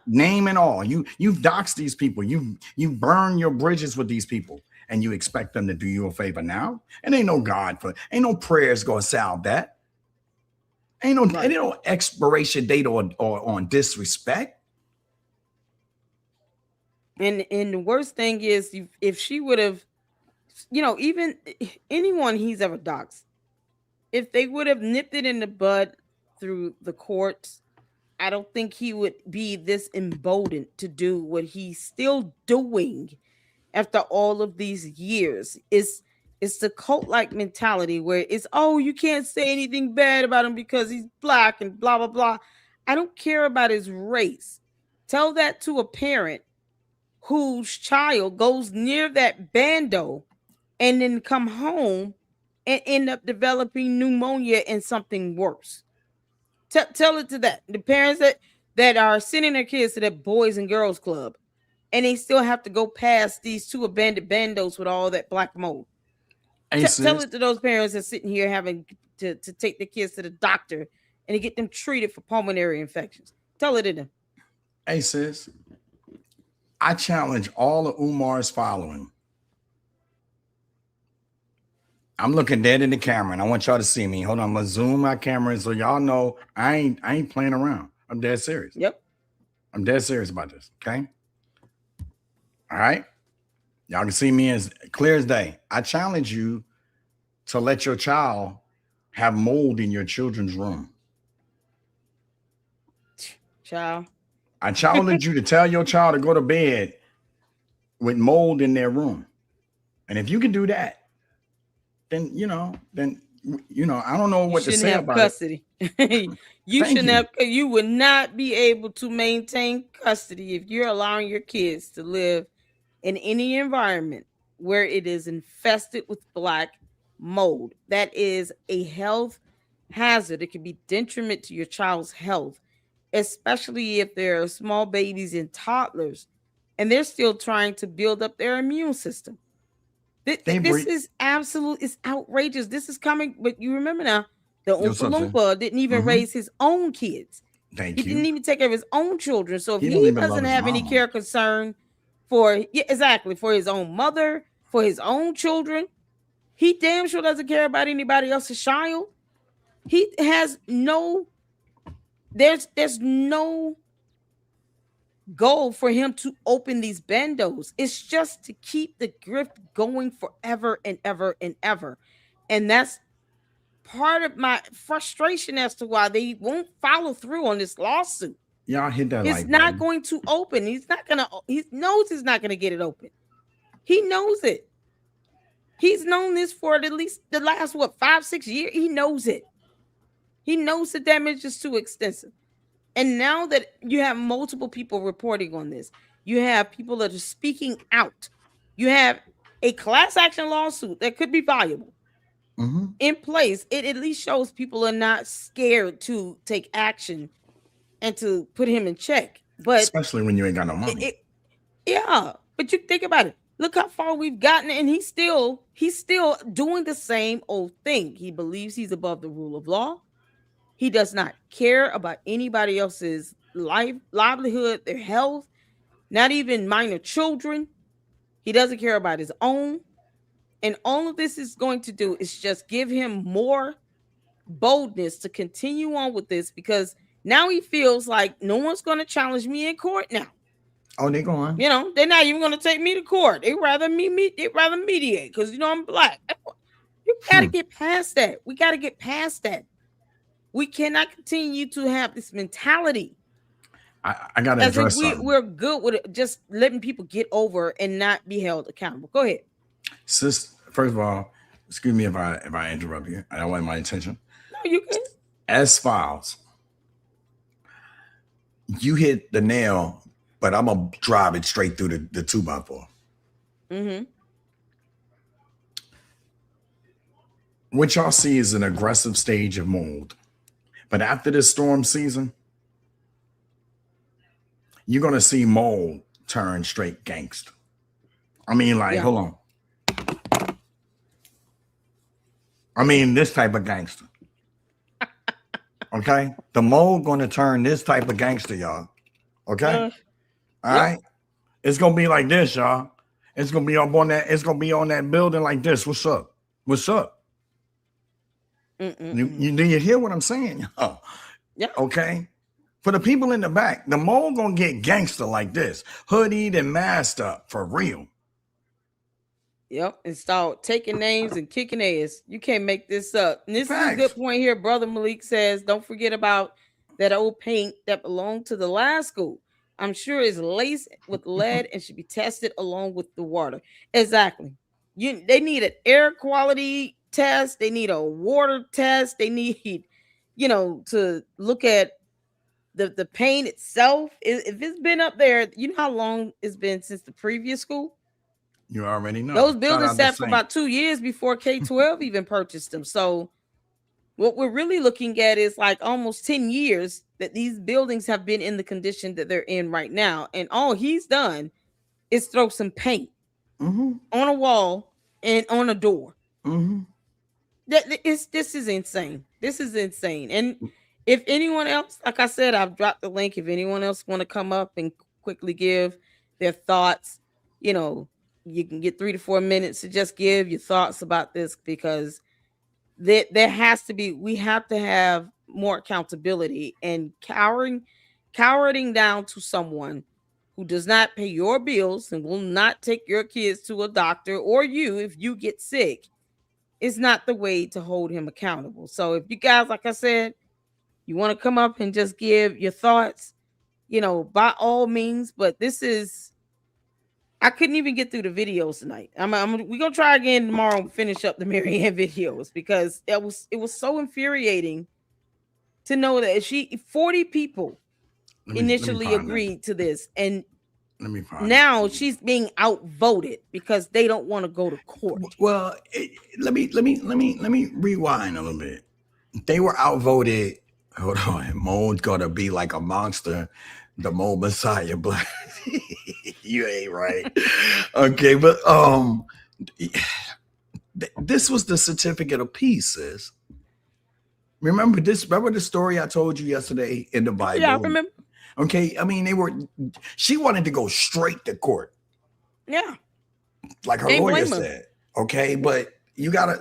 Name and all. You've doxed these people. You burn your bridges with these people, and you expect them to do you a favor now? And ain't no prayers gonna solve that. Ain't no expiration date on disrespect. And the worst thing is, if she would have, even anyone he's ever doxed, if they would have nipped it in the bud through the courts, I don't think he would be this emboldened to do what he's still doing after all of these years. It's the cult-like mentality where it's, you can't say anything bad about him because he's black and blah, blah, blah. I don't care about his race. Tell that to a parent whose child goes near that bando and then come home and end up developing pneumonia and something worse. Tell it to that. The parents that are sending their kids to that Boys and Girls Club, and they still have to go past these 2 abandoned bandos with all that black mold. Tell it to those parents that are sitting here having to take their kids to the doctor and to get them treated for pulmonary infections. Tell it to them. Hey, sis, I challenge all of Umar's following. I'm looking dead in the camera, and I want y'all to see me. Hold on, I'm gonna zoom my camera so y'all know I ain't playing around. I'm dead serious. Yep. I'm dead serious about this. Okay. All right. Y'all can see me as clear as day. I challenge you to let your child have mold in your children's room. Child. I challenge you to tell your child to go to bed with mold in their room. And if you can do that, then I don't know what to say about custody. You would not be able to maintain custody if you're allowing your kids to live in any environment where it is infested with black mold. That is a health hazard. It can be detriment to your child's health, especially if they're small babies and toddlers and they're still trying to build up their immune system. This is absolute. It's outrageous. This is coming, but you remember now, the Oompa Loompa didn't even raise his own kids. He didn't even take care of his own children. So if he doesn't have any care concern for his own mother, for his own children, he damn sure doesn't care about anybody else's child. He has no. There's no goal for him to open these bandos. It's just to keep the grift going forever and ever and ever. And that's part of my frustration as to why they won't follow through on this lawsuit. Y'all hit that. It's not going to open. He knows he's not going to get it open. He knows it. He's known this for at least the last 5-6 years. He knows it. He knows the damage is too extensive. And now that you have multiple people reporting on this, you have people that are speaking out, you have a class action lawsuit that could be viable in place. It at least shows people are not scared to take action and to put him in check. But especially when you ain't got no money. But you think about it. Look how far we've gotten, and he's still doing the same old thing. He believes he's above the rule of law. He does not care about anybody else's livelihood, their health, not even minor children. He doesn't care about his own. And all of this is going to do is just give him more boldness to continue on with this, because now he feels like no one's going to challenge me in court now. Oh, they're going. They're not even going to take me to court. They'd rather mediate because I'm black. You got to get past that. We got to get past that. We cannot continue to have this mentality. I got to address something. We're good with it, just letting people get over and not be held accountable. Go ahead. Sis, first of all, excuse me if I interrupt you. I don't want my attention. No, you can. S-Files. you hit the nail, but I'm gonna drive it straight through the 2x4. Mm-hmm. What y'all see is an aggressive stage of mold. But after this storm season, you're gonna see mold turn straight gangster. I mean, like, hold on. I mean, this type of gangster. Okay? The mold gonna turn this type of gangster, y'all. Okay? All right? It's gonna be like this, y'all. It's gonna be up on that, it's gonna be on that building like this. What's up? What's up? Do you hear what I'm saying? Oh, yeah. Okay. For the people in the back, the mold gonna get gangster like this, hoodied and masked up for real. Yep, and start taking names and kicking ass. You can't make this up. And this is a good point here. Brother Malik says, don't forget about that old paint that belonged to the last school. I'm sure it's laced with lead and should be tested along with the water. Exactly. They need an air quality test. They need a water test. They need, to look at the paint itself. If it's been up there, you know how long it's been since the previous school? You already know. Those buildings sat for about 2 years before K-12 even purchased them. So what we're really looking at is like almost 10 years that these buildings have been in the condition that they're in right now. And all he's done is throw some paint on a wall and on a door. This is insane. This is insane. And if anyone else, like I said, I've dropped the link. If anyone else want to come up and quickly give their thoughts, you can get 3 to 4 minutes to just give your thoughts about this, because there has to be, we have to have more accountability, and cowarding down to someone who does not pay your bills and will not take your kids to a doctor, or you, if you get sick, is not the way to hold him accountable. So if you guys, like I said, you want to come up and just give your thoughts, by all means, but this is, I couldn't even get through the videos tonight. We're gonna try again tomorrow and finish up the Marianne videos, because it was so infuriating to know that 40 people initially agreed to this, and now she's being outvoted because they don't want to go to court. Well, let me rewind a little bit. They were outvoted. Hold on, Mold's gonna be like a monster. The Mold Messiah, Black. You ain't right. Okay, but this was the certificate of peace, sis. Remember this? Remember the story I told you yesterday in the Bible? Yeah, I remember. Okay, I mean, she wanted to go straight to court. Yeah. Like her lawyer said. Okay, but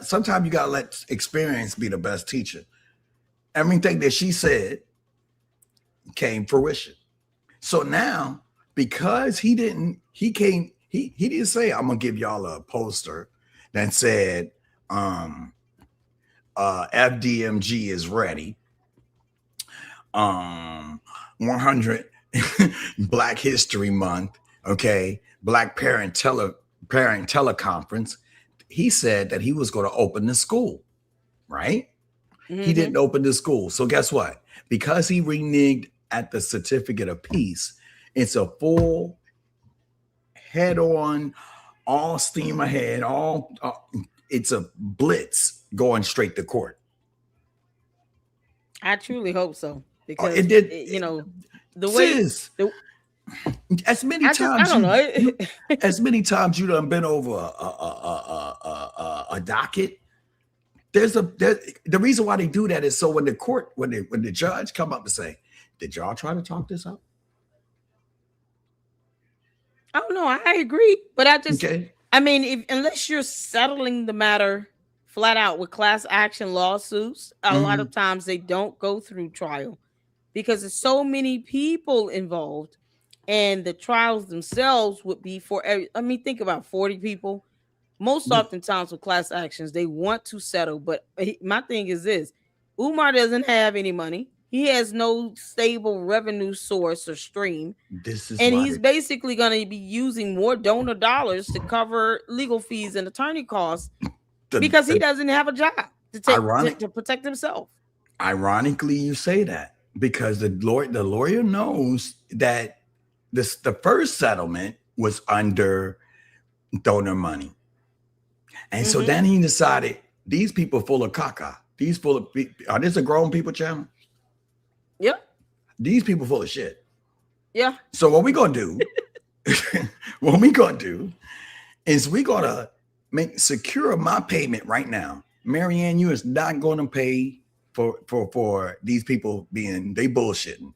sometimes you gotta let experience be the best teacher. Everything that she said came fruition. So now, because he didn't say, I'm gonna give y'all a poster that said FDMG is ready. 100 Black History Month, okay, Black Parent Teleconference. He said that he was going to open the school, right? He didn't open the school. So guess what? Because he reneged at the certificate of peace, it's a full head-on, all steam ahead, it's a blitz going straight to court. I truly hope so, because it did. The way as many times as many times you done been over a docket. The reason why they do that is so when the judge come up and say, did y'all try to talk this out? I don't know. I agree, but I mean, unless you're settling the matter flat out with class action lawsuits, a lot of times they don't go through trial, because there's so many people involved, and the trials themselves would be think about 40 people. Most oftentimes with class actions, they want to settle, but my thing is this: Umar doesn't have any money. He has no stable revenue source or stream. He's basically going to be using more donor dollars to cover legal fees and attorney costs because he doesn't have a job to protect himself. Ironically, you say that, because the lawyer knows that the first settlement was under donor money. And so then he decided these people full of caca. These full of are this a grown people channel? Yeah. These people full of shit. Yeah. So what we gonna do? What we gonna do is we gonna secure my payment right now. Marianne, you is not gonna pay for these people they bullshitting.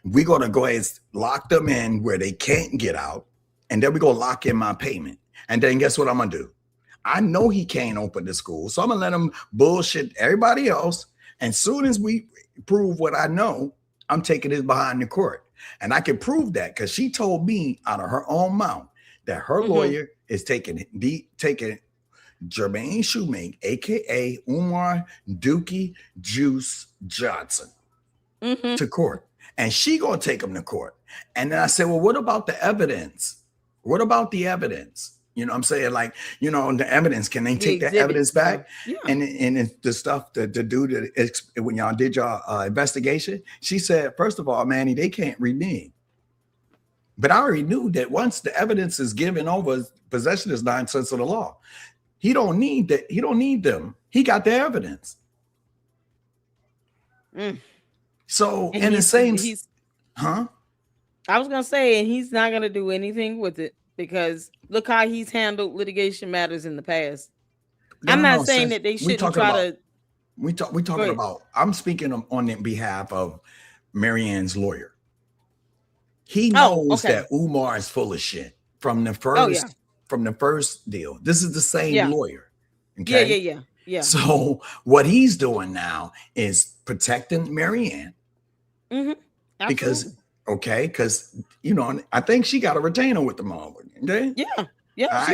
We're gonna go ahead and lock them in where they can't get out, and then we're gonna lock in my payment. And then guess what I'm gonna do? I know he can't open the school, so I'm gonna let him bullshit everybody else. And soon as we prove what I know, I'm taking this behind the court. And I can prove that because she told me out of her own mouth that her lawyer is taking Jermaine Shoemake, aka Umar Dookie Juice Johnson, to court. And she gonna take him to court. And then I said, well, what about the evidence? What about the evidence? You know what I'm saying? Like, you know, the evidence, can they take that evidence back? Yeah. And it's the stuff to do when y'all did your investigation, she said, first of all, Manny, they can't renege. But I already knew that once the evidence is given over, possession is 9 cents of the law. He don't need that. He don't need them. He got the evidence. So in the same, I was gonna say, and he's not gonna do anything with it. Because look how he's handled litigation matters in the past. I'm not saying that they shouldn't try to. We're talking about. I'm speaking on behalf of Marianne's lawyer. He knows that Umar is full of shit from the first deal. This is the same lawyer. Okay? Yeah. So what he's doing now is protecting Marianne. Because you know, I think she got a retainer with the mom. Okay. Yeah.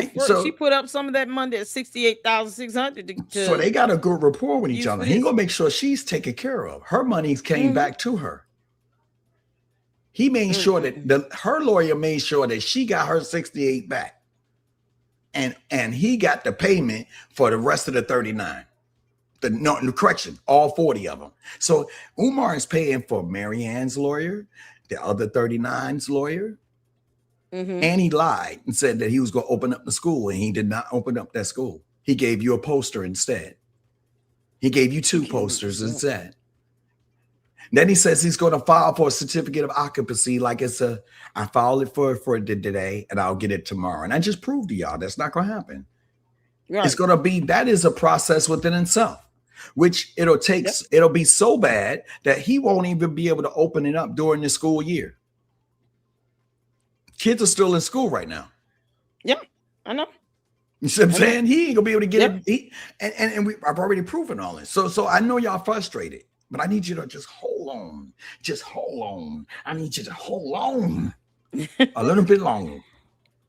She put up some of that money at 68,600. So they got a good rapport with each other. He's gonna make sure she's taken care of. Her money came back to her. He made sure that her lawyer made sure that she got her 68 back, and he got the payment for the rest of the 39. Correction, all 40 of them. So Umar is paying for Marianne's lawyer, the other 39's lawyer, and he lied and said that he was going to open up the school, and he did not open up that school. He gave you a poster instead. He gave you 2 posters instead. Then he says he's going to file for a certificate of occupancy, like I filed it for today, and I'll get it tomorrow. And I just proved to y'all that's not going to happen. Right. It's going to be, that is a process within itself, which it'll be so bad that he won't even be able to open it up during the school year. Kids are still in school right now. Yeah, I know. You see what I'm saying? He ain't gonna be able to get it. I've already proven all this. So I know y'all frustrated, but I need you to just hold on. Just hold on. I need you to hold on a little bit longer.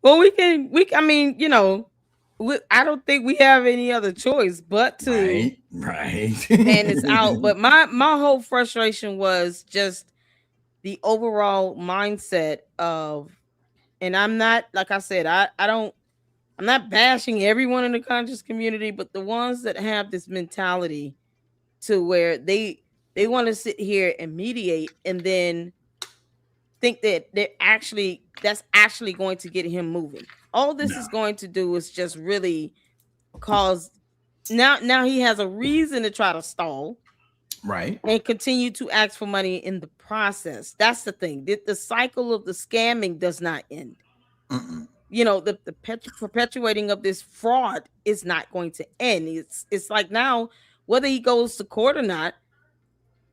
Well, I mean, you know, I don't think we have any other choice but to right. And it's out. But my whole frustration was just the overall mindset of, and I'm not, like I said, I'm not bashing everyone in the conscious community, but the ones that have this mentality to where they want to sit here and mediate and then think that that's actually going to get him moving. All this is going to do is just really cause now he has a reason to try to stall, right, and continue to ask for money in the process. That's the thing. The cycle of the scamming does not end. You know, the perpetuating of this fraud is not going to end. It's like now, whether he goes to court or not,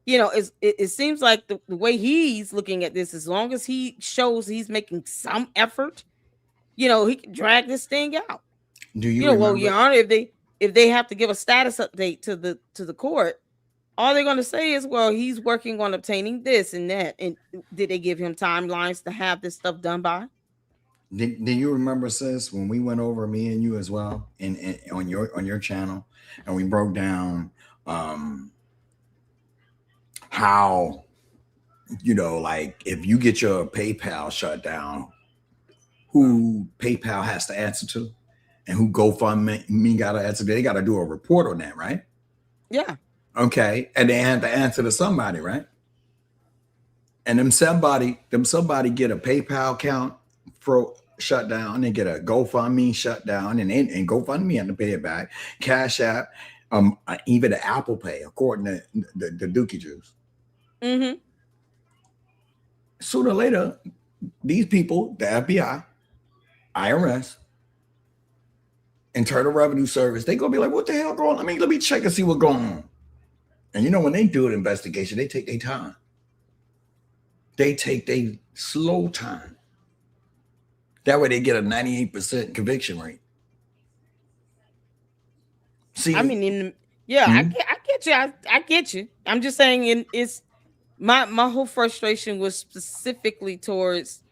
you know, it seems like the way he's looking at this, as long as he shows he's making some effort, you know, he can drag this thing out. Do you remember? Well, Your Honor, if they have to give a status update to the court, all they're going to say is, well, he's working on obtaining this and that. And did they give him timelines to have this stuff done by? Do you remember, sis, when we went over, me and you as well, on your channel, and we broke down how, you know, like if you get your PayPal shut down, who PayPal has to answer to, and who GoFundMe got to answer to? They got to do a report on that, right? Yeah. Okay, and they have to answer to somebody, right? And them somebody get a PayPal account for shut down. They get a GoFundMe shut down, and GoFundMe had to pay it back. Cash App, even the Apple Pay, according to the Dookie Jews. Mm-hmm. Sooner or later, these people, the FBI, IRS, Internal Revenue Service, they gonna be like, "What the hell going on? Let me check and see what's going on." And you know, when they do an investigation, they take their time. They take their slow time. That way they get a 98% conviction rate. See, I mean, I get you. I get you. I'm just saying, it's my whole frustration was specifically towards,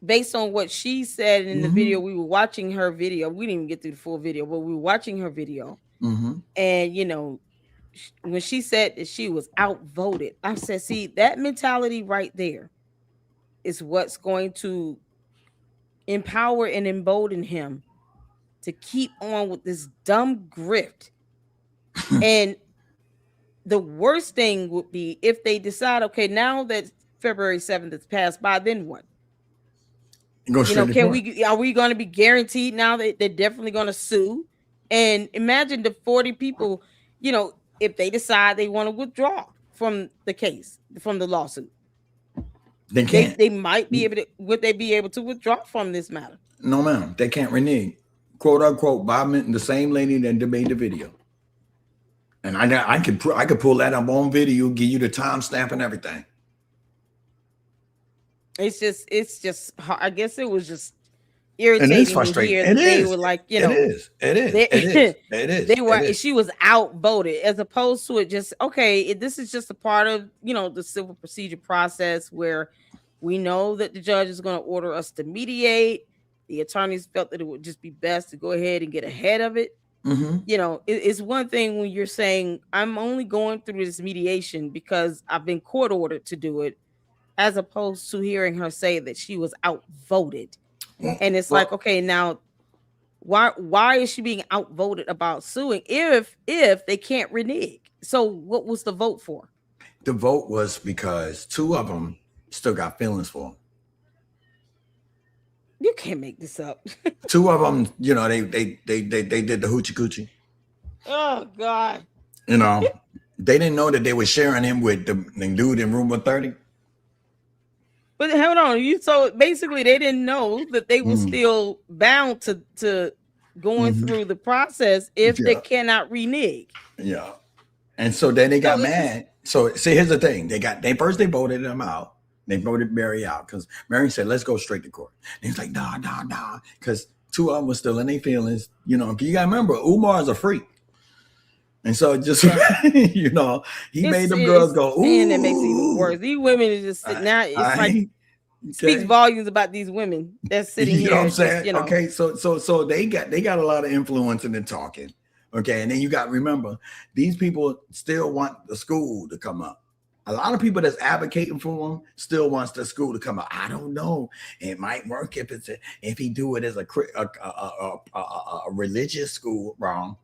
based on what she said in the video. We were watching her video. We didn't even get through the full video, but we were watching her video. And, you know, when she said that she was outvoted, I said, see, that mentality right there is what's going to empower and embolden him to keep on with this dumb grift. And the worst thing would be if they decide, okay, now that February 7th has passed by, then what? You know, are we going to be guaranteed now that they're definitely going to sue? And imagine the 40 people, you know, if they decide they want to withdraw from the case, from the lawsuit. They can't. They might be able to. Would they be able to withdraw from this matter? No, ma'am. They can't renege. "Quote unquote," Bob Minton, the same lady that made the video. And I could pull that up on video, give you the timestamp and everything. It's just. I guess it was just irritating. It is frustrating. They were like, you know, it is. They were. She was outvoted, as opposed to it just okay. This is just a part of, you know, the civil procedure process where we know that the judge is going to order us to mediate. The attorneys felt that it would just be best to go ahead and get ahead of it. You know, it's one thing when you're saying, I'm only going through this mediation because I've been court ordered to do it, as opposed to hearing her say that she was outvoted. And it's like, okay, now why is she being outvoted about suing if they can't renege? So what was the vote for? The vote was because two of them still got feelings for him. You can't make this up. Two of them, you know, they did the hoochie coochie. Oh God. You know, they didn't know that they were sharing him with the dude in room 130. But hold on, so basically they didn't know that they were still bound to going through the process if they cannot renege. Yeah. And so then they got mad. So see, here's the thing. They voted him out. They voted Mary out because Mary said, "Let's go straight to court." And he's like, nah, because two of them were still in their feelings. You know, you gotta remember, Umar is a freak. And so just you know, he made them girls go, "Ooh." And it makes it even worse. These women are just sitting now. It's speaks volumes about these women that's sitting here. You know what I'm saying? Just, you know. Okay, so they got a lot of influence in the talking. Okay, and then you got to remember, these people still want the school to come up. A lot of people that's advocating for them still wants the school to come up. I don't know. It might work if he do it as a religious school. Wrong.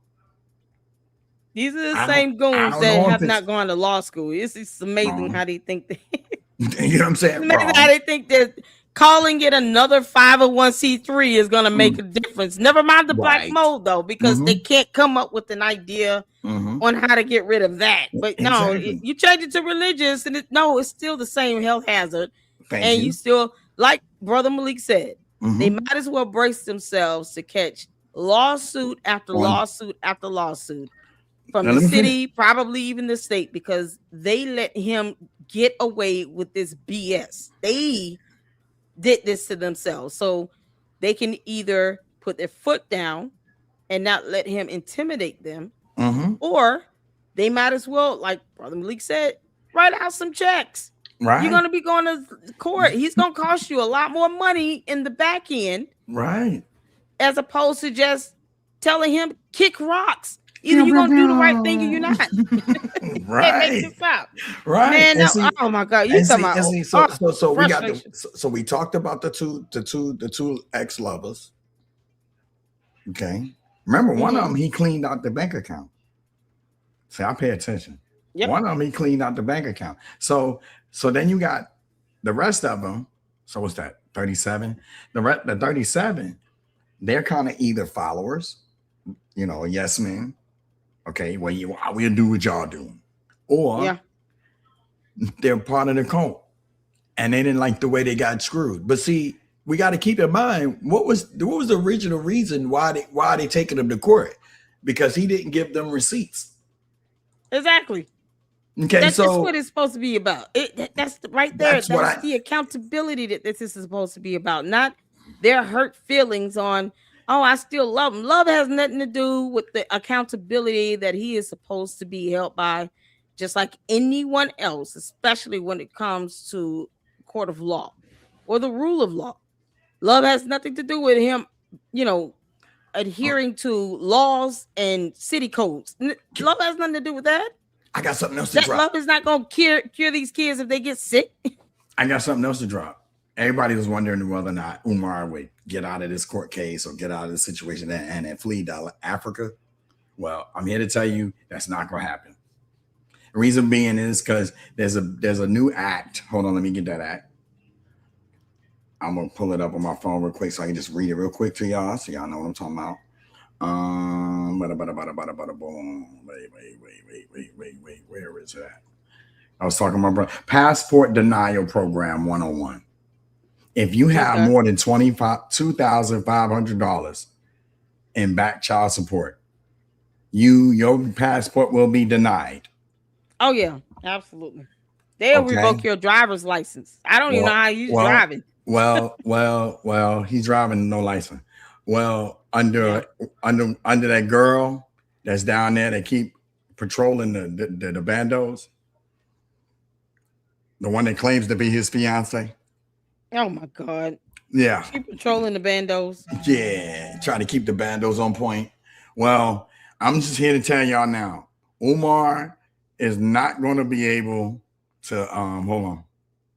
These are the same goons that have not gone to law school. It's amazing how they think that. You know what I'm saying? It's amazing how they think that calling it another 501c3 is going to make a difference. Never mind the black mold, though, because they can't come up with an idea on how to get rid of that. But no, you change it to religious, and it's still the same health hazard. And you still, like Brother Malik said, they might as well brace themselves to catch lawsuit after lawsuit after lawsuit from the city, probably even the state, because they let him get away with this BS. They did this to themselves, so they can either put their foot down and not let him intimidate them, or they might as well, like Brother Malik said, write out some checks. Right, you're going to be going to court. He's going to cost you a lot more money in the back end, right? As opposed to just telling him kick rocks. Either you're going to do the right thing or you're not. Right. Right. Man, oh my God. You talking about so we got so we talked about the two ex-lovers. Okay. Remember, one of them, he cleaned out the bank account. See, I pay attention. Yep. One of them, he cleaned out the bank account. So So then you got the rest of them. So what's that? 37. The 37. They're kind of either followers, yes men. Okay, well, we'll do what y'all do, or they're part of the cult, and they didn't like the way they got screwed. But see, we got to keep in mind what was the original reason why they taking him to court, because he didn't give them receipts. Exactly. Okay, that's so what it's supposed to be about. That's right there. That's the accountability that this is supposed to be about, not their hurt feelings on, oh, I still love him. Love has nothing to do with the accountability that he is supposed to be held by, just like anyone else, especially when it comes to court of law or the rule of law. Love has nothing to do with him, adhering to laws and city codes. Love has nothing to do with that. I got something else to drop. Love is not going to cure these kids if they get sick. I got something else to drop. Everybody was wondering whether or not Umar would get out of this court case or get out of the situation and flee to Africa. Well, I'm here to tell you that's not going to happen. The reason being is because there's a new act. Hold on, let me get that act. I'm going to pull it up on my phone real quick so I can just read it real quick to y'all so y'all know what I'm talking about. Wait, where is that? I was talking about Passport Denial Program 101. If you have more than $2,500 in back child support, your passport will be denied. Oh yeah, absolutely. They'll revoke your driver's license. I don't even know how he's driving. Well, he's driving no license. Well, under that girl that's down there that keep patrolling the bandos, the one that claims to be his fiance. Oh my God. Yeah. Keep patrolling the bandos. Yeah. Trying to keep the bandos on point. Well, I'm just here to tell y'all now, Umar is not going to be able to hold on.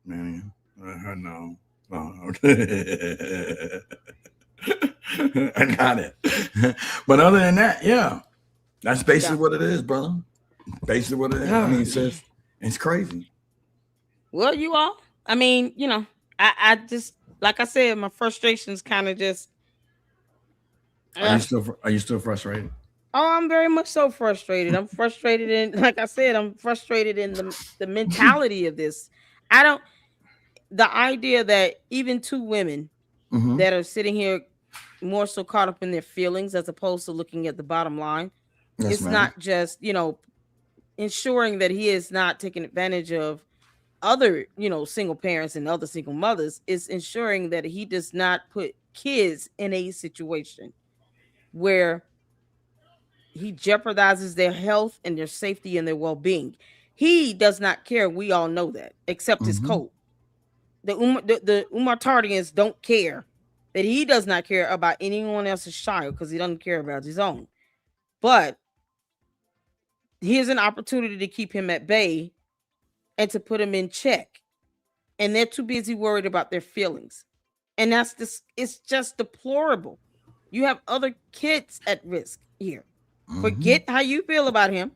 Man, let her know. Oh, okay. I got it. But other than that, yeah. That's basically what it is, brother. Basically what it is. I mean, it's crazy. Well, you all, I mean, I just, like I said, my frustrations kind of just. Are you still frustrated? Oh, I'm very much so frustrated. I'm frustrated in, like I said, I'm frustrated in the mentality of this. The idea that even two women that are sitting here more so caught up in their feelings as opposed to looking at the bottom line. Yes, it's not just, ensuring that he is not taking advantage of other, single parents and other single mothers. Is ensuring that he does not put kids in a situation where he jeopardizes their health and their safety and their well-being. He does not care. We all know that, except his code. The Umartardians don't care that he does not care about anyone else's child because he doesn't care about his own. But here's an opportunity to keep him at bay and to put him in check. And they're too busy worried about their feelings. And it's just deplorable. You have other kids at risk here. Forget how you feel about him.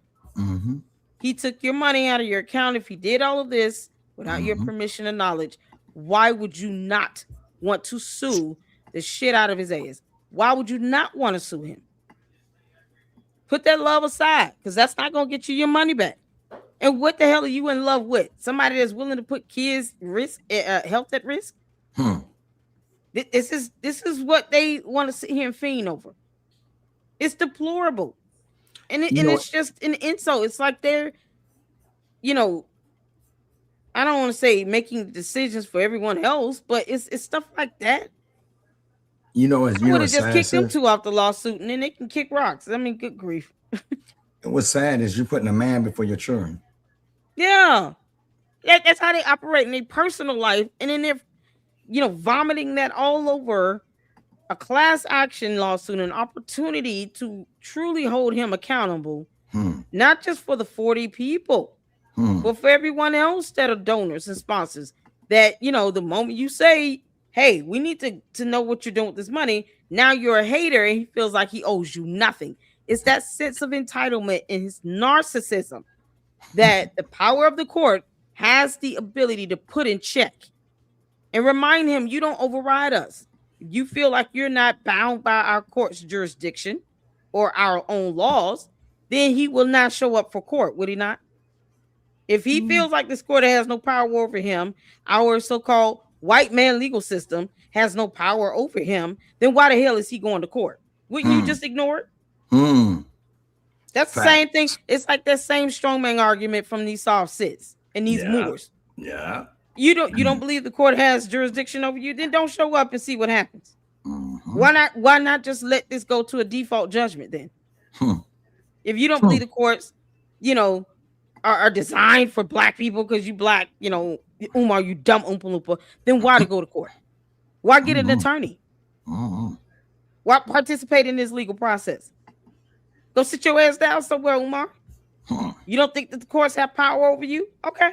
He took your money out of your account. If he did all of this without your permission and knowledge, why would you not want to sue the shit out of his ass? Why would you not want to sue him? Put that love aside, because that's not going to get you your money back. And what the hell are you in love with? Somebody that's willing to put kids' health at risk? This is what they want to sit here and fiend over. It's deplorable. And it's just an insult. It's like they're, I don't want to say making decisions for everyone else, but it's stuff like that. I would have just kicked them two off the lawsuit, and then they can kick rocks. I mean, good grief. What's sad is you're putting a man before your children. Yeah, that's how they operate in their personal life, and then they're, vomiting that all over a class action lawsuit, an opportunity to truly hold him accountable, not just for the 40 people, but for everyone else that are donors and sponsors. That, the moment you say, hey, we need to know what you're doing with this money, now you're a hater and he feels like he owes you nothing. It's that sense of entitlement and his narcissism that the power of the court has the ability to put in check and remind him, you don't override us. If you feel like you're not bound by our court's jurisdiction or our own laws, then he will not show up for court, would he not? If he feels like this court has no power over him, our so-called white man legal system has no power over him, then why the hell is he going to court? Wouldn't you just ignore it? That's the same thing. It's like that same strongman argument from these soft sits and these Moors. Yeah. You don't believe the court has jurisdiction over you? Then don't show up and see what happens. Why not just let this go to a default judgment then? If you don't believe the courts, are designed for black people because you black, Umar, you dumb Oompa Loompa, then why to go to court? Why get an attorney? Why participate in this legal process? Go sit your ass down somewhere, Umar. You don't think that the courts have power over you? Okay.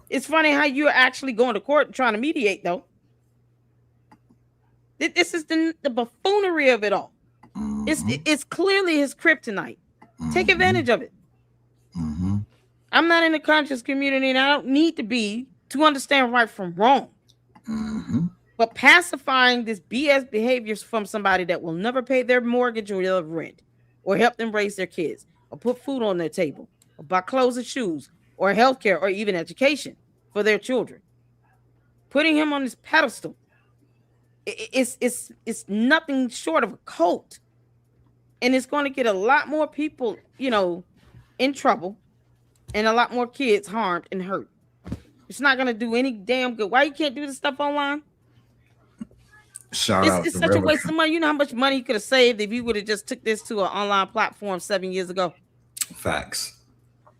It's funny how you're actually going to court and trying to mediate, though. This is the buffoonery of it all. It's clearly his kryptonite. Take advantage of it. I'm not in the conscious community, and I don't need to be to understand right from wrong. But pacifying this BS behaviors from somebody that will never pay their mortgage or their rent, or help them raise their kids, or put food on their table, or buy clothes and shoes, or healthcare, or even education for their children. Putting him on this pedestal, it's nothing short of a cult. And it's going to get a lot more people, in trouble, and a lot more kids harmed and hurt. It's not going to do any damn good. Why you can't do this stuff online? It's such a waste of money. You know how much money you could have saved if you would have just took this to an online platform 7 years ago. Facts.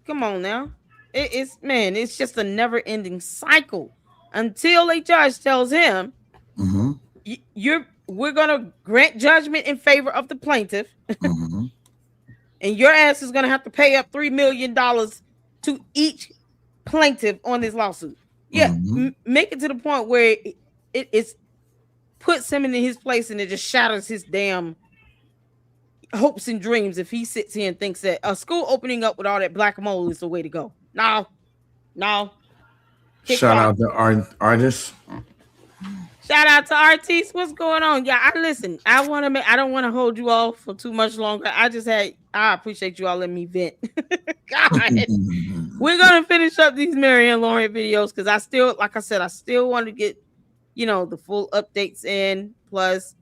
Come on now. It's just a never-ending cycle until a judge tells him, we're gonna grant judgment in favor of the plaintiff, and your ass is gonna have to pay up $3 million to each plaintiff on this lawsuit. Make it to the point where it puts him in his place, and it just shatters his damn hopes and dreams if he sits here and thinks that a school opening up with all that black mold is the way to go. No. Shout out to artists. Shout out to artists. What's going on? Yeah, I don't want to hold you all for too much longer. I appreciate you all letting me vent. God. We're gonna finish up these Marianne Lauren videos because I still want to get the full updates in, plus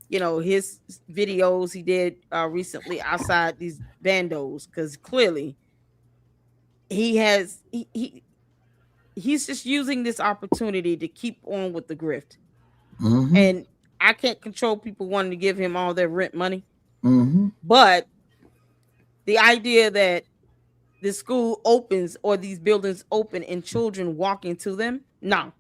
his videos he did recently outside these bandos, because clearly he's just using this opportunity to keep on with the grift. And I can't control people wanting to give him all their rent money. But the idea that the school opens or these buildings open and children walk into them, no,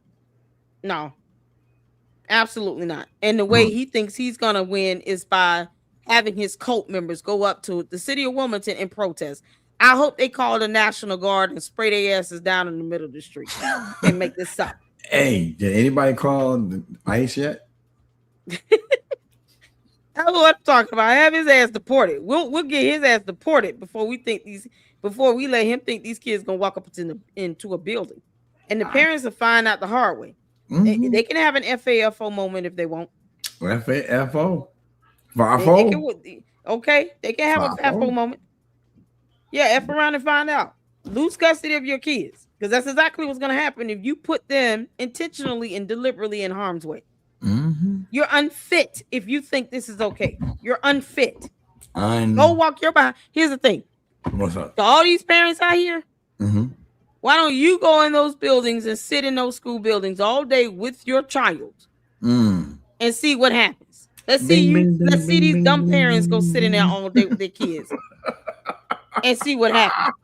absolutely not. And the way he thinks he's going to win is by having his cult members go up to the city of Wilmington and protest. I hope they call the National Guard and spray their asses down in the middle of the street and make this stop. Hey, did anybody call the ICE yet? That's what I'm talking about. Have his ass deported. We'll get his ass deported before we let him think these kids gonna walk up into a building. And the parents will find out the hard way. They can have an FAFO moment if they want. FAFO? Okay, they can have a FAFO moment. Yeah, F around and find out. Lose custody of your kids. Because that's exactly what's going to happen if you put them intentionally and deliberately in harm's way. You're unfit if you think this is okay. You're unfit. Go walk your behind. Here's the thing. What's up? To all these parents out here, why don't you go in those buildings and sit in those school buildings all day with your child and see what happens? Let's see these dumb parents go sit in there all day with their kids and see what happens.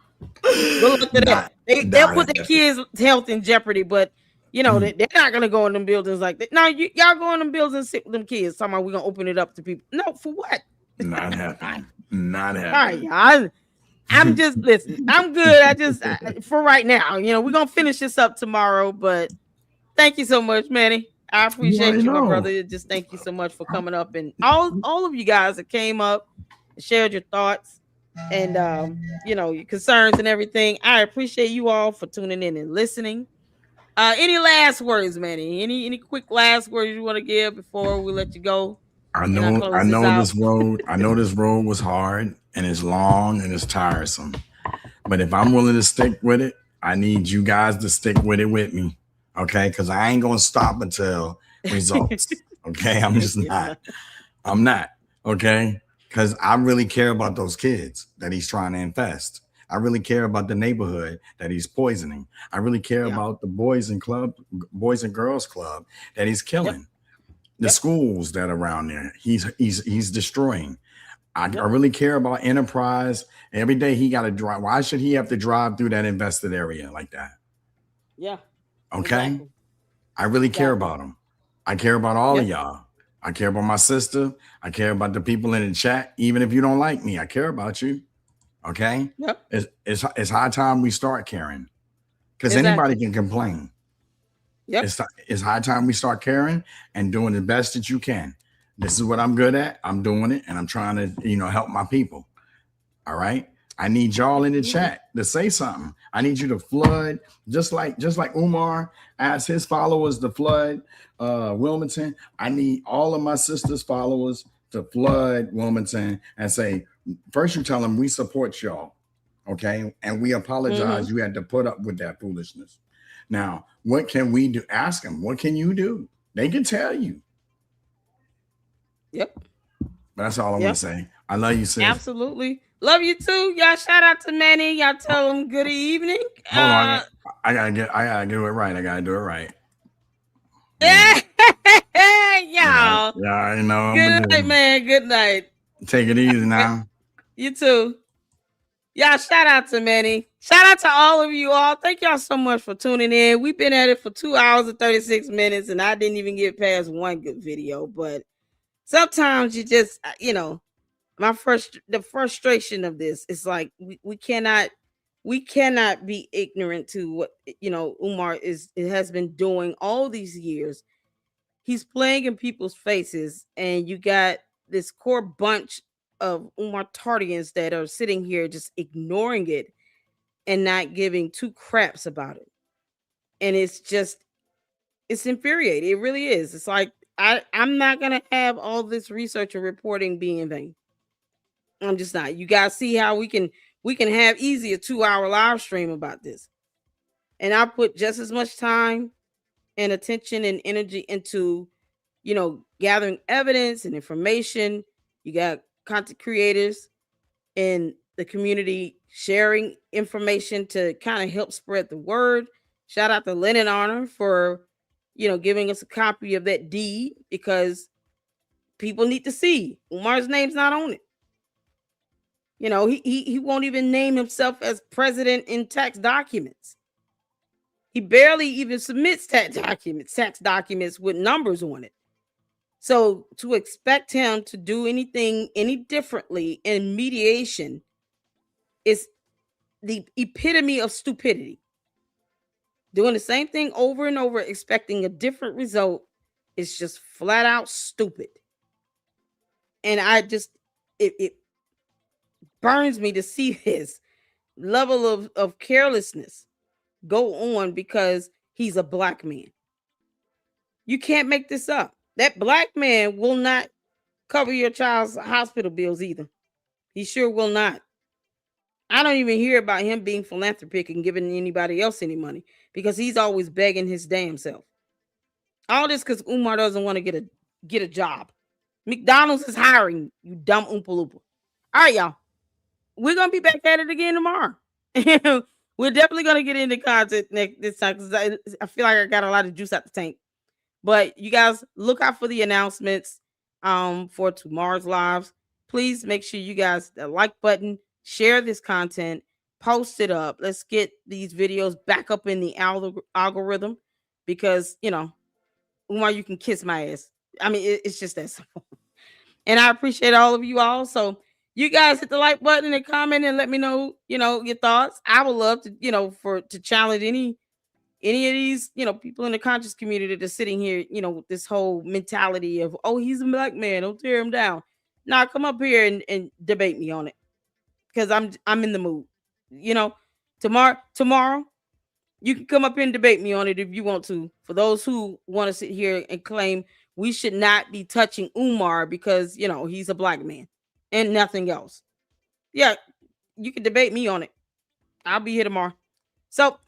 They'll put their kids' health in jeopardy, but they're not gonna go in them buildings like that. Now y'all go in them buildings and sit with them kids. Talking about we're gonna open it up to people. No, for what? Not happening. Not happening. All right, y'all. I'm just listen. I'm good. For right now, we're gonna finish this up tomorrow. But thank you so much, Manny. I appreciate you, my brother. Just thank you so much for coming up, and all of you guys that came up and shared your thoughts. and your concerns and everything. I appreciate you all for tuning in and listening. Any last words, Manny? Any quick last words you want to give before we let you go? I And I know close I this know out. this road. I know this road was hard and it's long and it's tiresome. But if I'm willing to stick with it, I need you guys to stick with it with me. Okay? Because I ain't gonna stop until results. Okay. I'm just not. I'm not. Okay. Because I really care about those kids that he's trying to infest. I really care about the neighborhood that he's poisoning. I really care about the boys and girls club that he's killing. The schools that are around there, he's destroying. I really care about enterprise. Every day he got to drive. Why should he have to drive through that invested area like that? Yeah. Okay. Exactly. I really care about him. I care about all of y'all. I care about my sister. I care about the people in the chat. Even if you don't like me, I care about you. Okay. Yep. It's high time we start caring, because anybody can complain. Yep. It's high time we start caring and doing the best that you can. This is what I'm good at. I'm doing it, and I'm trying to, help my people. All right. I need y'all in the chat to say something. I need you to flood, just like Umar asked his followers to flood Wilmington. I need all of my sister's followers to flood Wilmington and say, first you tell them we support y'all, okay? And we apologize you had to put up with that foolishness. Now, what can we do? Ask them, what can you do? They can tell you. Yep. That's all I want to say. I love you, sis. Absolutely. Love you too. Y'all shout out to Manny. Y'all tell him good evening. Hold on. I gotta do it right. I gotta do it right. Yeah. Y'all. Yeah, I know. Good night, man. Good night. Take it easy now. You too. Y'all shout out to Manny. Shout out to all of you all. Thank y'all so much for tuning in. We've been at it for 2 hours and 36 minutes, and I didn't even get past one good video. But sometimes you just, the frustration of this is like we cannot be ignorant to what Umar has been doing all these years. He's playing in people's faces, and you got this core bunch of Umartardians that are sitting here just ignoring it and not giving two craps about it. And it's infuriating. It really is. It's like I'm not gonna have all this research and reporting be in vain. I'm just not. You guys see how we can have easy a 2-hour live stream about this. And I put just as much time and attention and energy into, gathering evidence and information. You got content creators in the community sharing information to kind of help spread the word. Shout out to Lennon Honor for, giving us a copy of that deed, because people need to see Umar's name's not on it. He won't even name himself as president in tax documents. He barely even submits tax documents with numbers on it. So to expect him to do anything any differently in mediation is the epitome of stupidity. Doing the same thing over and over, expecting a different result, is just flat out stupid. And it burns me to see this level of carelessness go on because he's a black man. You can't make this up. That black man will not cover your child's hospital bills either. He sure will not. I don't even hear about him being philanthropic and giving anybody else any money, because he's always begging his damn self. All this because Umar doesn't want to get a job. McDonald's is hiring, you dumb Oompa Loompa. All right, y'all. We're going to be back at it again tomorrow. We're definitely going to get into content this time, because I feel like I got a lot of juice out the tank. But you guys look out for the announcements for tomorrow's lives. Please make sure you guys the like button, share this content, post it up. Let's get these videos back up in the algorithm, because, Umar, you can kiss my ass. I mean, it's just that simple. And I appreciate all of you all. So you guys hit the like button and comment and let me know, your thoughts. I would love to, to challenge any of these, people in the conscious community that are sitting here, with this whole mentality of, oh, he's a black man, don't tear him down. Now come up here and debate me on it. because I'm in the mood. You know, tomorrow you can come up here and debate me on it if you want to. For those who want to sit here and claim we should not be touching Umar because, you know, he's a black man and nothing else. Yeah, you can debate me on it. I'll be here tomorrow. So,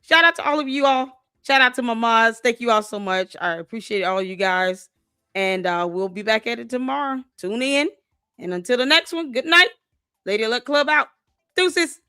shout out to all of you all. Shout out to my mods. Thank you all so much. I appreciate all you guys. And we'll be back at it tomorrow. Tune in. And until the next one, good night. Lady Luck Club out. Deuces.